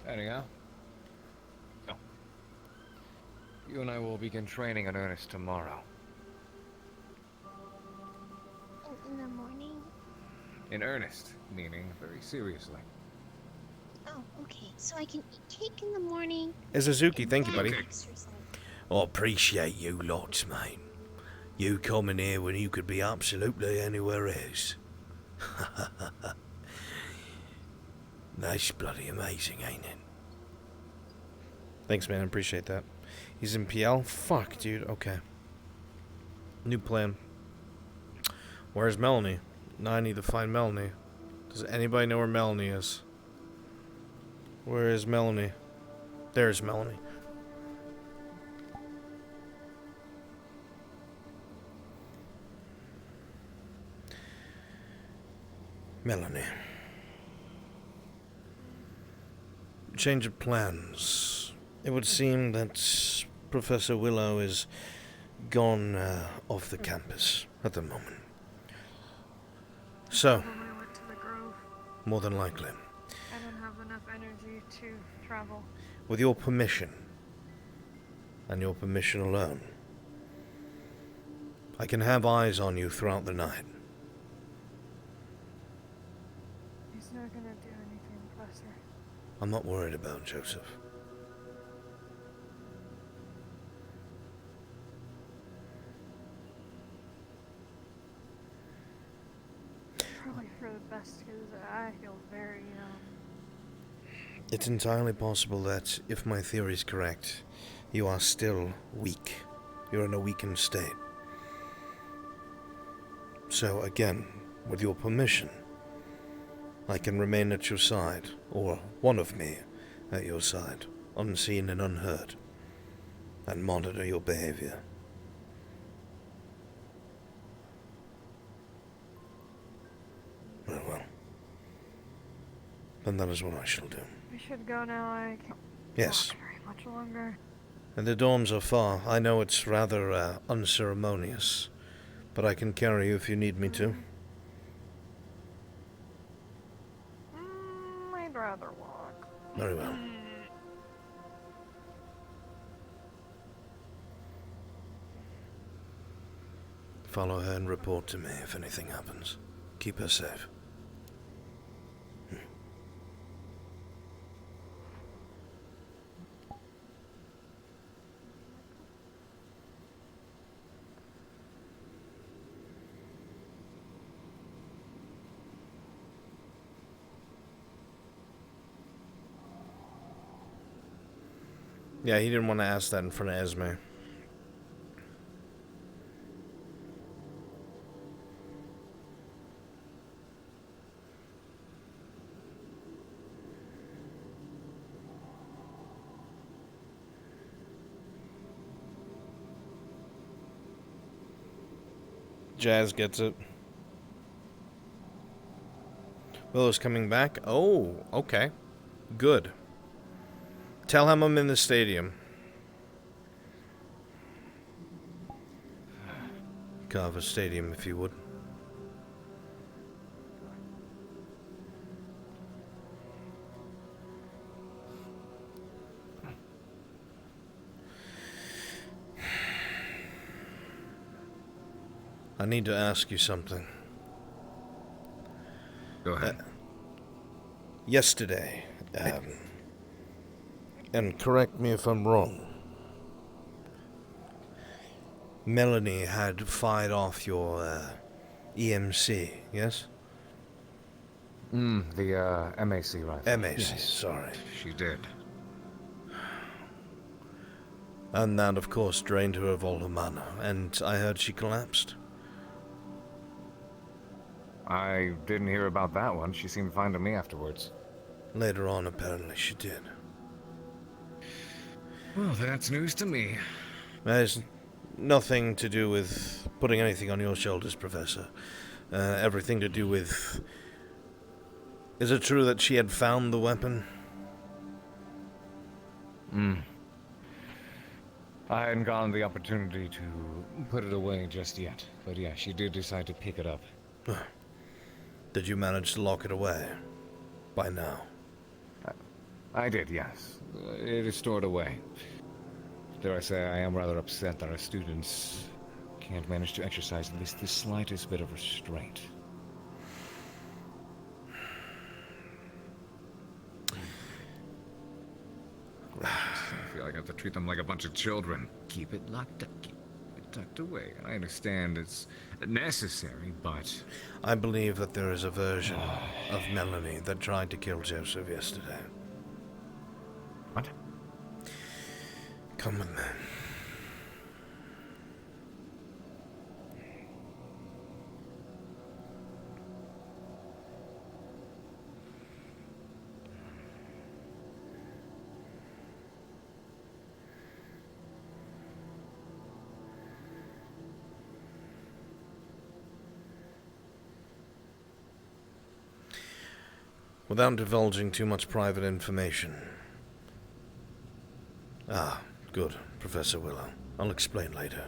Anyhow. So, you and I will begin training in earnest tomorrow. In the morning? In earnest, meaning very seriously. Oh, okay. So I can eat cake in the morning. Izuzuki, thank you, then buddy. exercise. I appreciate you lots, mate. You coming here when you could be absolutely anywhere else. That's bloody amazing, ain't it? Thanks, man. I appreciate that. He's in PL? Fuck, dude. Okay. New plan. Where's Melanie? Now I need to find Melanie. Does anybody know where Melanie is? Where is Melanie? There's Melanie. Melanie. Change of plans. It would seem that Professor Willow is gone off the campus at the moment. So, I went to the Grove. more than likely, I don't have enough energy to travel. with your permission, and your permission alone, I can have eyes on you throughout the night. He's not gonna do anything, Professor. I'm not worried about Joseph. Probably for the best, because I feel very, It's entirely possible that, if my theory is correct, you are still weak. You're in a weakened state. So, again, with your permission, I can remain at your side, or one of me at your side, unseen and unheard, and monitor your behavior. Very well. Then that is what I shall do. we should go now. I can't Yes. walk very much longer. And the dorms are far. I know it's rather unceremonious, but I can carry you if you need me to. I'd rather walk. Very well. Follow her and report to me if anything happens. Keep her safe. Yeah, he didn't want to ask that in front of Esme. Jazz gets it. Willow's coming back? Oh, okay. Good. Tell him I'm in the stadium. Carver Stadium, if you would. I need to ask you something. Go ahead. Yesterday, and correct me if I'm wrong, Melanie had fired off your EMC, yes? The MAC rifle. MAC, Yes. sorry. She did. And that, of course, drained her of all her mana, and I heard she collapsed. I didn't hear about that one. She seemed fine to me afterwards. Later on, apparently, she did. Well, that's news to me. There's nothing to do with putting anything on your shoulders, Professor. Everything to do with... Is it true that she had found the weapon? I hadn't gotten the opportunity to put it away just yet. But yeah, she did decide to pick it up. Did you manage to lock it away? By now? I did, yes. It is stored away. Dare I say, I am rather upset that our students can't manage to exercise at least the slightest bit of restraint. I feel like I have to treat them like a bunch of children. Keep it locked up, keep it tucked away. I understand it's necessary, but... I believe that there is a version of Melanie that tried to kill Joseph yesterday. What? Come with me. Without divulging too much private information. Ah, good, Professor Willow. I'll explain later.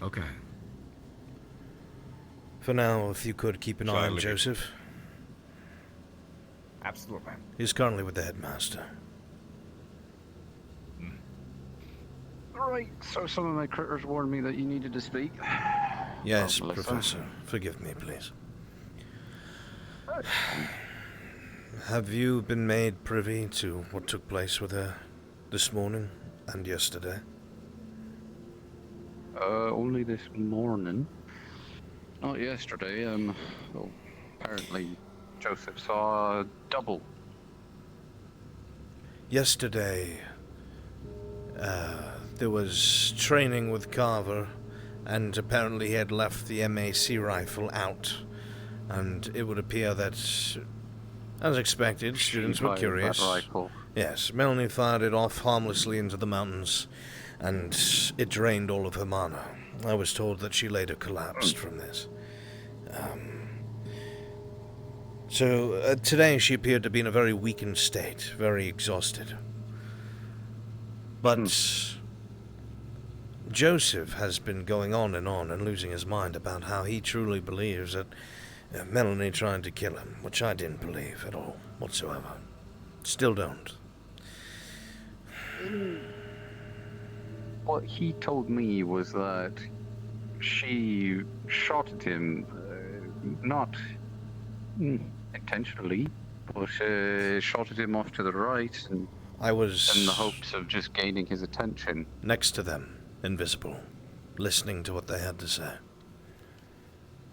Okay. For now, if you could keep an eye on Silently. Joseph. Absolutely. He's currently with the headmaster. Right, so some of my critters warned me that you needed to speak. Yes, Oh, Melissa. Professor. Forgive me, please. Have you been made privy to what took place with her this morning and yesterday? Only this morning. Not yesterday. Well, apparently Joseph saw a double. Yesterday, there was training with Carver, and apparently he had left the MAC rifle out. And it would appear that, as expected, students were fired curious. that rifle. Yes, Melanie fired it off harmlessly into the mountains, and it drained all of her mana. I was told that she later collapsed from this. So today she appeared to be in a very weakened state, very exhausted. But Joseph has been going on and losing his mind about how he truly believes that Melanie tried to kill him, which I didn't believe at all, whatsoever. Still don't. What he told me was that she shot at him, not intentionally, but shot at him off to the right, and I was in the hopes of just gaining his attention. Next to them, invisible, listening to what they had to say.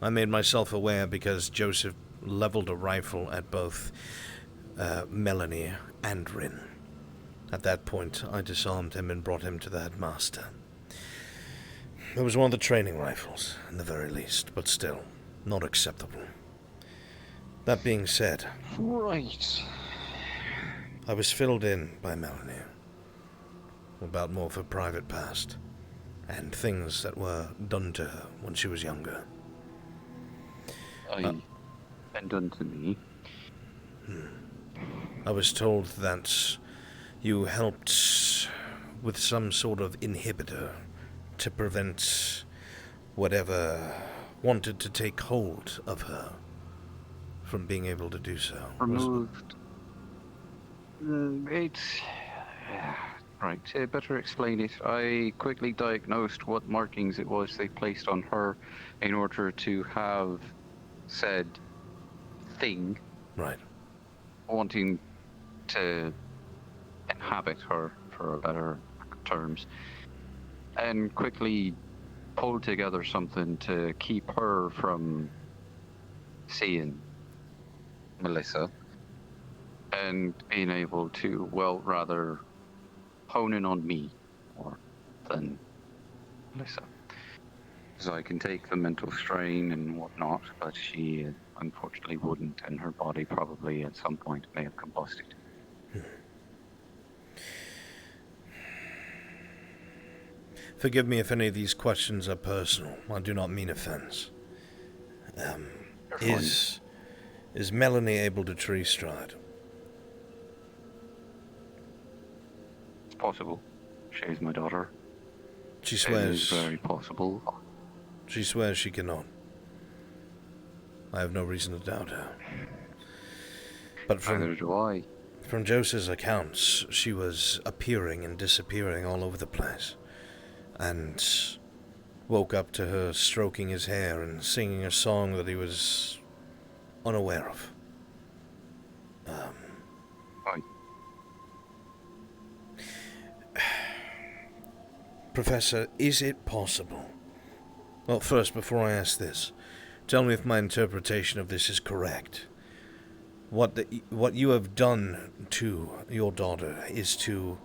I made myself aware because Joseph leveled a rifle at both Melanie and Rin. At that point, I disarmed him and brought him to the headmaster. It was one of the training rifles, in the very least, but still, not acceptable. That being said... Right. I was filled in by Melanie about more of her private past, and things that were done to her when she was younger. And done to me. I was told that you helped with some sort of inhibitor to prevent whatever wanted to take hold of her from being able to do so. Removed. Right, better explain it. I quickly diagnosed what markings it was they placed on her in order to have said thing. Right. Wanting to inhabit her, for better terms. And quickly pulled together something to keep her from seeing Melissa. And being able to, well, rather hone in on me more than Melissa. So I can take the mental strain and whatnot, but she unfortunately wouldn't, and her body probably at some point may have combusted. Forgive me if any of these questions are personal. I do not mean offense. Is Melanie able to tree stride? It's possible. She's my daughter. She swears. It is very possible. She swears she cannot. I have no reason to doubt her. But Neither do I. From Joseph's accounts, she was appearing and disappearing all over the place. And woke up to her stroking his hair and singing a song that he was unaware of. Professor, is it possible? Well, first, before I ask this, tell me if my interpretation of this is correct. What you have done to your daughter is to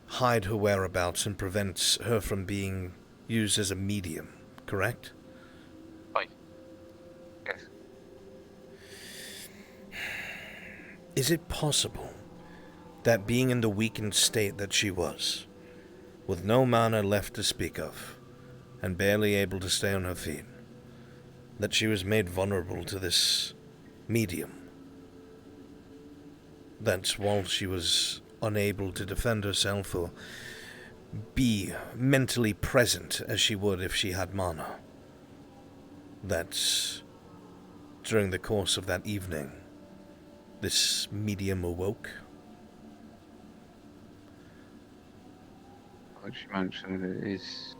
hide her whereabouts and prevent her from being used as a medium, correct? Right. Yes. Is it possible that being in the weakened state that she was, with no mana left to speak of, and barely able to stay on her feet, that she was made vulnerable to this medium. That while she was unable to defend herself or be mentally present as she would if she had mana, that during the course of that evening, this medium awoke. Like she mentioned, it is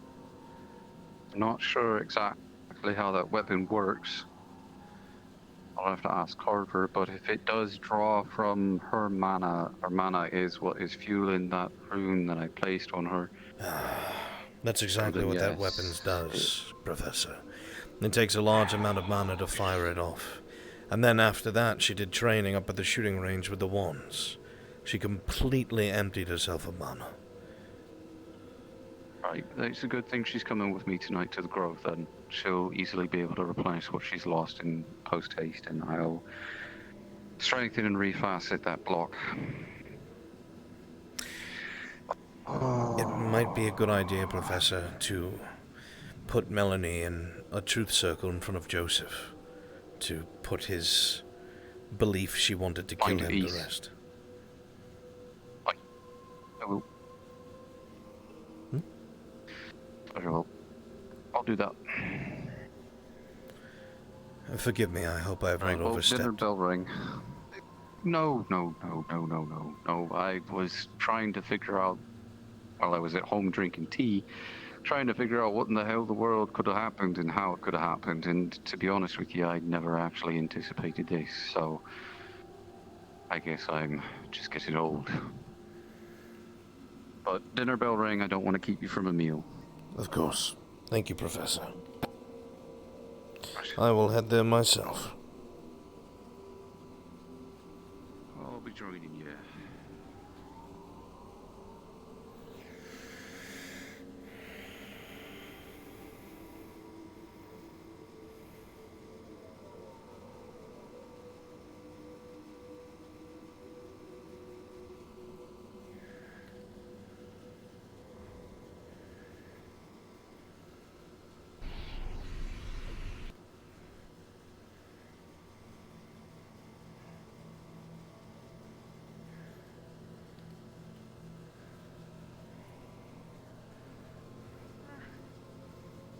not sure exactly how that weapon works. I'll have to ask Carver, but if it does draw from her mana, her mana is what is fueling that rune that I placed on her. That's exactly what that weapon does, Professor. It takes a large amount of mana to fire it off. And then after that, she did training up at the shooting range with the wands. She completely emptied herself of mana. Right, it's a good thing she's coming with me tonight to the Grove, then. She'll easily be able to replenish what she's lost in post-haste, and I'll strengthen and refacet that block. It might be a good idea, Professor, to put Melanie in a truth circle in front of Joseph, to put his belief she wanted to kill him to rest. I will. Very well. I'll do that. Forgive me, I hope I have not overstepped. Dinner bell ring. No. I was trying to figure out, while I was at home drinking tea, trying to figure out what in the hell the world could have happened and how it could have happened. And to be honest with you, I'd never actually anticipated this. So I guess I'm just getting old. But dinner bell ring, I don't want to keep you from a meal. Of course. Thank you, Professor. I will head there myself. I'll be joining you.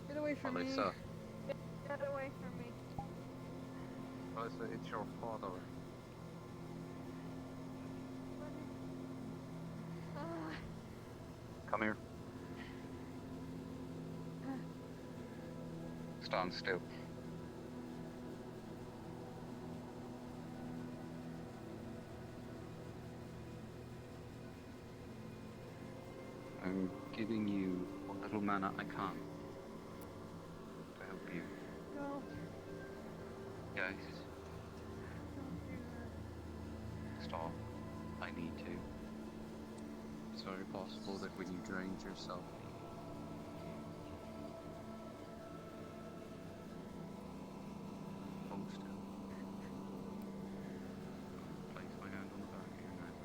Get away from me. Melissa. Get away from me. Melissa, it's your father. Come here. Stand still. I'm giving you what little mana I can to help you. No. Guys. Stop. I need to. It's very possible that when you drained yourself, hold still. Place my hand on the back of your neck.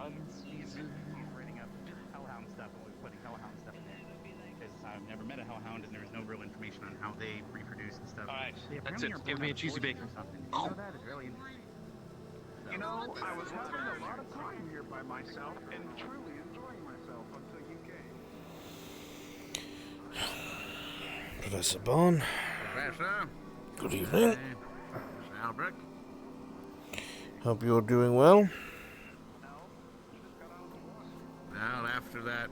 Unseasoned. He's writing up hellhound stuff and we're putting hellhound stuff in there. Because I've never met a hellhound and there's no real information on how they reproduce and stuff. Alright, that's it. Give me a juicy bacon. You know that? It's really interesting. You know, I was having a lot of time here by myself and truly enjoying myself until you came. Professor Bond. Professor. Good evening. Albrecht. Hope you're doing well. Well, after that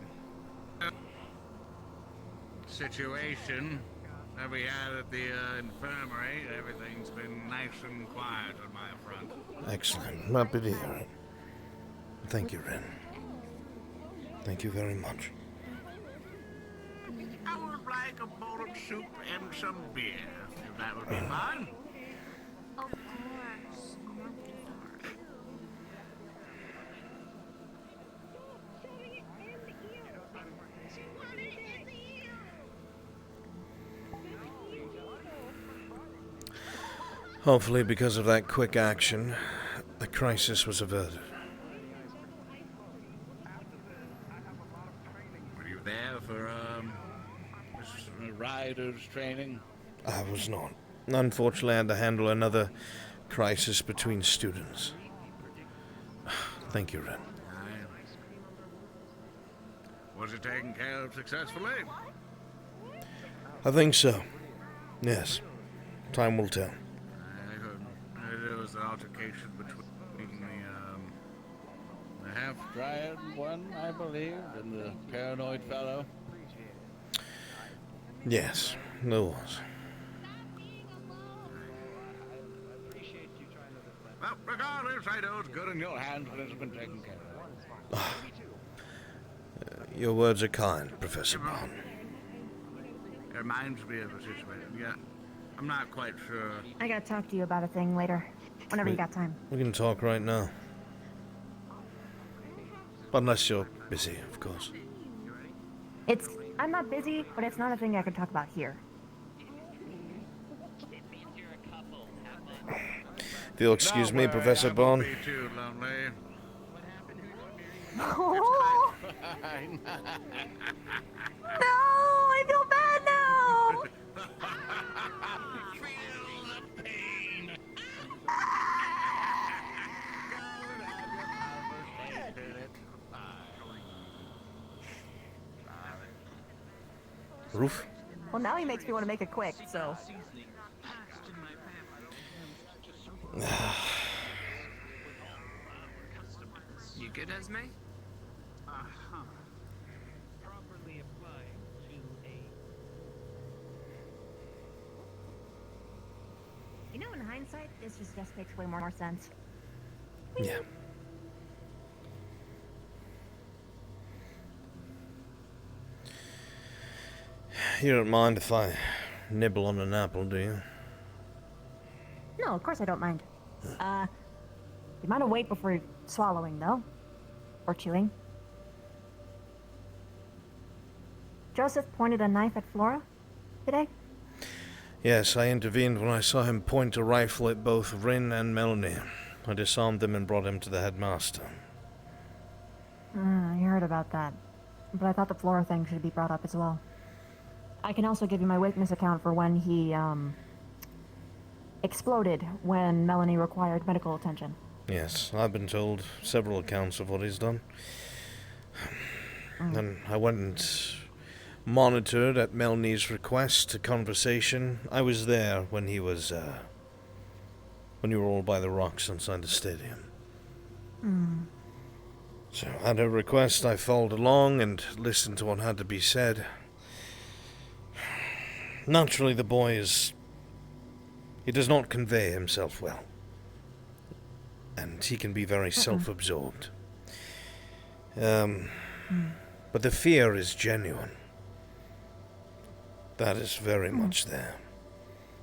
situation that we had at the infirmary, everything's been nice and quiet on my front. Excellent. Happy to hear it. Thank you, Ren. Thank you very much. I would like a bowl of soup and some beer, if that would be fine. Of course. Hopefully, because of that quick action, the crisis was averted. Were you there for, Ryder's training? I was not. Unfortunately, I had to handle another crisis between students. Thank you, Ren. Was it taken care of successfully? I think so. Yes. Time will tell. There was an altercation between the half-dryad one, I believe, and the paranoid fellow. Yes, there was. Well, regardless, I know it's good in your hands and it's been taken care of. Your words are kind, Professor Bond. It reminds me of a situation, yeah. I'm not quite sure. I gotta talk to you about a thing later, whenever you got time. We can talk right now. But unless you're busy, of course. I'm not busy, but it's not a thing I can talk about here. If you'll excuse me, Professor Bond. Be too lonely. Oh. No, I feel bad now. Roof? Well, now he makes me want to make it quick, so. You good, Esme? Properly applied to a... You know, in hindsight, this just makes way more sense. Yeah. You don't mind if I nibble on an apple, do you? No, of course I don't mind. You might wait before swallowing, though. Or chewing. Joseph pointed a knife at Flora today? Yes, I intervened when I saw him point a rifle at both Rin and Melanie. I disarmed them and brought him to the headmaster. I heard about that. But I thought the Flora thing should be brought up as well. I can also give you my witness account for when he, exploded when Melanie required medical attention. Yes, I've been told several accounts of what he's done. And I went and monitored at Melanie's request a conversation. I was there when he was, when you were all by the rocks inside the stadium. So at her request, I followed along and listened to what had to be said. Naturally, the boy is... he does not convey himself well. And he can be very self-absorbed. But the fear is genuine. That is very much there.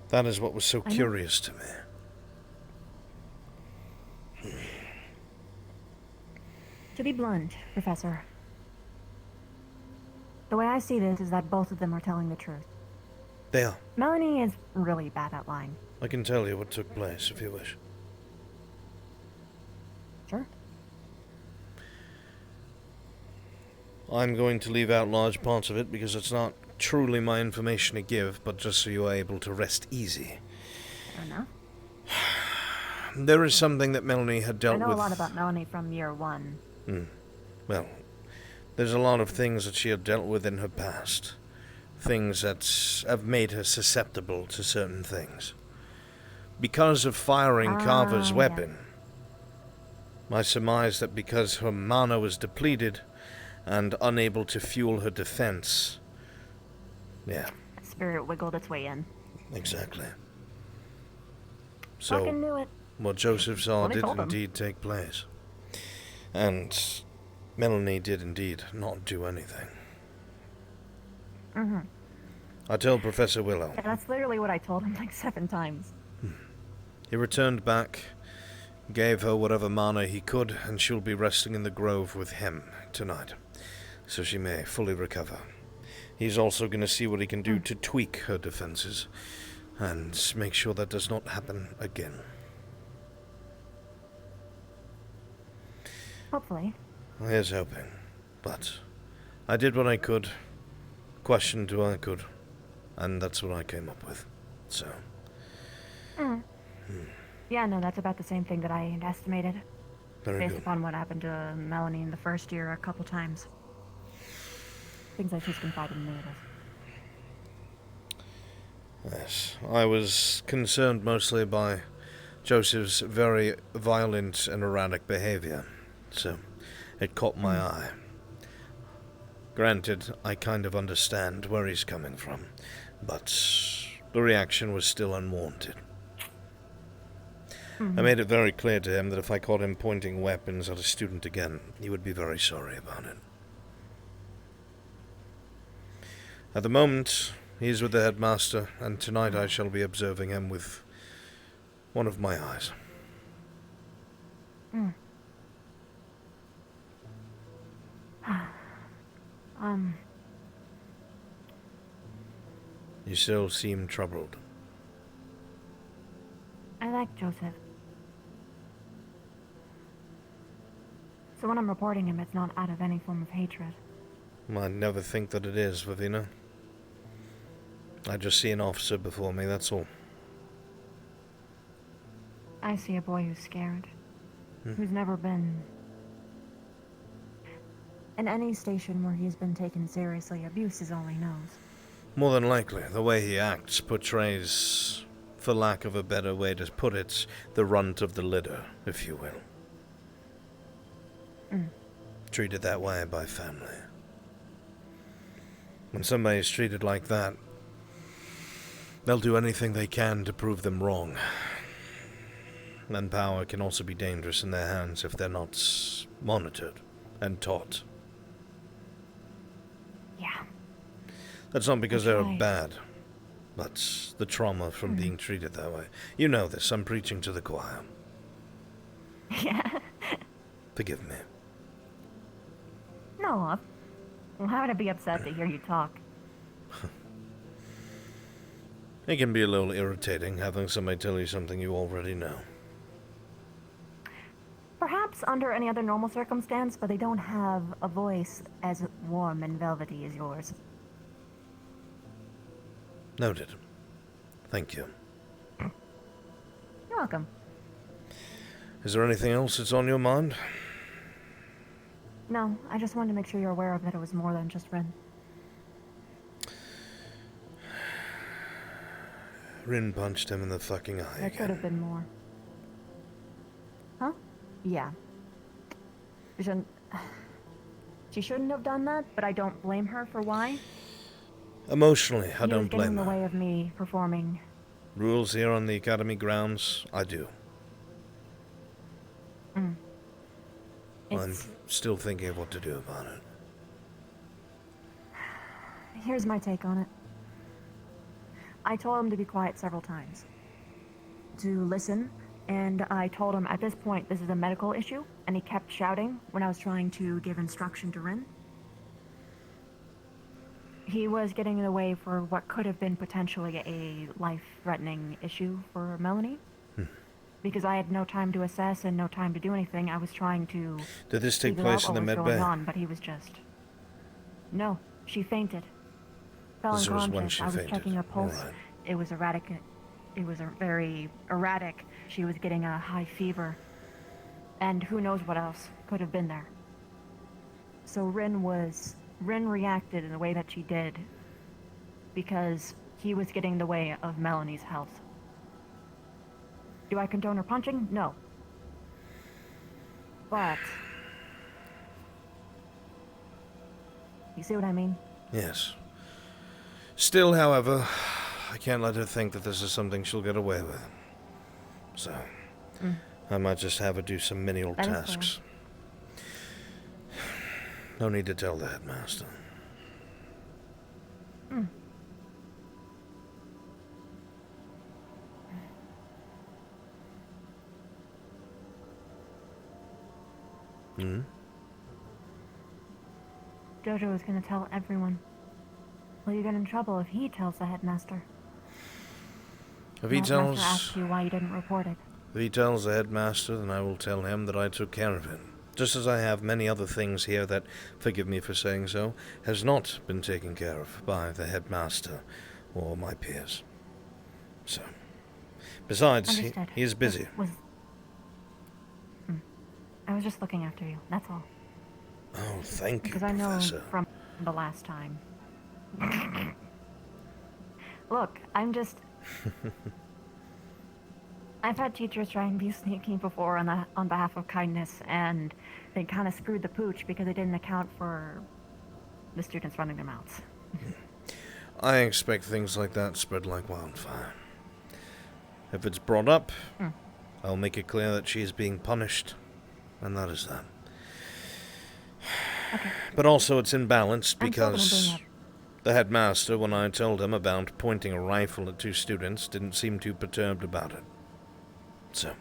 That is what was so curious to me. To be blunt, Professor, the way I see this is that both of them are telling the truth. They are. Melanie is really bad at lying. I can tell you what took place, if you wish. Sure. I'm going to leave out large parts of it because it's not truly my information to give, but just so you are able to rest easy. Fair enough. There is something that Melanie had dealt with... I know a lot about Melanie from year one. Well, there's a lot of things that she had dealt with in her past. Things that have made her susceptible to certain things. Because of firing Carver's weapon, I surmise that because her mana was depleted and unable to fuel her defense... yeah. Spirit wiggled its way in. Exactly. So, Fucking knew it. what Joseph saw Well, they did told him. indeed take place. And Melanie did indeed not do anything. I told Professor Willow. Yeah, that's literally what I told him like 7 times. He returned back, gave her whatever mana he could, and she'll be resting in the grove with him tonight, so she may fully recover. He's also going to see what he can do to tweak her defenses. and make sure that does not happen again. Hopefully. Here's hoping. But I did what I could, questioned what I could, and that's what I came up with. So. Yeah, no, that's about the same thing that I had estimated. Very based good. upon what happened to Melanie in the first year a couple times. Things like she's confided in me with. Yes, I was concerned mostly by Joseph's very violent and erratic behavior, so it caught my eye. Granted, I kind of understand where he's coming from, but the reaction was still unwarranted. I made it very clear to him that if I caught him pointing weapons at a student again, he would be very sorry about it. At the moment, he is with the headmaster, and tonight I shall be observing him with one of my eyes. You still seem troubled. I like Joseph. So when I'm reporting him, it's not out of any form of hatred. I never think that it is, Vivina. I just see an officer before me, that's all. I see a boy who's scared. Who's never been in any station where he's been taken seriously. Abuse is all he knows. More than likely, the way he acts portrays, for lack of a better way to put it, the runt of the litter, if you will. Treated that way by family. When somebody's treated like that, they'll do anything they can to prove them wrong. And power can also be dangerous in their hands if they're not monitored and taught. Yeah. That's not because they're bad, but the trauma from being treated that way. You know this, I'm preaching to the choir. Yeah. Forgive me. No, why would I be upset to hear you talk? It can be a little irritating having somebody tell you something you already know. Perhaps under any other normal circumstance, but they don't have a voice as warm and velvety as yours. Noted. Thank you. You're welcome. Is there anything else that's on your mind? No, I just wanted to make sure you're aware of that it was more than just Rin. Rin punched him in the fucking eye There could have been more. Huh? Yeah. She shouldn't have done that, but I don't blame her for why. Emotionally, I don't He was getting blame in the her. way of me performing. Rules here on the Academy grounds, I do. I'm still thinking of what to do about it. Here's my take on it. I told him to be quiet several times. To listen, and I told him at this point this is a medical issue, and he kept shouting when I was trying to give instruction to Rin. He was getting in the way for what could have been potentially a life-threatening issue for Melanie. Because I had no time to assess and no time to do anything, I was trying to... Did this take figure out place in what the was med going bay? on, but he was just... No, she fainted. Fell This was unconscious. when she I was fainted. checking her pulse. Alright. It was erratic. It was very erratic. She was getting a high fever. And who knows what else could have been there. So Rin reacted in the way that she did because he was getting in the way of Melanie's health. Do I condone her punching? No. But... you see what I mean? Yes. Still, however, I can't let her think that this is something she'll get away with. So, I might just have her do some menial That is fair. tasks. No need to tell the headmaster. Jojo is gonna tell everyone. Will you get in trouble if he tells the headmaster? If he the headmaster tells... asked you why you didn't report it. If he tells the headmaster, then I will tell him that I took care of him. Just as I have many other things here that, forgive me for saying so, has not been taken care of by the headmaster or my peers. So, besides, he is busy. I was just looking after you, that's all. Oh, thank you, Because I know Professor. from the last time. Look, I'm just... I've had teachers try and be sneaky before on behalf of kindness, and they kind of screwed the pooch because they didn't account for the students running their mouths. I expect things like that spread like wildfire. If it's brought up, I'll make it clear that she is being punished, and that is that. Okay. But also it's imbalanced I'm still gonna because bring up- the headmaster, when I told him about pointing a rifle at 2 students, didn't seem too perturbed about it. So.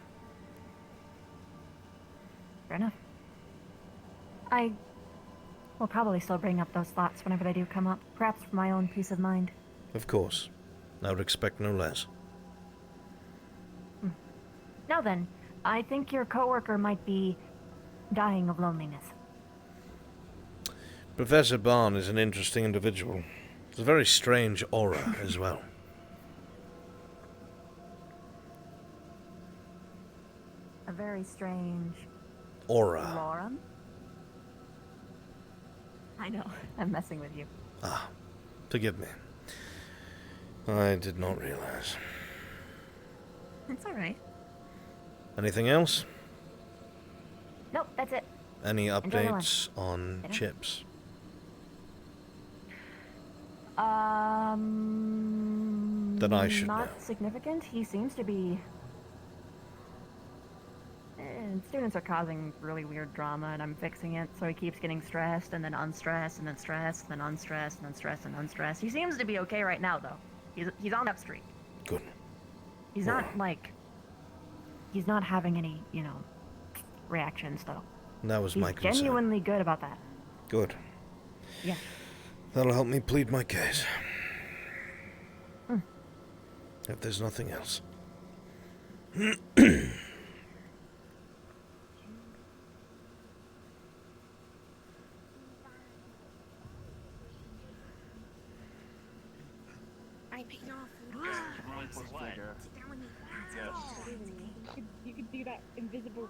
Fair enough. I will probably still bring up those thoughts whenever they do come up, perhaps for my own peace of mind. Of course. I would expect no less. Now then, I think your coworker might be dying of loneliness. Professor Barn is an interesting individual. It's a very strange aura as well. A very strange... Aura. Aura? I know, I'm messing with you. Ah, forgive me. I did not realize. It's alright. Anything else? Nope, that's it. Any Enjoy your lunch. updates on Dinner? Chips? That I should not know. significant. He seems to be... students are causing really weird drama, and I'm fixing it, so he keeps getting stressed, and then unstressed, and then stressed, and then unstressed, and then stressed, and unstressed. He seems to be okay right now, though. He's on that streak. Good. He's not, like... He's not having any, reactions, though. That was my He's concern. genuinely good about that. Good. Yeah. That'll help me plead my case. Hmm. If there's nothing else. I paid off. You could do that invisible,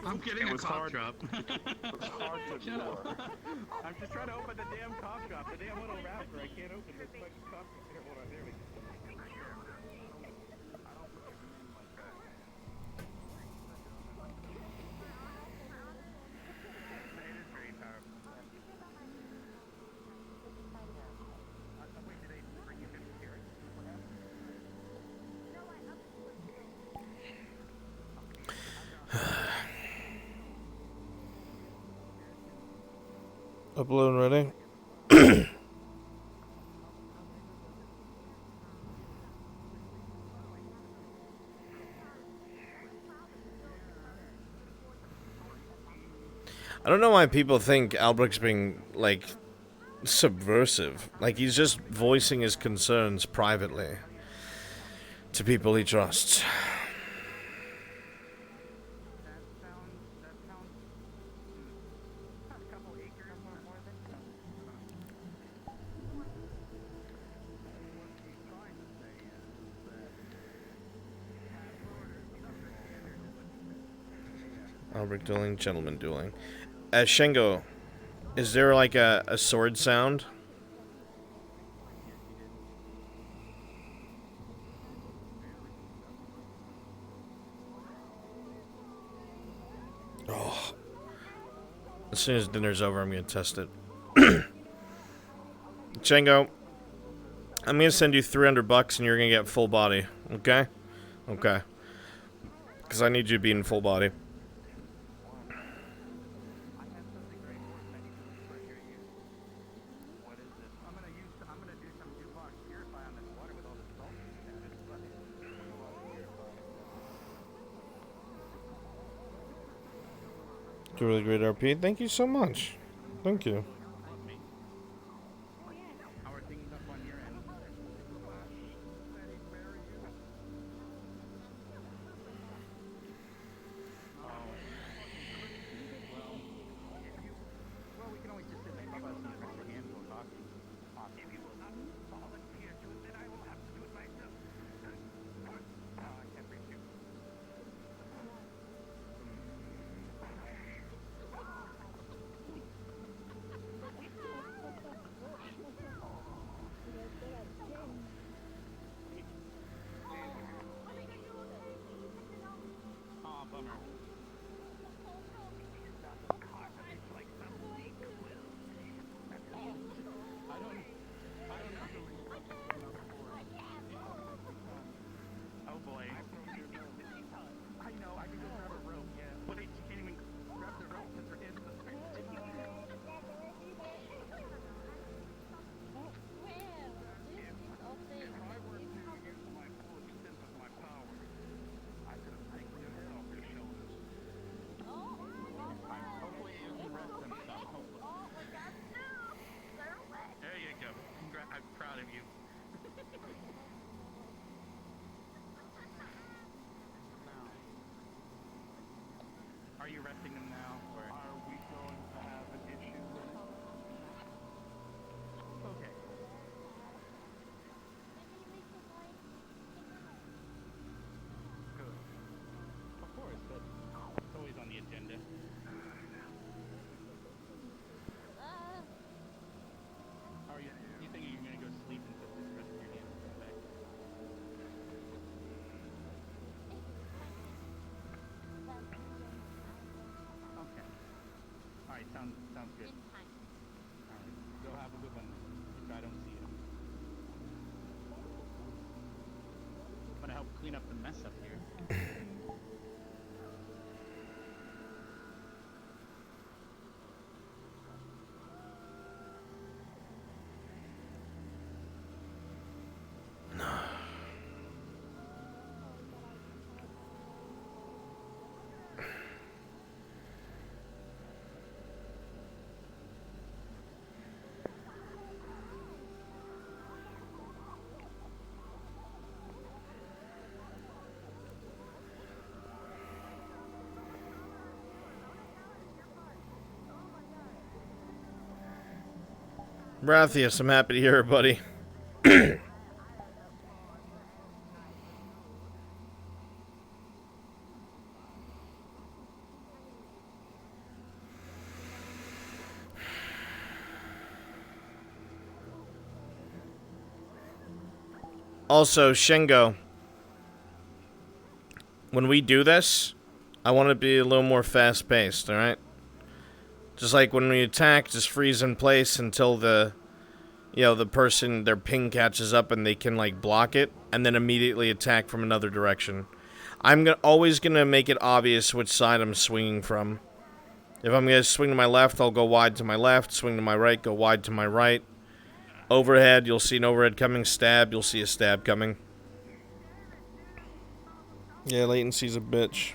I'm getting a cough drop. Shut up. I'm just trying to open the damn cough drop. The damn little wrapper. I can't open this fucking cough drop. Here, hold on. There we go. Upload ready. I don't know why people think Albrecht's being, like, subversive. Like, he's just voicing his concerns privately to people he trusts. Albrecht dueling, gentleman dueling. Shengo, is there like a sword sound? Oh. As soon as dinner's over, I'm gonna test it. Shengo, I'm gonna send you $300 and you're gonna get full body, okay? Okay. Because I need you to be in full body. You're really great, RP. Thank you so much. Thank you. Are you arresting them now, or are we going to have an issue with it? Okay. Good. Of course, it's always on the agenda. Are you thinking you're gonna go sleep and put this rest of your hands away? Okay. Alright, sounds good. Alright, go have a good one if I don't see you. I'm gonna help clean up the mess up here. Rathius, I'm happy to hear it, buddy. Also, Shingo, when we do this, I want it to be a little more fast-paced, alright? Just like when we attack, just freeze in place until the, you know, the person, their ping catches up and they can, like, block it, and then immediately attack from another direction. I'm always gonna make it obvious which side I'm swinging from. If I'm gonna swing to my left, I'll go wide to my left. Swing to my right, go wide to my right. Overhead, you'll see an overhead coming. Stab, you'll see a stab coming. Yeah, latency's a bitch.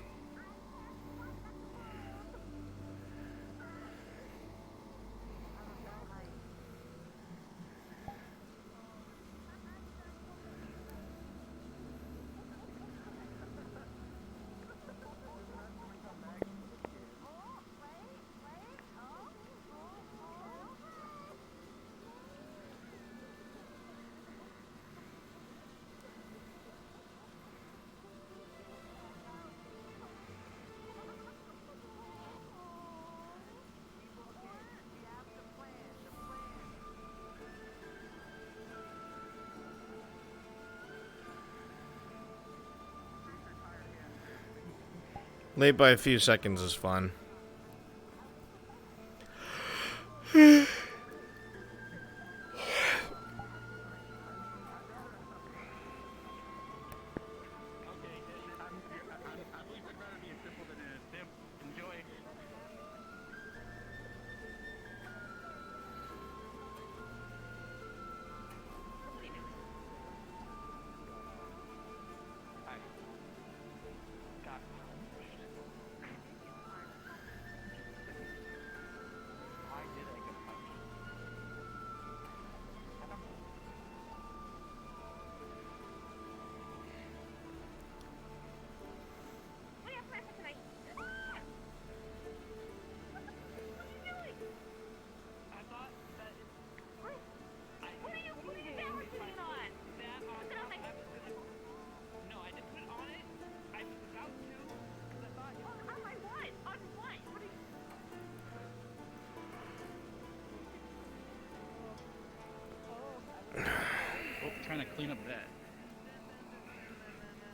Late by a few seconds is fine. Trying to clean up that.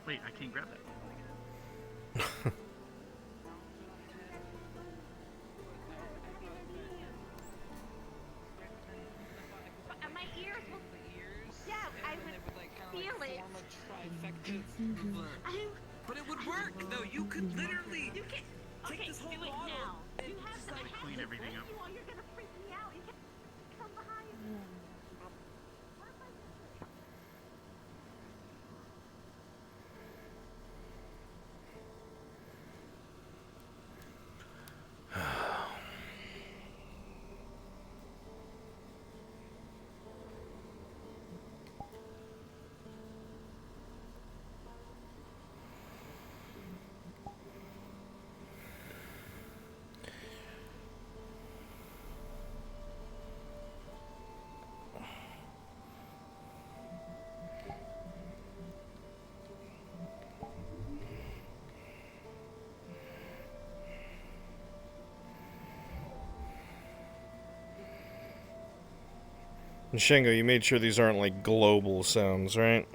Wait, I can't grab that. My ears will... Yeah, I would feel it. But it would work, though. You could literally Okay, this whole do it bottle now. You have some... Clean everything up. You're gonna freak me out. You can't come behind me. And Shingo, you made sure these aren't like global sounds, right?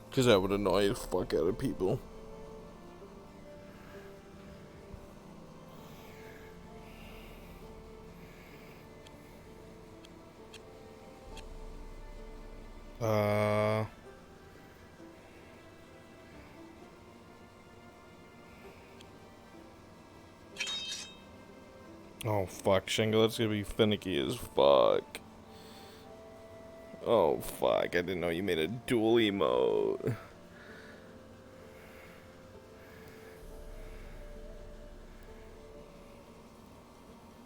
Because that would annoy the fuck out of people. Oh fuck, Shingo, that's gonna be finicky as fuck. Oh fuck, I didn't know you made a dual emote.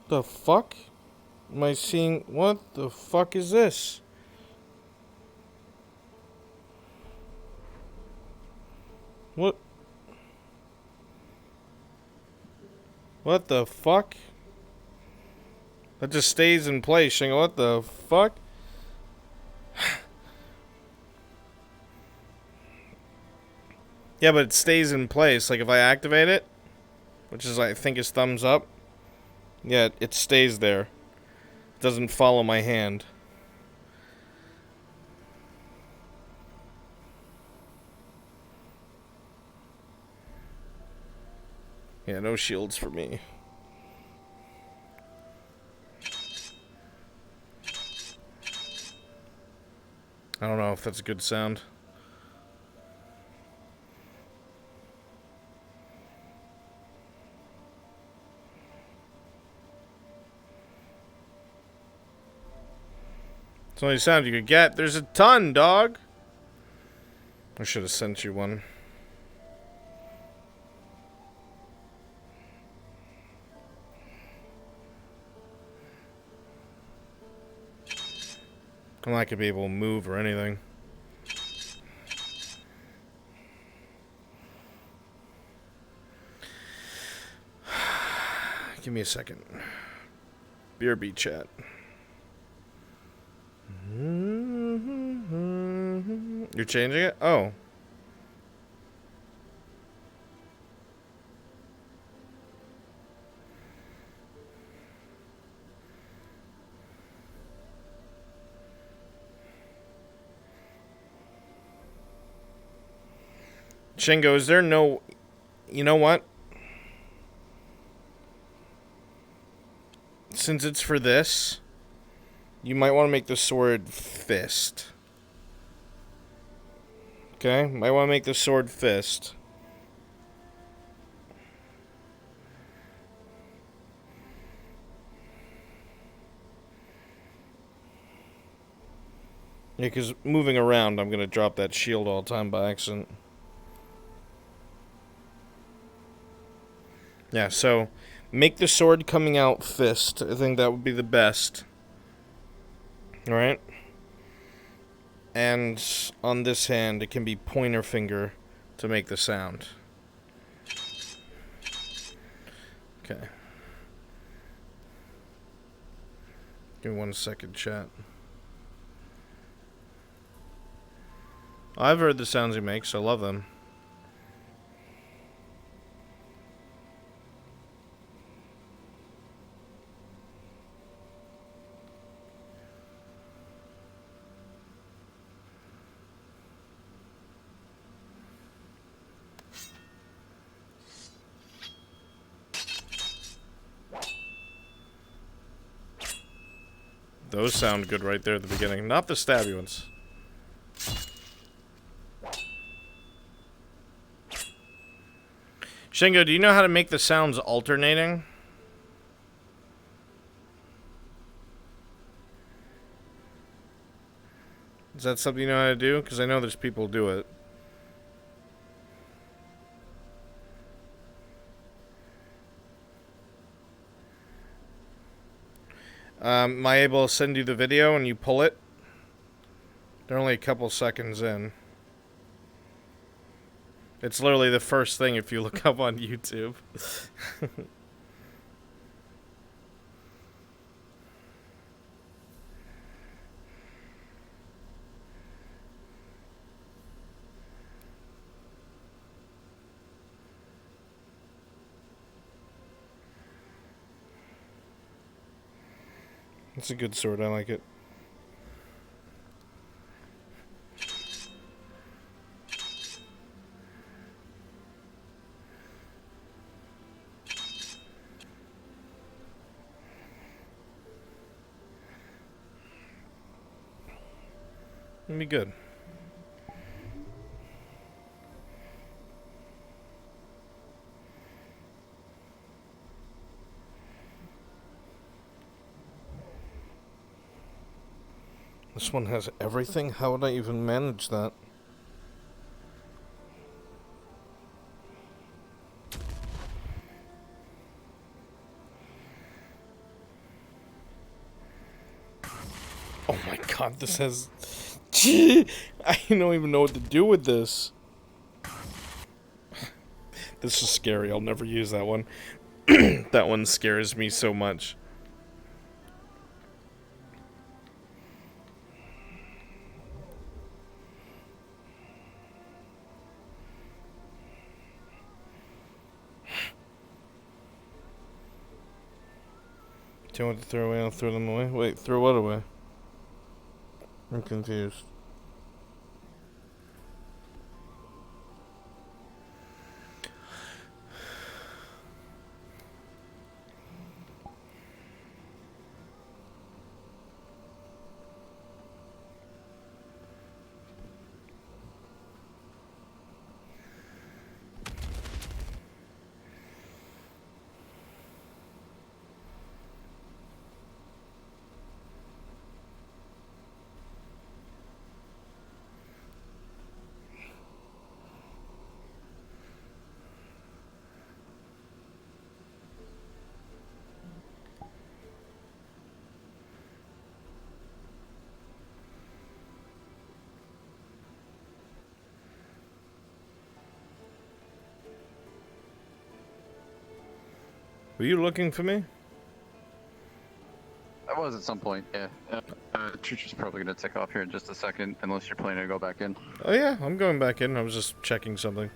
The fuck? Am I seeing? What the fuck is this? What? What the fuck? That just stays in place, Shingo. What the fuck? Yeah, but it stays in place. Like if I activate it, which is I think is thumbs up. Yeah, it stays there. It doesn't follow my hand. Yeah, no shields for me. I don't know if that's a good sound. It's the only sound you could get. There's a ton, dog. I should have sent you one. I'm not gonna be able to move or anything. Give me a second. BRB chat. You're changing it? Oh. Shingo, is there no... You know what? Since it's for this, you might want to make the sword fist. Okay? Might want to make the sword fist. Yeah, because moving around, I'm going to drop that shield all the time by accident. Yeah, so make the sword coming out fist. I think that would be the best. Alright? And on this hand, it can be pointer finger to make the sound. Okay. Give me 1 second, chat. I've heard the sounds he makes. I love them. Those sound good right there at the beginning. Not the stabby ones. Shingo, do you know how to make the sounds alternating? Is that something you know how to do? Because I know there's people who do it. Am I able to send you the video and you pull it? They're only a couple seconds in. It's literally the first thing if you look up on YouTube. It's a good sword, I like it. It'll be good. This one has everything? How would I even manage that? Oh my god, this has... I don't even know what to do with this. This is scary. I'll never use that one. That one scares me so much. Do you want to throw away? I'll throw them away. Wait, throw what away? I'm confused. Were you looking for me? I was at some point, yeah. Choocher's probably gonna take off here in just a second, unless you're planning to go back in. Oh yeah, I'm going back in. I was just checking something.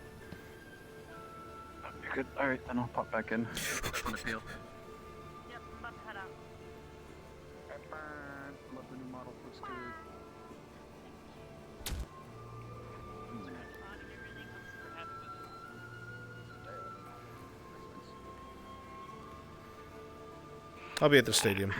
You're good? Alright, then I'll pop back in. On the field. Yep, I'm about to head out. Love the new model, looks good. I'll be at the stadium.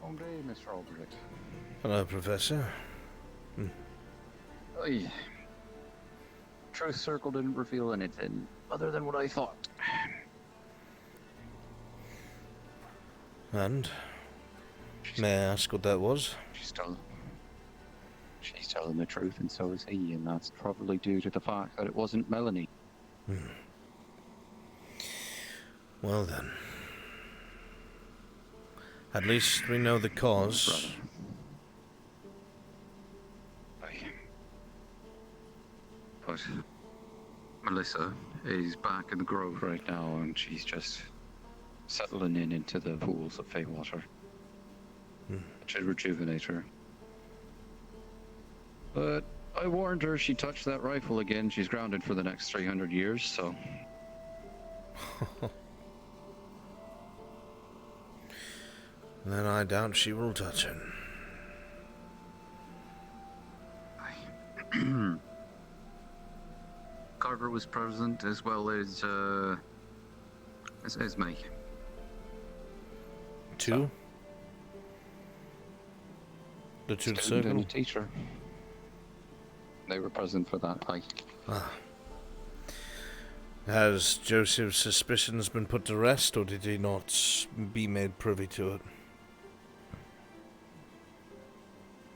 Home day, Mr. Albrecht. Hello, Professor. Oy. Truth Circle didn't reveal anything other than what I thought. And? May I ask what that was? She's telling the truth, and so is he, and that's probably due to the fact that it wasn't Melanie. Well then. At least we know the cause. But Melissa is back in the grove right now, and she's just settling into the pools of Feywater. Which should rejuvenate her. But I warned her she touched that rifle again, she's grounded for the next 300 years, so... Then I doubt she will touch it. Carver was present, as well as me. Two? The two Student circle? and a teacher. They were present for that fight. Ah. Has Joseph's suspicions been put to rest, or did he not be made privy to it?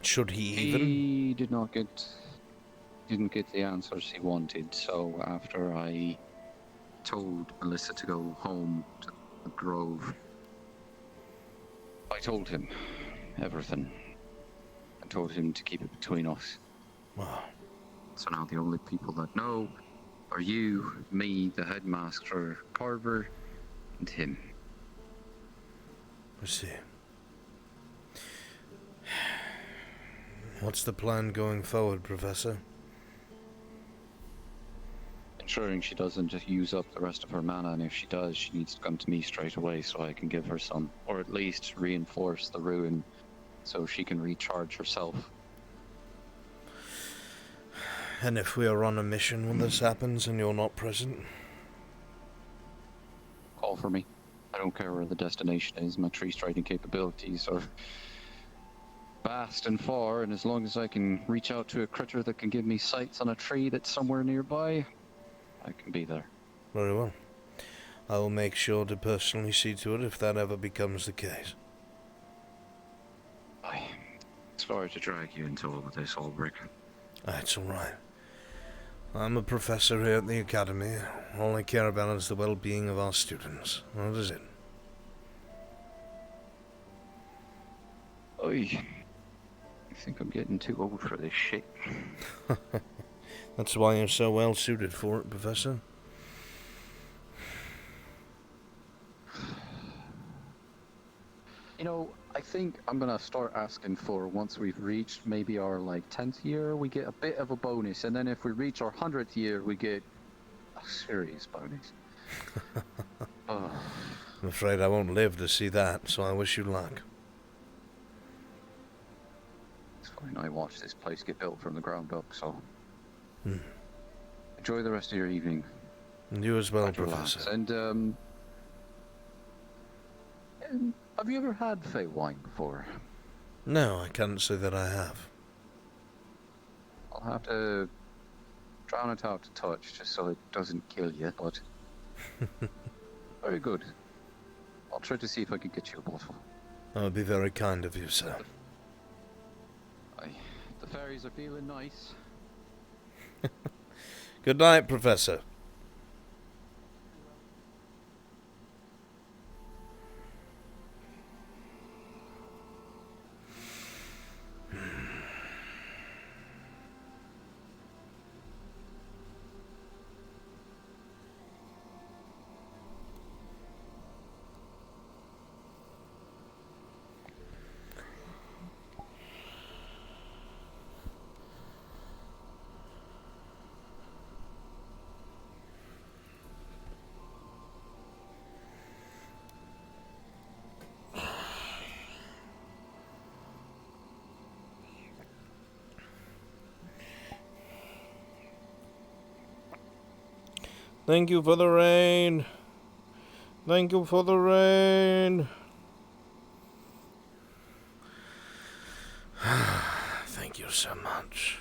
Should he even? He didn't get the answers he wanted, so after I told Melissa to go home to the Grove, I told him everything. I told him to keep it between us. Wow. So now the only people that know are you, me, the headmaster, Carver, and him. I see. What's the plan going forward, Professor? Ensuring she doesn't just use up the rest of her mana, and if she does, she needs to come to me straight away so I can give her some. Or at least reinforce the ruin so she can recharge herself. And if we are on a mission when this happens and you're not present? Call for me. I don't care where the destination is. My tree striking capabilities are vast and far, and as long as I can reach out to a critter that can give me sights on a tree that's somewhere nearby, I can be there. Very well. I will make sure to personally see to it if that ever becomes the case. Sorry to drag you into all of this, Albrecht. That's alright. I'm a professor here at the Academy. All I care about is the well-being of our students. That is it. I think I'm getting too old for this shit. That's why you're so well suited for it, Professor. You know, I think I'm gonna start asking for, once we've reached maybe our 10th year, we get a bit of a bonus, and then if we reach our 100th year, we get a serious bonus. Oh. I'm afraid I won't live to see that, so I wish you luck. It's fine, I watched this place get built from the ground up, so... Enjoy the rest of your evening. And you as well, Try to relax. Professor. And have you ever had Fey wine before? No, I can't say that I have. I'll have to drown it out to touch, just so it doesn't kill you, but... Very good. I'll try to see if I can get you a bottle. That would be very kind of you, sir. The fairies are feeling nice. Good night, Professor. Thank you for the rain. Thank you for the rain. Thank you so much.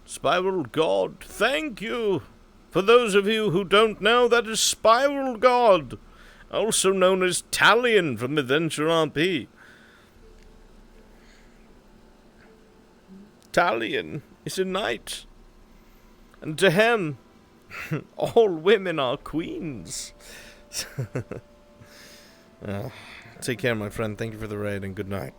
Spiral God, thank you. For those of you who don't know, that is Spiral God, also known as Talion from Adventure RP. Talion is a knight, and to him, all women are queens. Take care, my friend. Thank you for the raid, and good night.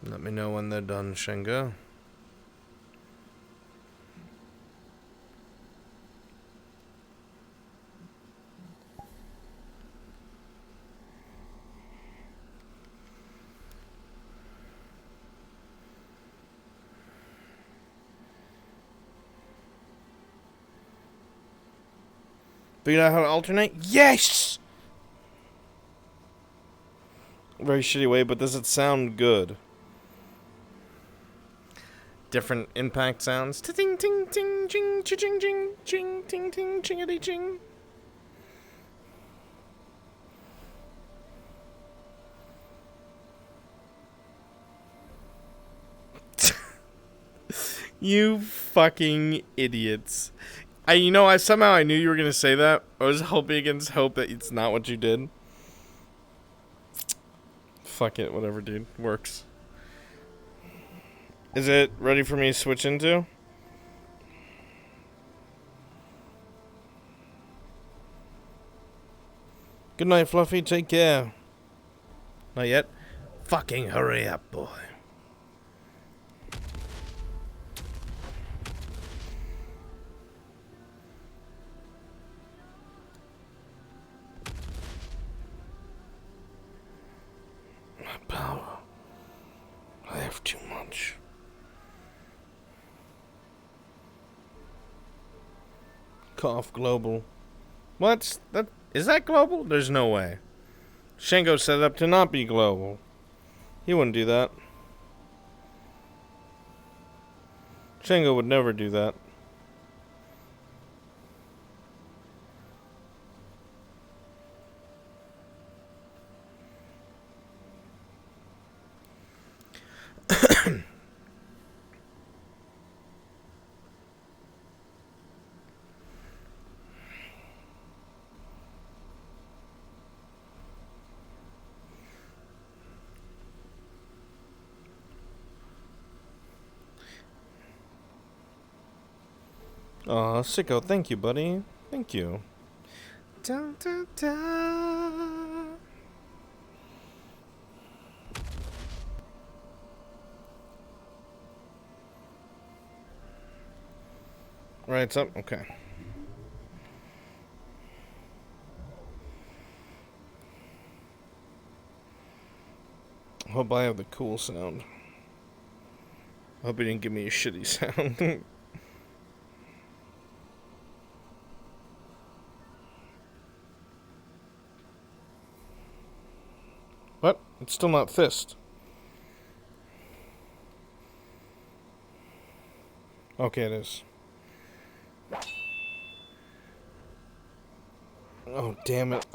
Let me know when they're done, Shingo. Figured out how to alternate? Yes! very shitty way, but does it sound good? Different impact sounds. Ting ting ting ching ching ching ching ching ting ting chingity ching. You fucking idiots. I somehow I knew you were gonna say that. I was hoping against hope that it's not what you did. Fuck it, whatever, dude. Works. Is it ready for me to switch into? Good night, Fluffy. Take care. Not yet. Fucking hurry up, boy. Power. I have too much. Cough global. What? Is that global? There's no way. Shango set up to not be global. He wouldn't do that. Shango would never do that. Aw, Sicko, thank you, buddy. Thank you. Dun, dun, dun. Right, it's up? Okay. Hope I have the cool sound. Hope he didn't give me a shitty sound. What? It's still not fist. Okay, it is. Oh, damn it.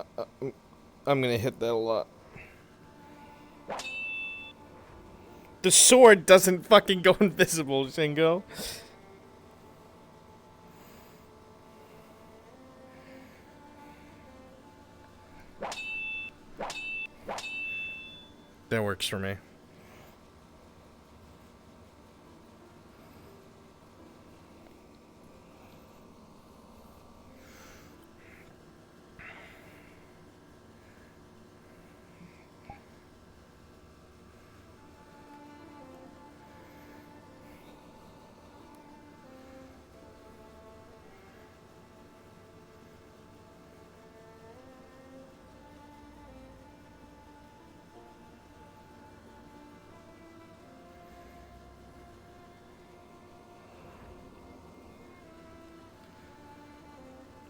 I'm gonna hit that a lot. The sword doesn't fucking go invisible, Shingo. That works for me.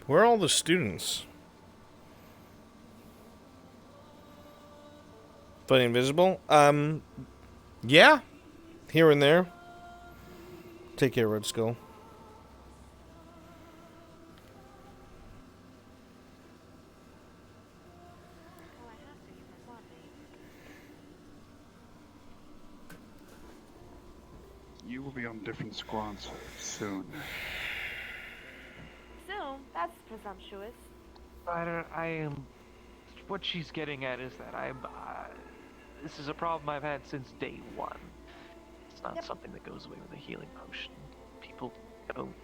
Where are all the students? Fighting invisible? Yeah. Here and there. Take care, Red Skull. You will be on different squads soon. So, that's presumptuous. Ryder, what she's getting at is that this is a problem I've had since day one. It's not something that goes away with a healing potion. People don't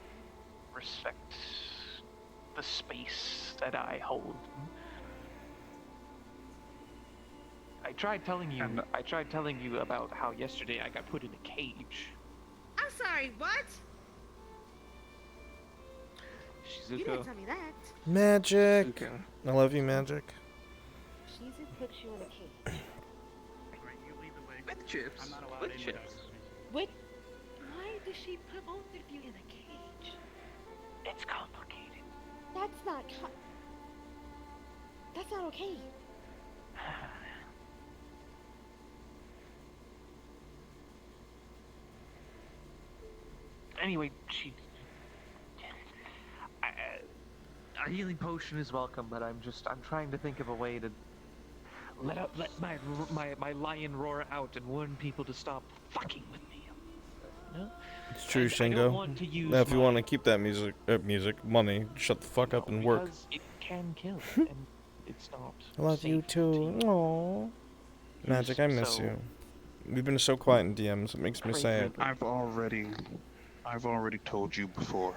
respect the space that I hold. I tried telling you about how yesterday I got put in a cage. I'm sorry, what? Shizuko. You didn't tell me that. Magic. Shizuko. I love you, Magic. Shizu puts you in a cage. With chips. With chips. What? Why does she put both of you in a cage? It's complicated. That's not that's not okay. Anyway, a healing potion is welcome, but I'm trying to think of a way to let my lion roar out and warn people to stop fucking with me. No? It's true, And I don't want Shingo. to use Now, if you my- want to keep that money, shut the fuck up and work. Because it can kill, and it's not. I love you too. Aww. Magic, I miss so you. We've been so quiet in DMs, it makes me sad. I've already told you before.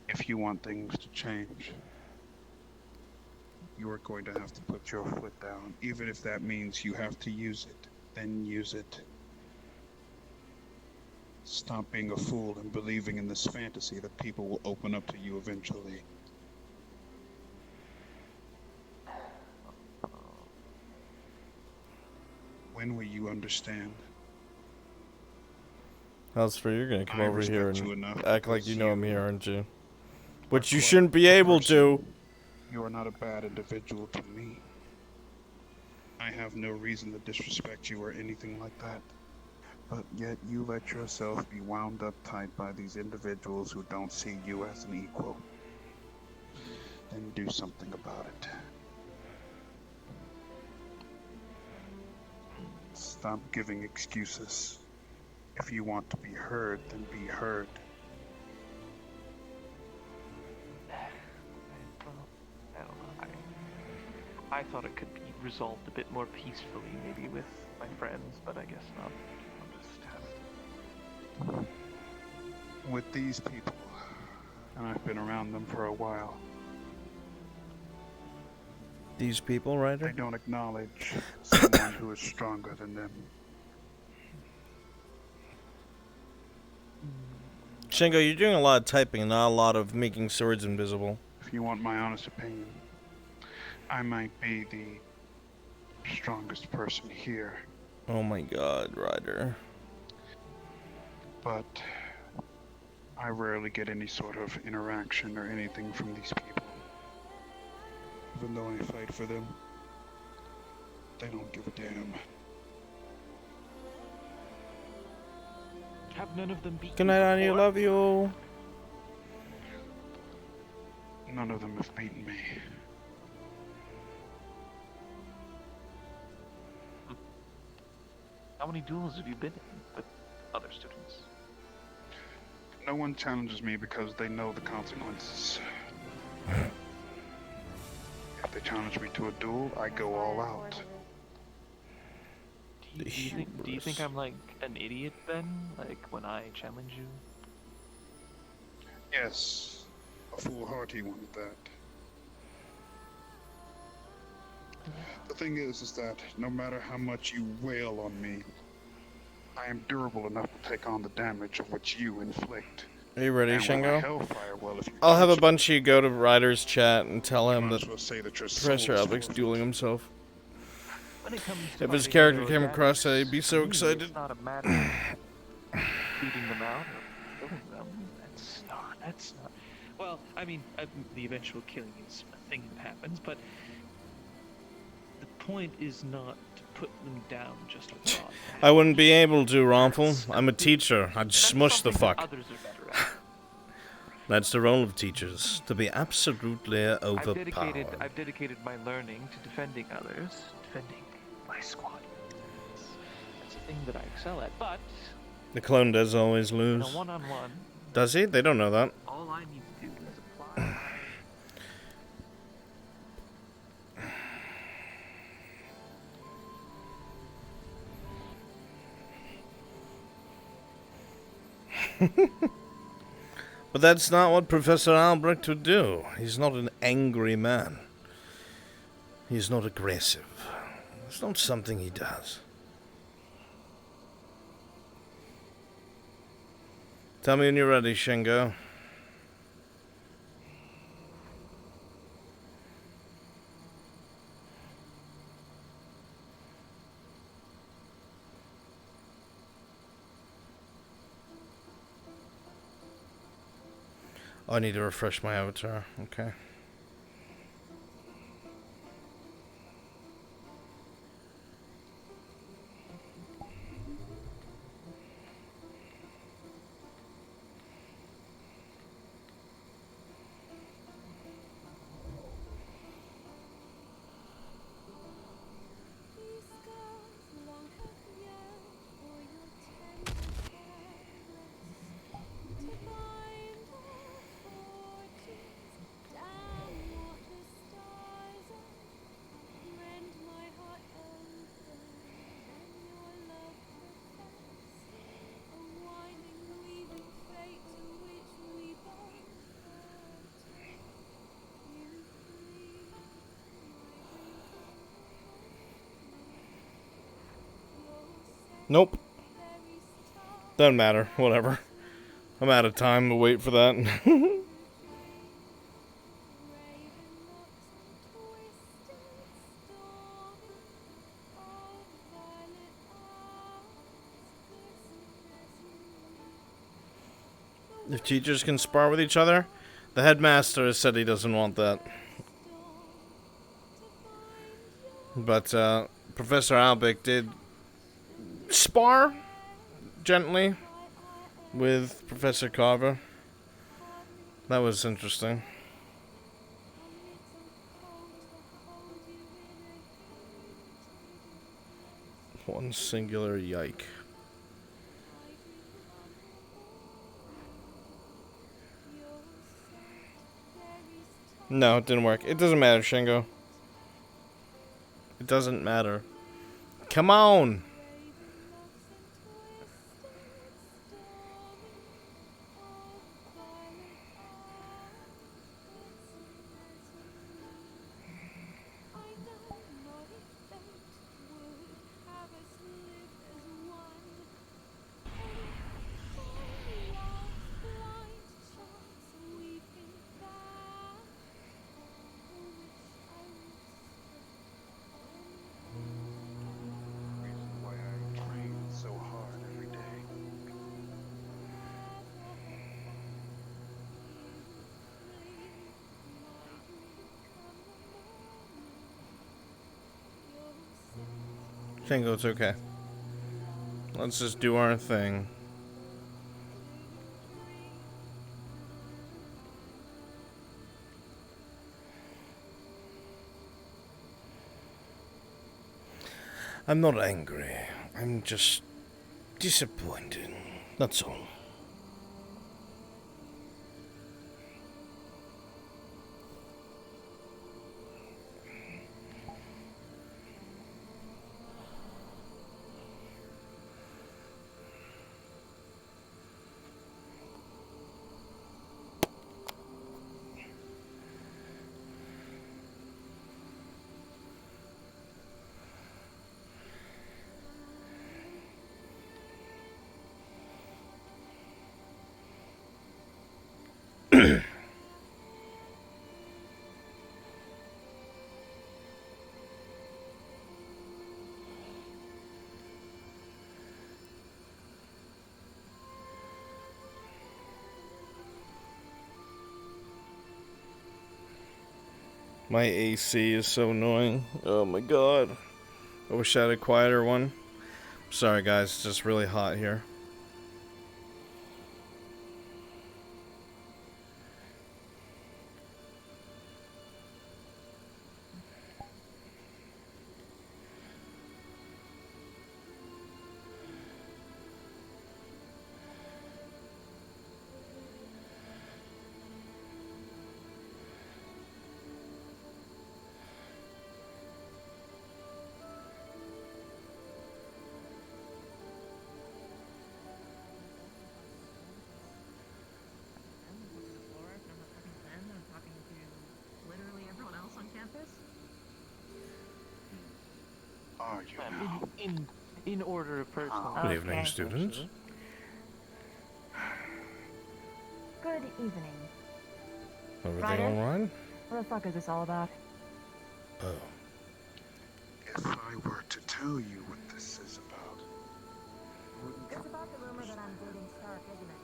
If you want things to change, you are going to have to put your foot down. Even if that means you have to use it, then use it. Stop being a fool and believing in this fantasy that people will open up to you eventually. When will you understand? How's for you're gonna come I over here respect you and enough act like because you know I'm you here, aren't you? Which are you quite shouldn't be a able person. to. You are not a bad individual to me. I have no reason to disrespect you or anything like that. But yet you let yourself be wound up tight by these individuals who don't see you as an equal. Then do something about it. Stop giving excuses. If you want to be heard, then be heard. I don't know. I thought it could be resolved a bit more peacefully, maybe with my friends, but I guess not. I'll just With these people, and I've been around them for a while, These people, right? they don't acknowledge someone who is stronger than them. Shingo, you're doing a lot of typing and not a lot of making swords invisible. If you want my honest opinion, I might be the strongest person here, Oh my god, Ryder. but I rarely get any sort of interaction or anything from these people. Even though I fight for them, they don't give a damn. have none of them beat Good night, Annie. Love you. None of them have beaten me. How many duels have you been in with other students? No one challenges me because they know the consequences. If they challenge me to a duel, I go all out. Do you think I'm like an idiot then? Like when I challenge you? Yes, a foolhardy one at that. The thing is that no matter how much you wail on me, I am durable enough to take on the damage of which you inflict. Are you ready, And when I Shingo? hellfire, well, if you I'll have a touch bunch of you go to Ryder's chat and tell him might that as well say that your Professor soul is Albrecht's forfeit. dueling himself. When it comes to If his fighting character other came across that, adepts, he'd be so to me, excited. It's not a matter of beating them out or killing them. That's not. Well, I mean, the eventual killing is a thing that happens, but the point is not to put them down just with thought. I wouldn't be able to, Romfel. I'm a teacher. I'd smush the fuck. Others are better at. That's the role of teachers, to be absolutely overpowered. I've dedicated my learning to defending others, defending my squad. That's a thing that I excel at, but The clone does always in a lose. one-on-one, Does he? They don't know that. all I need to do is apply. But that's not what Professor Albrecht would do. He's not an angry man. He's not aggressive. It's not something he does. Tell me when you're ready, Shingo. Oh, I need to refresh my avatar. Okay. Nope. Doesn't matter. Whatever. I'm out of time to wait for that. If teachers can spar with each other, the headmaster has said he doesn't want that. But Professor Albrecht did spar gently with Professor Carver. That was interesting. One singular yike. No, it didn't work. It doesn't matter, Shingo. It doesn't matter. Come on! Why I train so hard every day. Shingo, it's okay. Let's just do our thing. I'm not angry. I'm just disappointed. That's all. My AC is so annoying. Oh my god. I wish I had a quieter one. Sorry guys, it's just really hot here. Literally everyone else on campus? Are you now? In order of personal. Good evening, students. Good evening. Everything Ryder? alright? What the fuck is this all about? Oh. If I were to tell you what this is about, wouldn't It's about the rumor that I'm dating Stark, isn't it?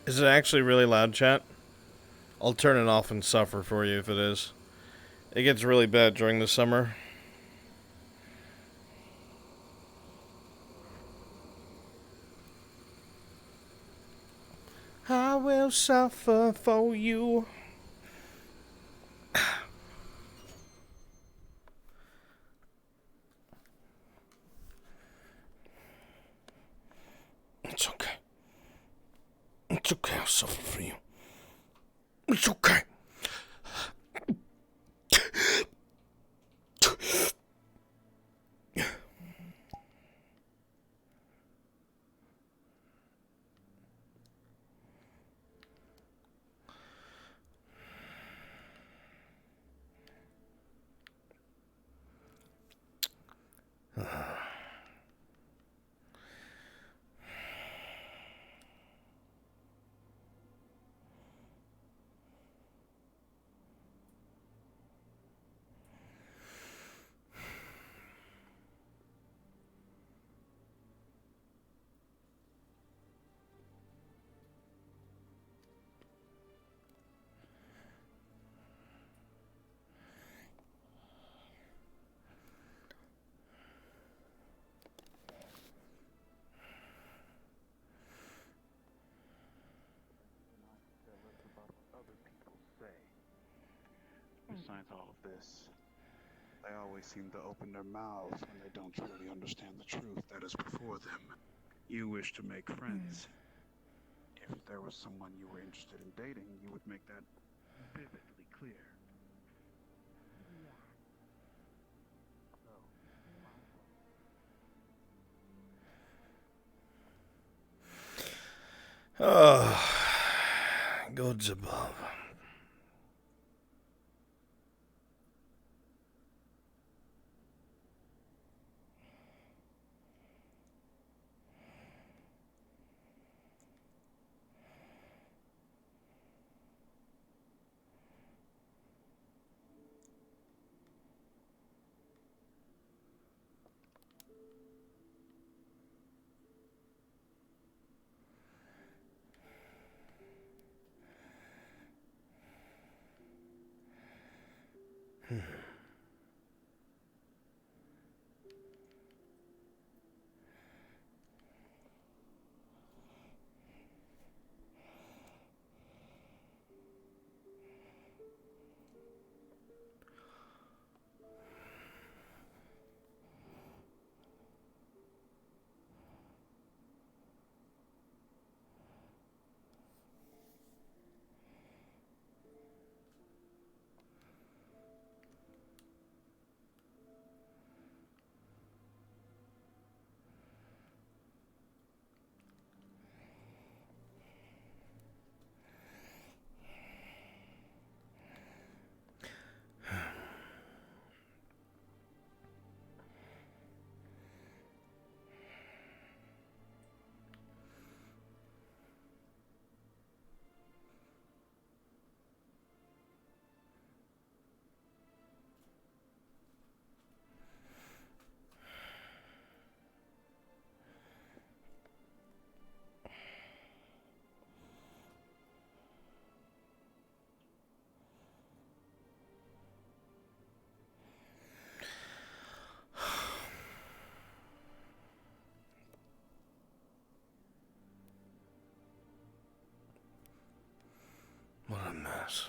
Is it actually really loud, chat? I'll turn it off and suffer for you if it is. It gets really bad during the summer. I will suffer for you. It's okay. It's okay, I'll suffer for you. It's okay. Besides all of this, they always seem to open their mouths when they don't truly understand the truth that is before them. You wish to make friends. If there was someone you were interested in dating, you would make that vividly clear. Oh, gods above. What a mess.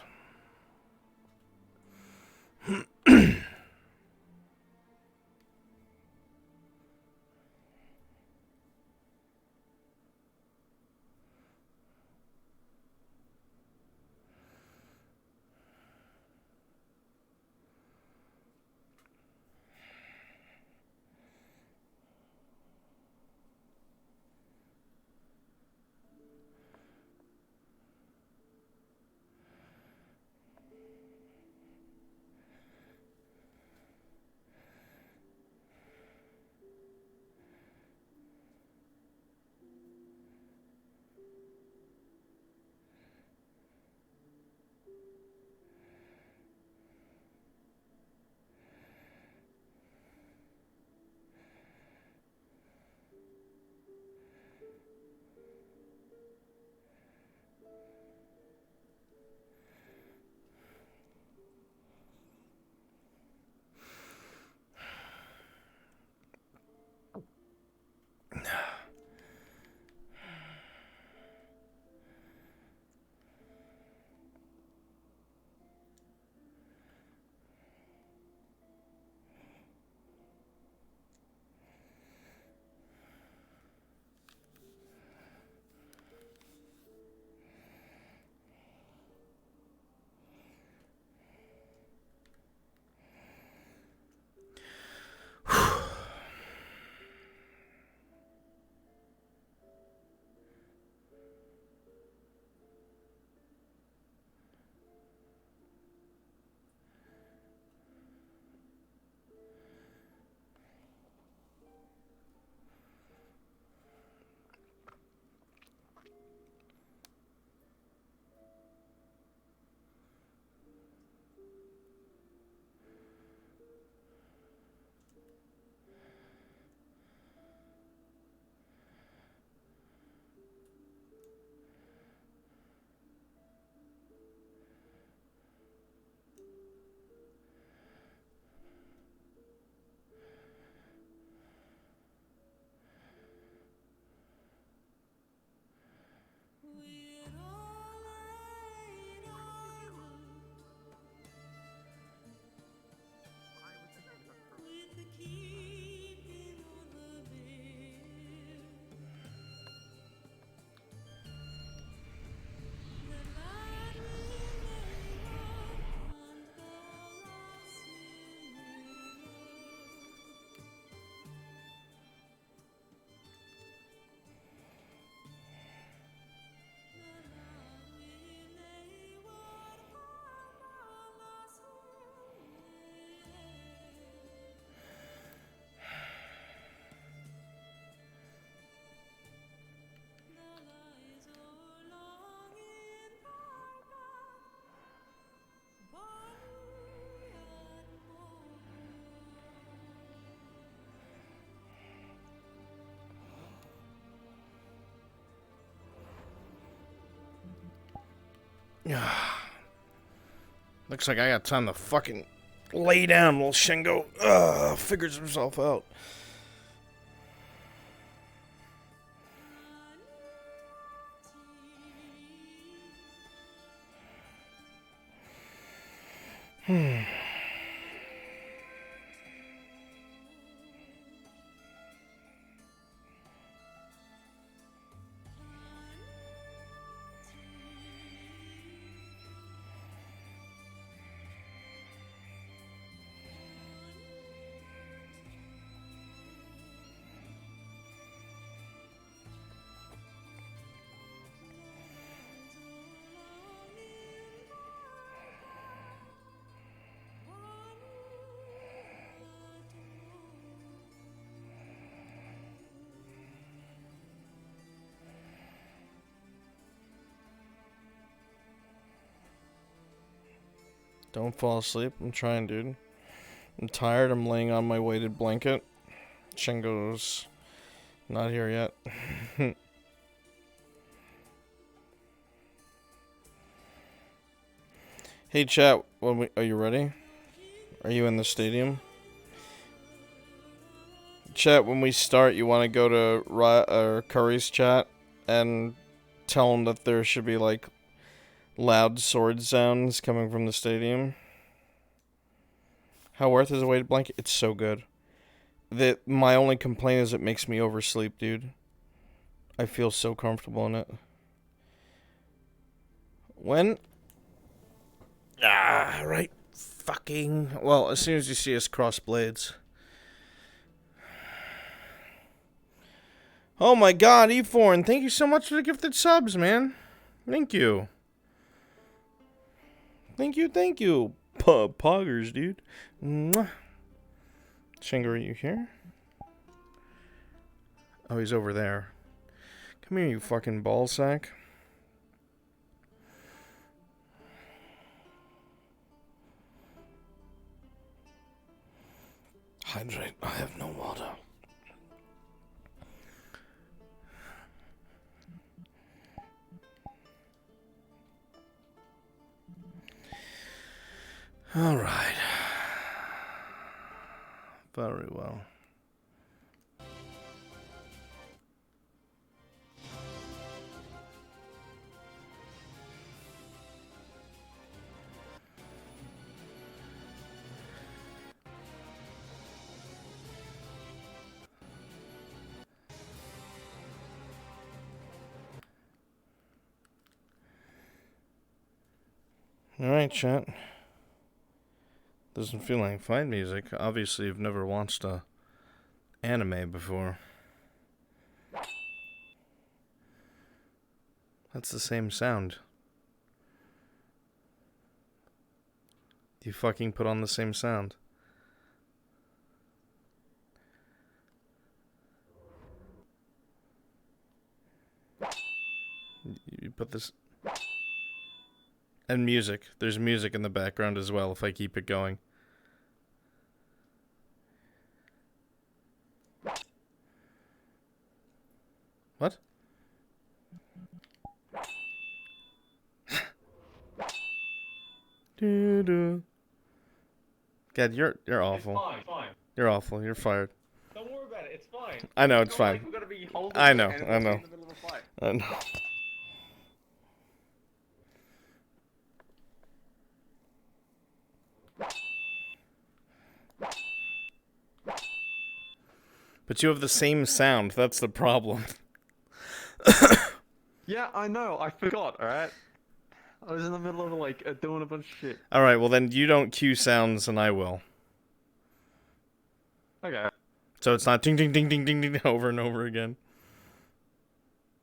Looks like I got time to fucking lay down while Shingo figures himself out. Don't fall asleep. I'm trying, dude. I'm tired. I'm laying on my weighted blanket. Shingo's not here yet. Hey, chat. Are you ready? Are you in the stadium? Chat, when we start, you want to go to Curry's chat and tell him that there should be, like, loud sword sounds coming from the stadium. How worth is a weighted blanket? It's so good. My only complaint is it makes me oversleep, dude. I feel so comfortable in it. When? Right. Fucking. Well, as soon as you see us cross blades. Oh my god, E4, thank you so much for the gifted subs, man. Thank you. Thank you. Poggers, dude. Mwah. Shingo, are you here? Oh, he's over there. Come here, you fucking ballsack. Hydrate. I have no water. All right. Very well. All right, chat. Doesn't feel like fight music. Obviously, you've never watched a anime before. That's the same sound. You fucking put on the same sound. You put this... And music. There's music in the background as well if I keep it going. What? Doo-doo. God, you're awful. It's fine. You're awful. You're fired. Don't worry about it. It's fine. I know, it's fine. Like we're gonna be holding I know, it and I it's know. in the middle of a fight. I know. But you have the same sound. That's the problem. Yeah, I know. I forgot. All right. I was in the middle of like doing a bunch of shit. All right. Well, then you don't cue sounds, and I will. Okay. So it's not ding ding ding ding ding ding over and over again.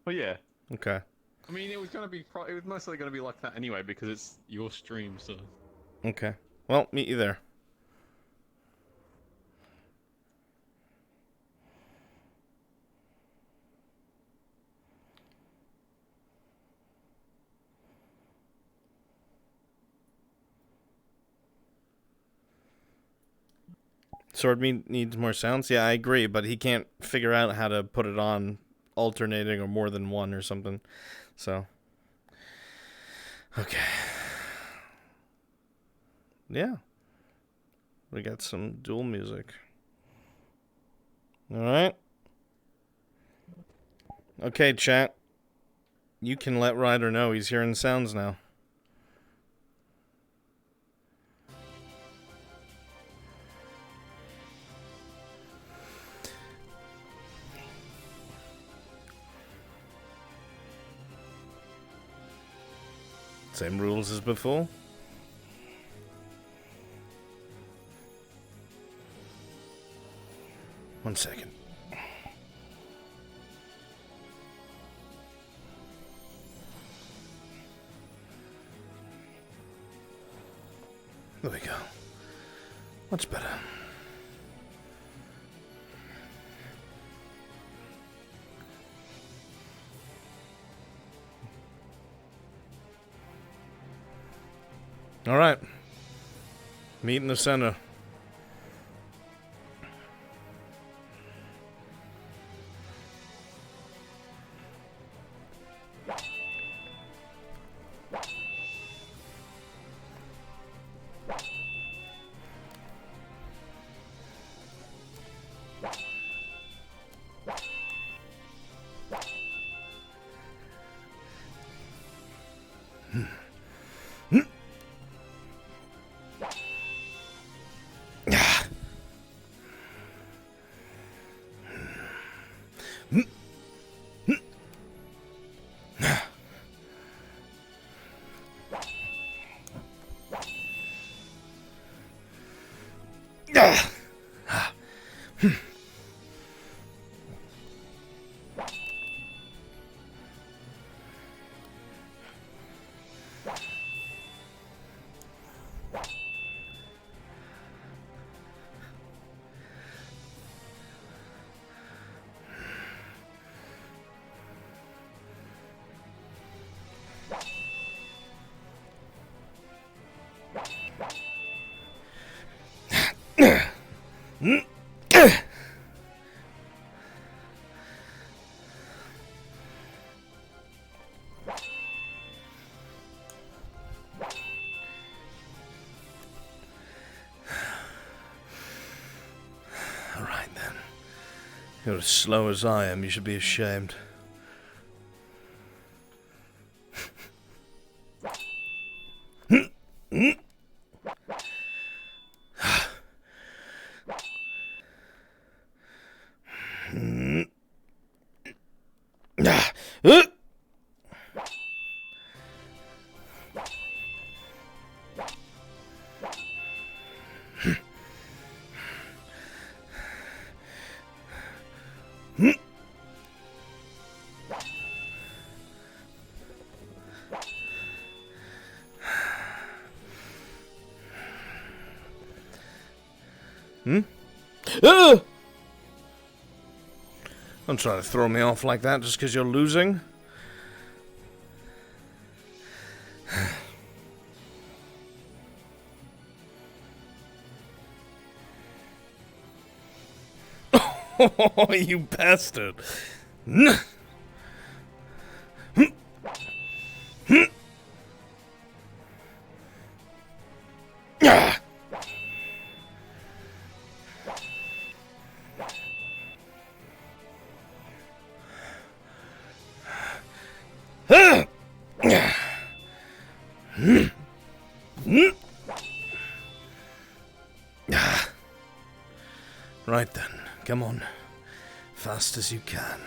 Well, yeah. Okay. I mean, it was gonna be. It was mostly gonna be like that anyway because it's your stream, so. Okay. Well, meet you there. Sword needs more sounds? Yeah, I agree, but he can't figure out how to put it on alternating or more than one or something. So. Okay. Yeah. We got some dual music. Alright. Okay, chat. You can let Ryder know he's hearing sounds now. Same rules as before. One second. There we go. Much better. All right. Meet in the center. You're as slow as I am, you should be ashamed. Don't try to throw me off like that just because you're losing. Oh, you bastard. Right then, come on. Fast as you can.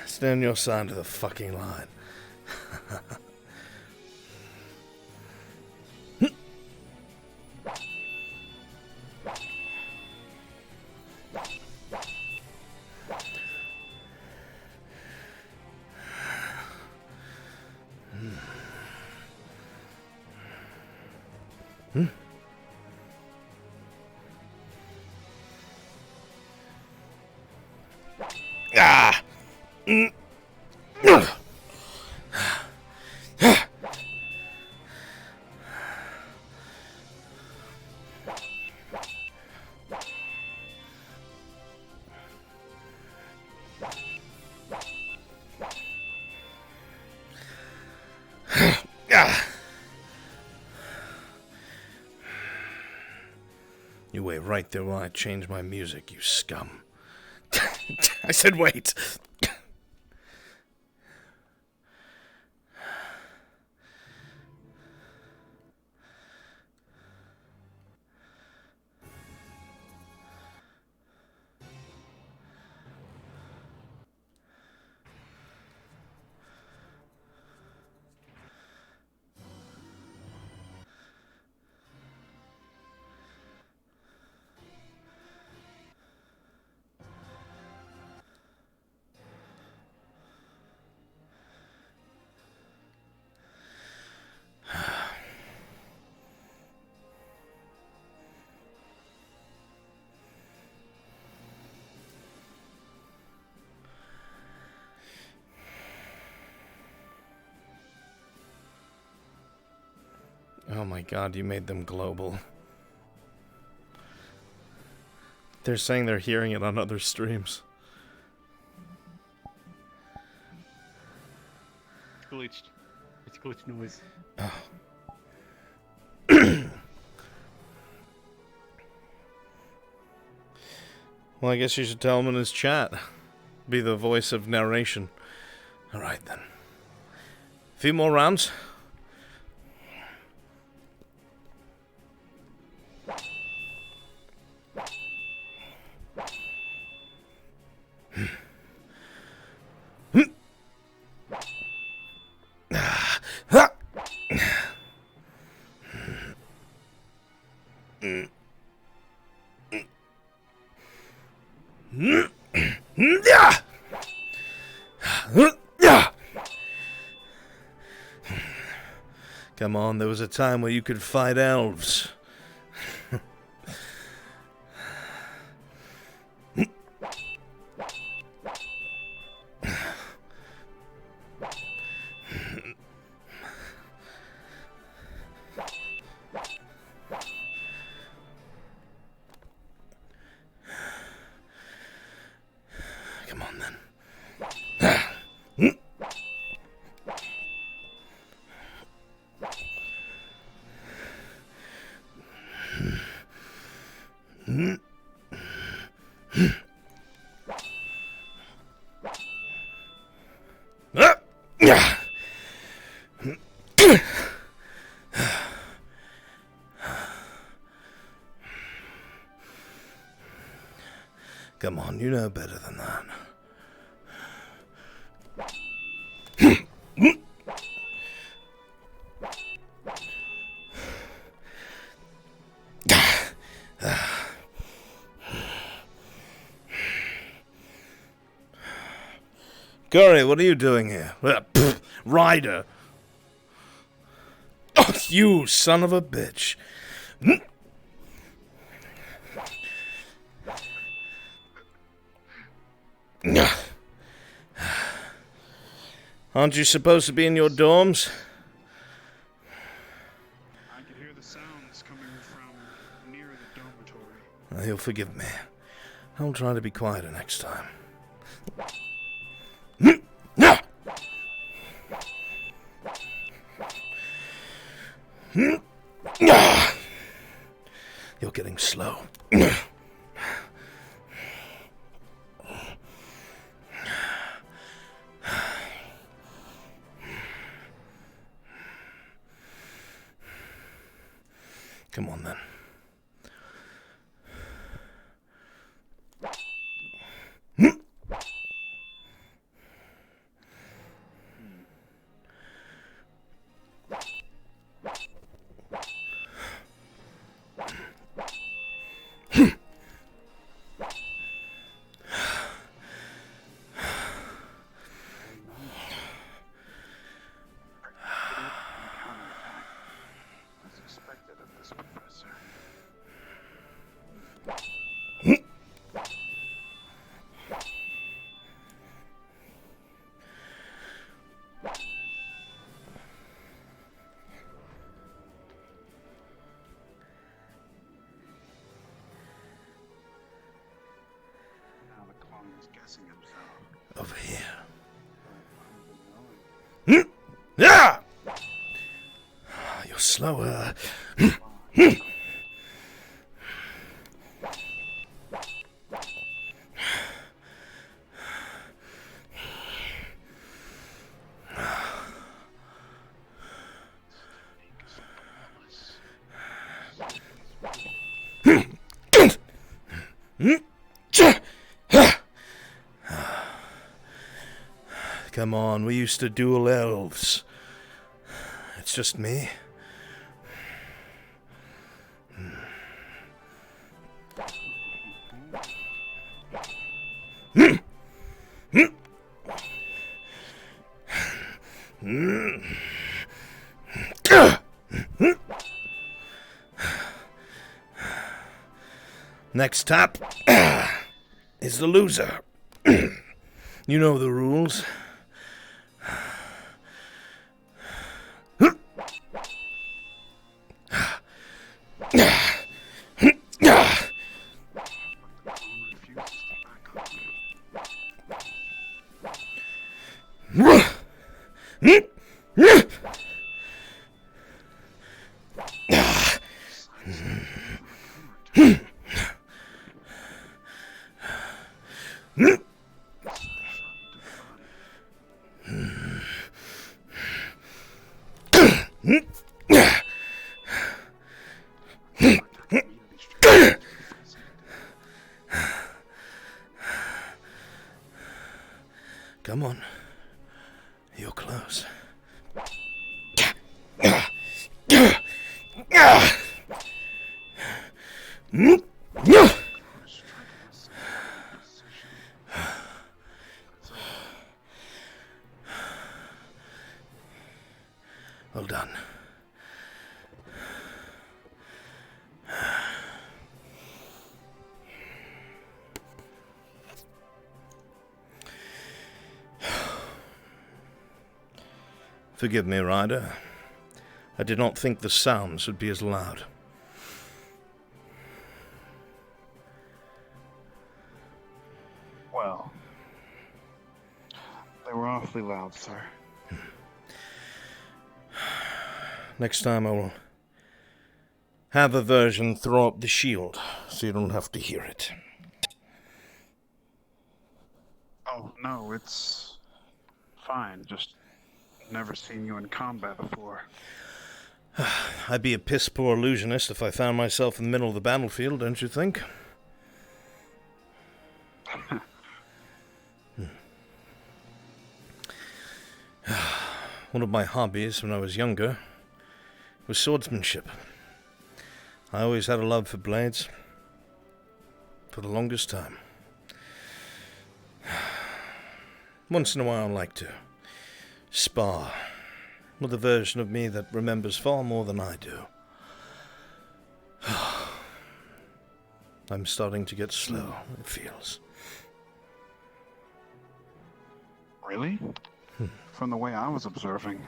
Stay on your side of the fucking line. You wait right there while I change my music, you scum. I said wait. Oh my god, you made them global. They're saying they're hearing it on other streams. It's glitched. It's glitch noise. Oh. Well, I guess you should tell him in his chat. Be the voice of narration. Alright then. A few more rounds. Come on, there was a time where you could fight elves. Come on then. Come on, you know better than that. Gory, what are you doing here? Ryder. Oh, you son of a bitch. Aren't you supposed to be in your dorms? I could hear the sounds coming from near the dormitory. You'll forgive me. I'll try to be quieter next time. You're getting slow. Come on then. Over here. Yeah! You're slower. Come on, we used to duel elves. It's just me. Next up is the loser. You know the rules. Come on. You're close. Well done. Forgive me, Ryder. I did not think the sounds would be as loud. Well, they were awfully loud, sir. Next time I will have a version throw up the shield, so you don't have to hear it. Oh, no, it's fine. Just never seen you in combat before. I'd be a piss-poor illusionist if I found myself in the middle of the battlefield, don't you think? One of my hobbies when I was younger was swordsmanship. I always had a love for blades. For the longest time. Once in a while I like to spar with a version of me that remembers far more than I do. I'm starting to get slow, it feels. Really? From the way I was observing,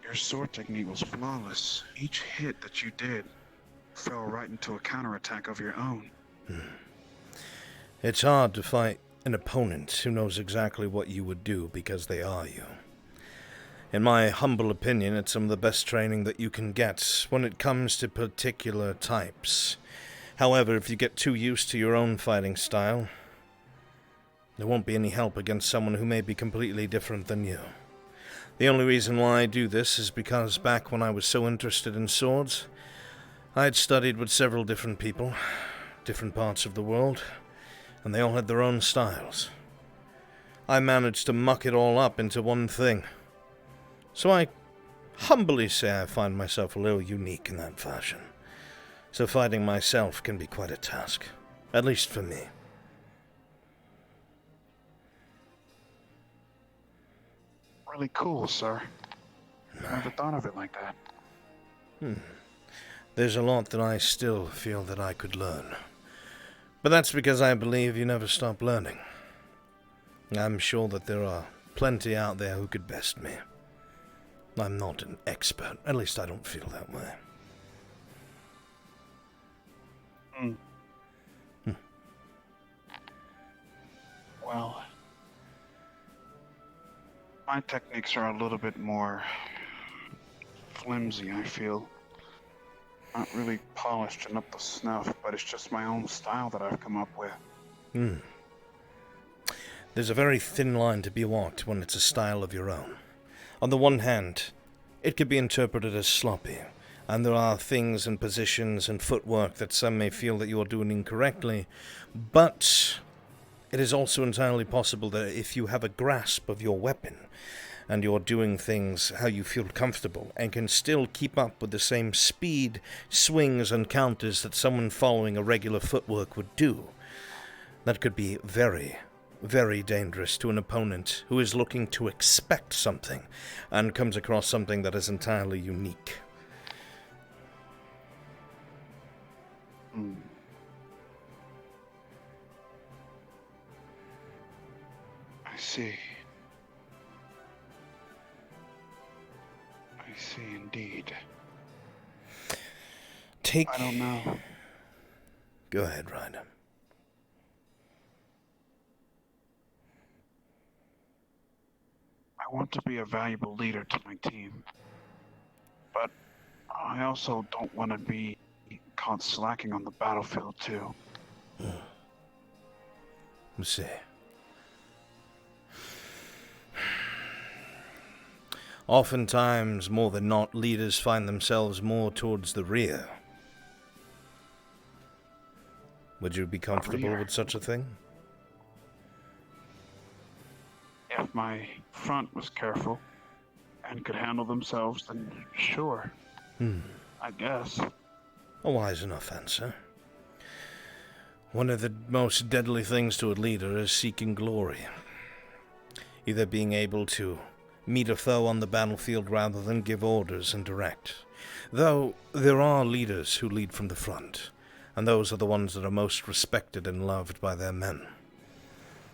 your sword technique was flawless. Each hit that you did fell right into a counterattack of your own. It's hard to fight an opponent who knows exactly what you would do because they are you. In my humble opinion, it's some of the best training that you can get when it comes to particular types. However, if you get too used to your own fighting style, there won't be any help against someone who may be completely different than you. The only reason why I do this is because back when I was so interested in swords, I had studied with several different people, different parts of the world, and they all had their own styles. I managed to muck it all up into one thing. So I humbly say I find myself a little unique in that fashion. So fighting myself can be quite a task, at least for me. Really cool, sir. I never thought of it like that. There's a lot that I still feel that I could learn. But that's because I believe you never stop learning. I'm sure that there are plenty out there who could best me. I'm not an expert, at least I don't feel that way. Well, my techniques are a little bit more flimsy, I feel. Not really polished and up to snuff, but it's just my own style that I've come up with. There's a very thin line to be walked when it's a style of your own. On the one hand, it could be interpreted as sloppy, and there are things and positions and footwork that some may feel that you are doing incorrectly, but it is also entirely possible that if you have a grasp of your weapon, and you're doing things how you feel comfortable, and can still keep up with the same speed, swings, and counters that someone following a regular footwork would do, that could be very, very dangerous to an opponent who is looking to expect something, and comes across something that is entirely unique. I see. I see indeed. I don't know. Go ahead, Ryder. I want to be a valuable leader to my team, but I also don't want to be caught slacking on the battlefield too. Let's see. Oftentimes, more than not, leaders find themselves more towards the rear. Would you be comfortable with such a thing? If my front was careful and could handle themselves, then sure. I guess. A wise enough answer. One of the most deadly things to a leader is seeking glory. Either being able to meet a foe on the battlefield rather than give orders and direct. Though there are leaders who lead from the front, and those are the ones that are most respected and loved by their men.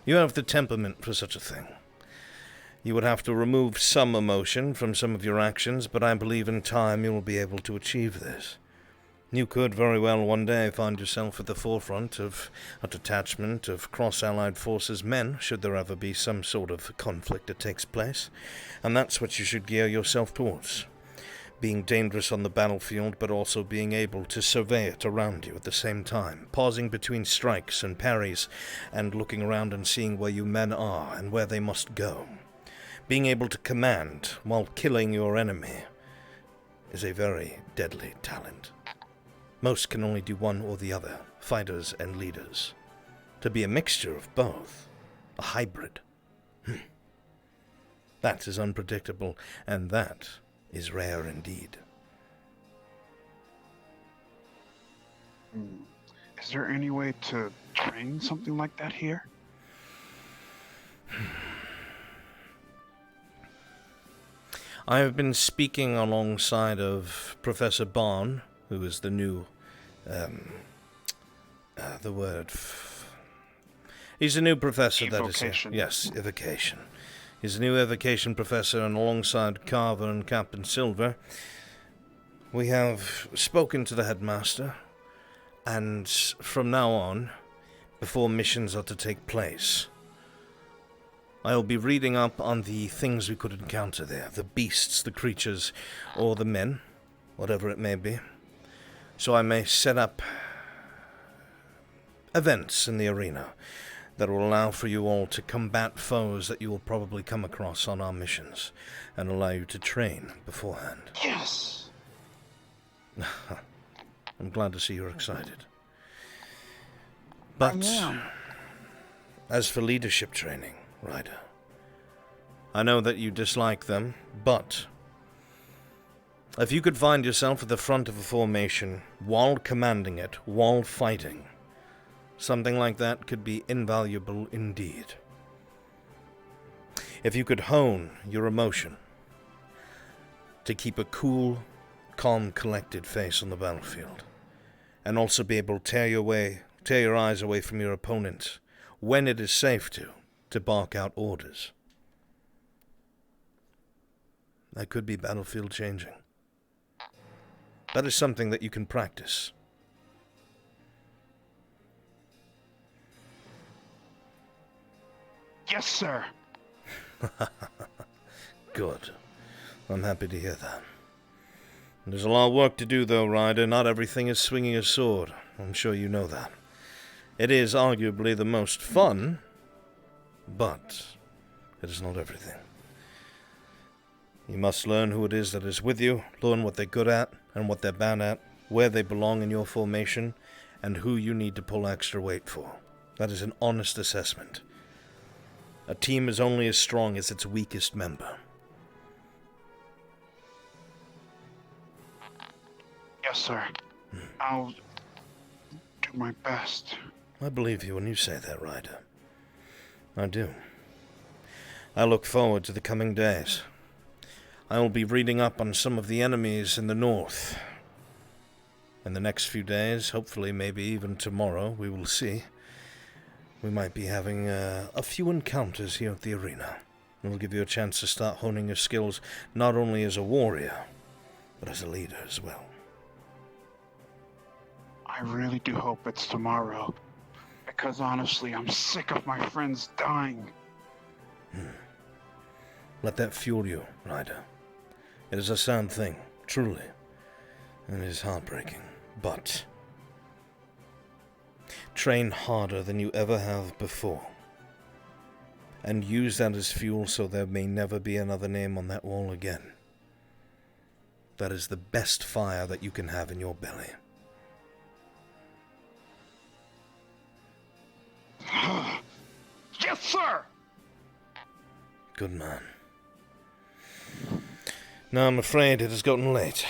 You have the temperament for such a thing. You would have to remove some emotion from some of your actions, but I believe in time you will be able to achieve this. You could very well one day find yourself at the forefront of a detachment of cross-allied forces men, should there ever be some sort of conflict that takes place, and that's what you should gear yourself towards. Being dangerous on the battlefield, but also being able to survey it around you at the same time, pausing between strikes and parries, and looking around and seeing where you men are and where they must go. Being able to command while killing your enemy is a very deadly talent. Most can only do one or the other, fighters and leaders. To be a mixture of both, a hybrid, that is unpredictable, and that is rare indeed. Is there any way to train something like that here? I have been speaking alongside of Professor Barn, who is the new, he's a new professor that is here. Yes, evocation. He's a new evocation professor, and alongside Carver and Captain Silver, we have spoken to the headmaster, and from now on, before missions are to take place, I'll be reading up on the things we could encounter there, the beasts, the creatures, or the men, whatever it may be, so I may set up events in the arena that will allow for you all to combat foes that you will probably come across on our missions, and allow you to train beforehand. Yes! I'm glad to see you're excited. But as for leadership training, Ryder, I know that you dislike them, but if you could find yourself at the front of a formation while commanding it, while fighting, something like that could be invaluable indeed. If you could hone your emotion to keep a cool, calm, collected face on the battlefield, and also be able to tear your eyes away from your opponent when it is safe to bark out orders, that could be battlefield changing. That is something that you can practice. Yes, sir. Good. I'm happy to hear that. There's a lot of work to do, though, Ryder. Not everything is swinging a sword. I'm sure you know that. It is arguably the most fun, but it is not everything. You must learn who it is that is with you, learn what they're good at, and what they're bad at, where they belong in your formation, and who you need to pull extra weight for. That is an honest assessment. A team is only as strong as its weakest member. Yes, sir. I'll do my best. I believe you when you say that, Ryder. I do. I look forward to the coming days. I will be reading up on some of the enemies in the north. In the next few days, hopefully maybe even tomorrow, we will see. We might be having a few encounters here at the arena. It will give you a chance to start honing your skills not only as a warrior, but as a leader as well. I really do hope it's tomorrow. Because honestly, I'm sick of my friends dying. Let that fuel you, Ryder. It is a sad thing, truly. And it is heartbreaking, but train harder than you ever have before. And use that as fuel so there may never be another name on that wall again. That is the best fire that you can have in your belly. Yes, sir! Good man. Now I'm afraid it has gotten late.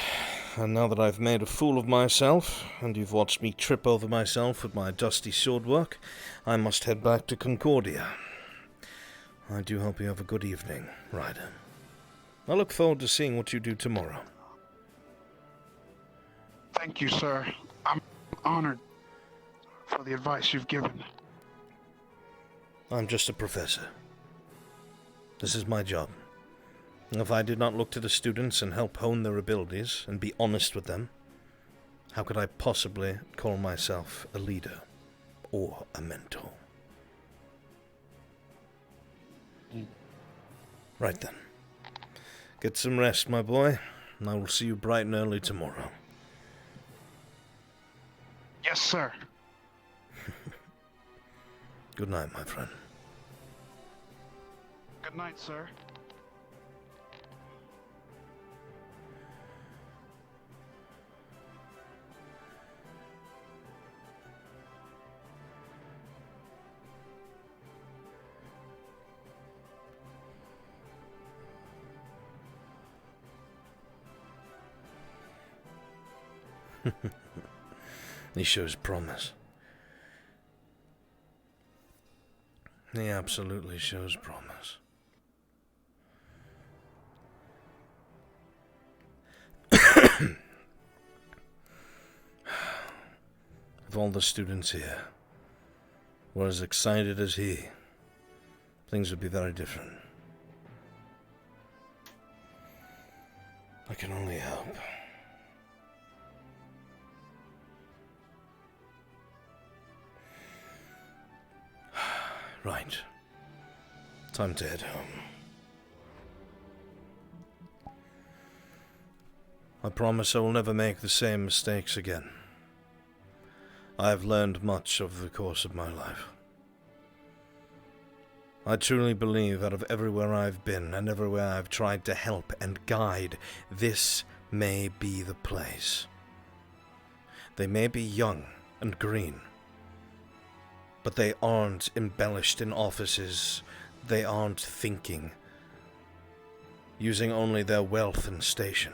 And now that I've made a fool of myself, and you've watched me trip over myself with my dusty swordwork, I must head back to Concordia. I do hope you have a good evening, Ryder. I look forward to seeing what you do tomorrow. Thank you, sir. I'm honored for the advice you've given. I'm just a professor. This is my job. If I did not look to the students and help hone their abilities and be honest with them, how could I possibly call myself a leader or a mentor? Right then. Get some rest, my boy, and I will see you bright and early tomorrow. Yes, sir. Good night, my friend. Good night, sir. He shows promise. He absolutely shows promise. If all the students here were as excited as he, things would be very different. I can only hope. Right. Time to head home. I promise I will never make the same mistakes again. I have learned much over the course of my life. I truly believe out of everywhere I've been and everywhere I've tried to help and guide, this may be the place. They may be young and green, but they aren't embellished in offices. They aren't thinking, using only their wealth and station.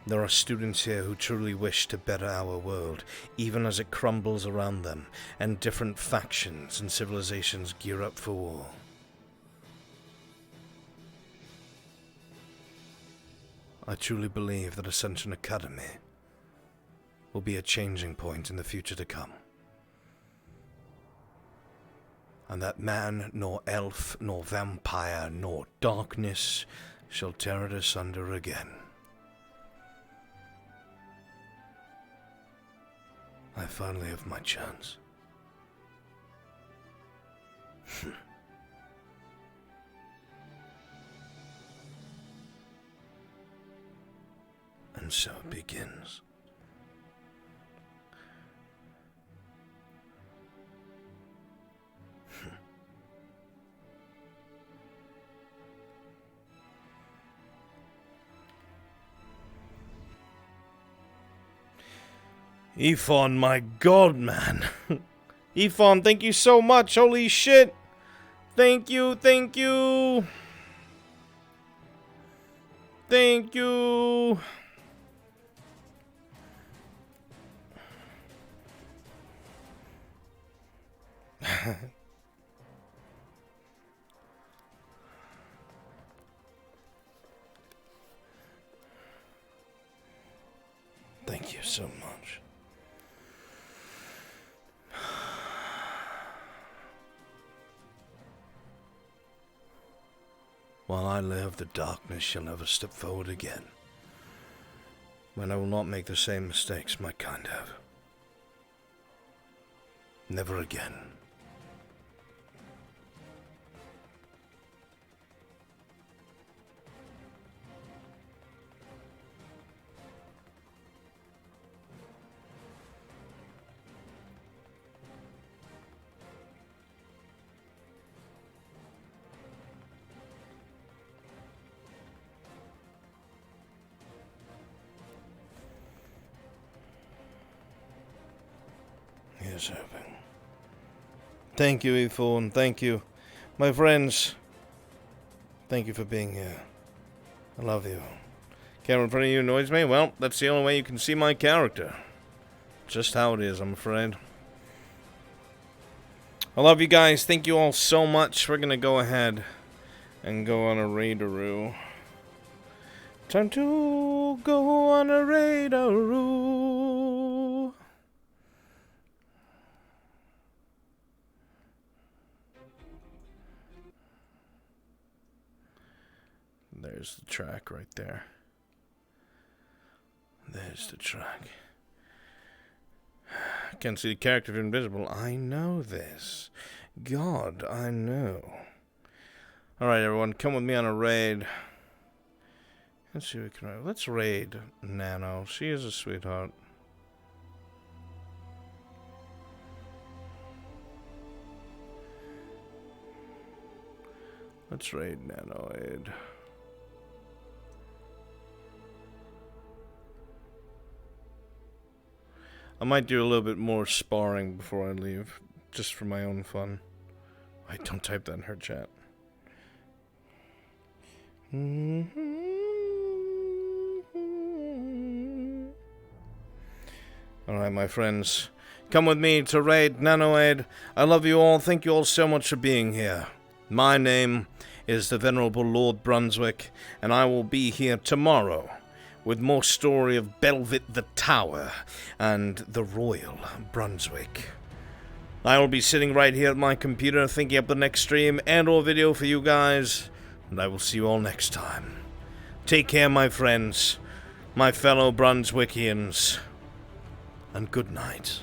There are students here who truly wish to better our world, even as it crumbles around them, and different factions and civilizations gear up for war. I truly believe that Ascension Academy will be a changing point in the future to come. And that man, nor elf, nor vampire, nor darkness shall tear it asunder again. I finally have my chance. And so it begins. Ephon, my god, man. Ephon, thank you so much. Holy shit. Thank you, thank you. Thank you. Thank you so much. While I live, the darkness shall never step forward again. And I will not make the same mistakes my kind have. Never again. Here's hoping. Thank you, Ephon. Thank you. My friends, thank you for being here. I love you. Camera in front of you annoys me? Well, that's the only way you can see my character. Just how it is, I'm afraid. I love you guys. Thank you all so much. We're gonna go ahead and go on a raidaroo. Time to go on a raidaroo. There's the track right there. There's the track. Can't see the character if you're invisible. I know this. God, I know. Alright, everyone, come with me on a raid. Let's see what we can. Let's raid Nano. She is a sweetheart. Let's raid Nanoid. I might do a little bit more sparring before I leave, just for my own fun. Wait, don't type that in her chat. Alright, my friends. Come with me to raid Nanoid. I love you all. Thank you all so much for being here. My name is the Venerable Lord Brunswick, and I will be here tomorrow with more story of Belvit the Tower and the Royal Brunswick. I will be sitting right here at my computer thinking up the next stream and or video for you guys, and I will see you all next time. Take care, my friends, my fellow Brunswickians, and good night.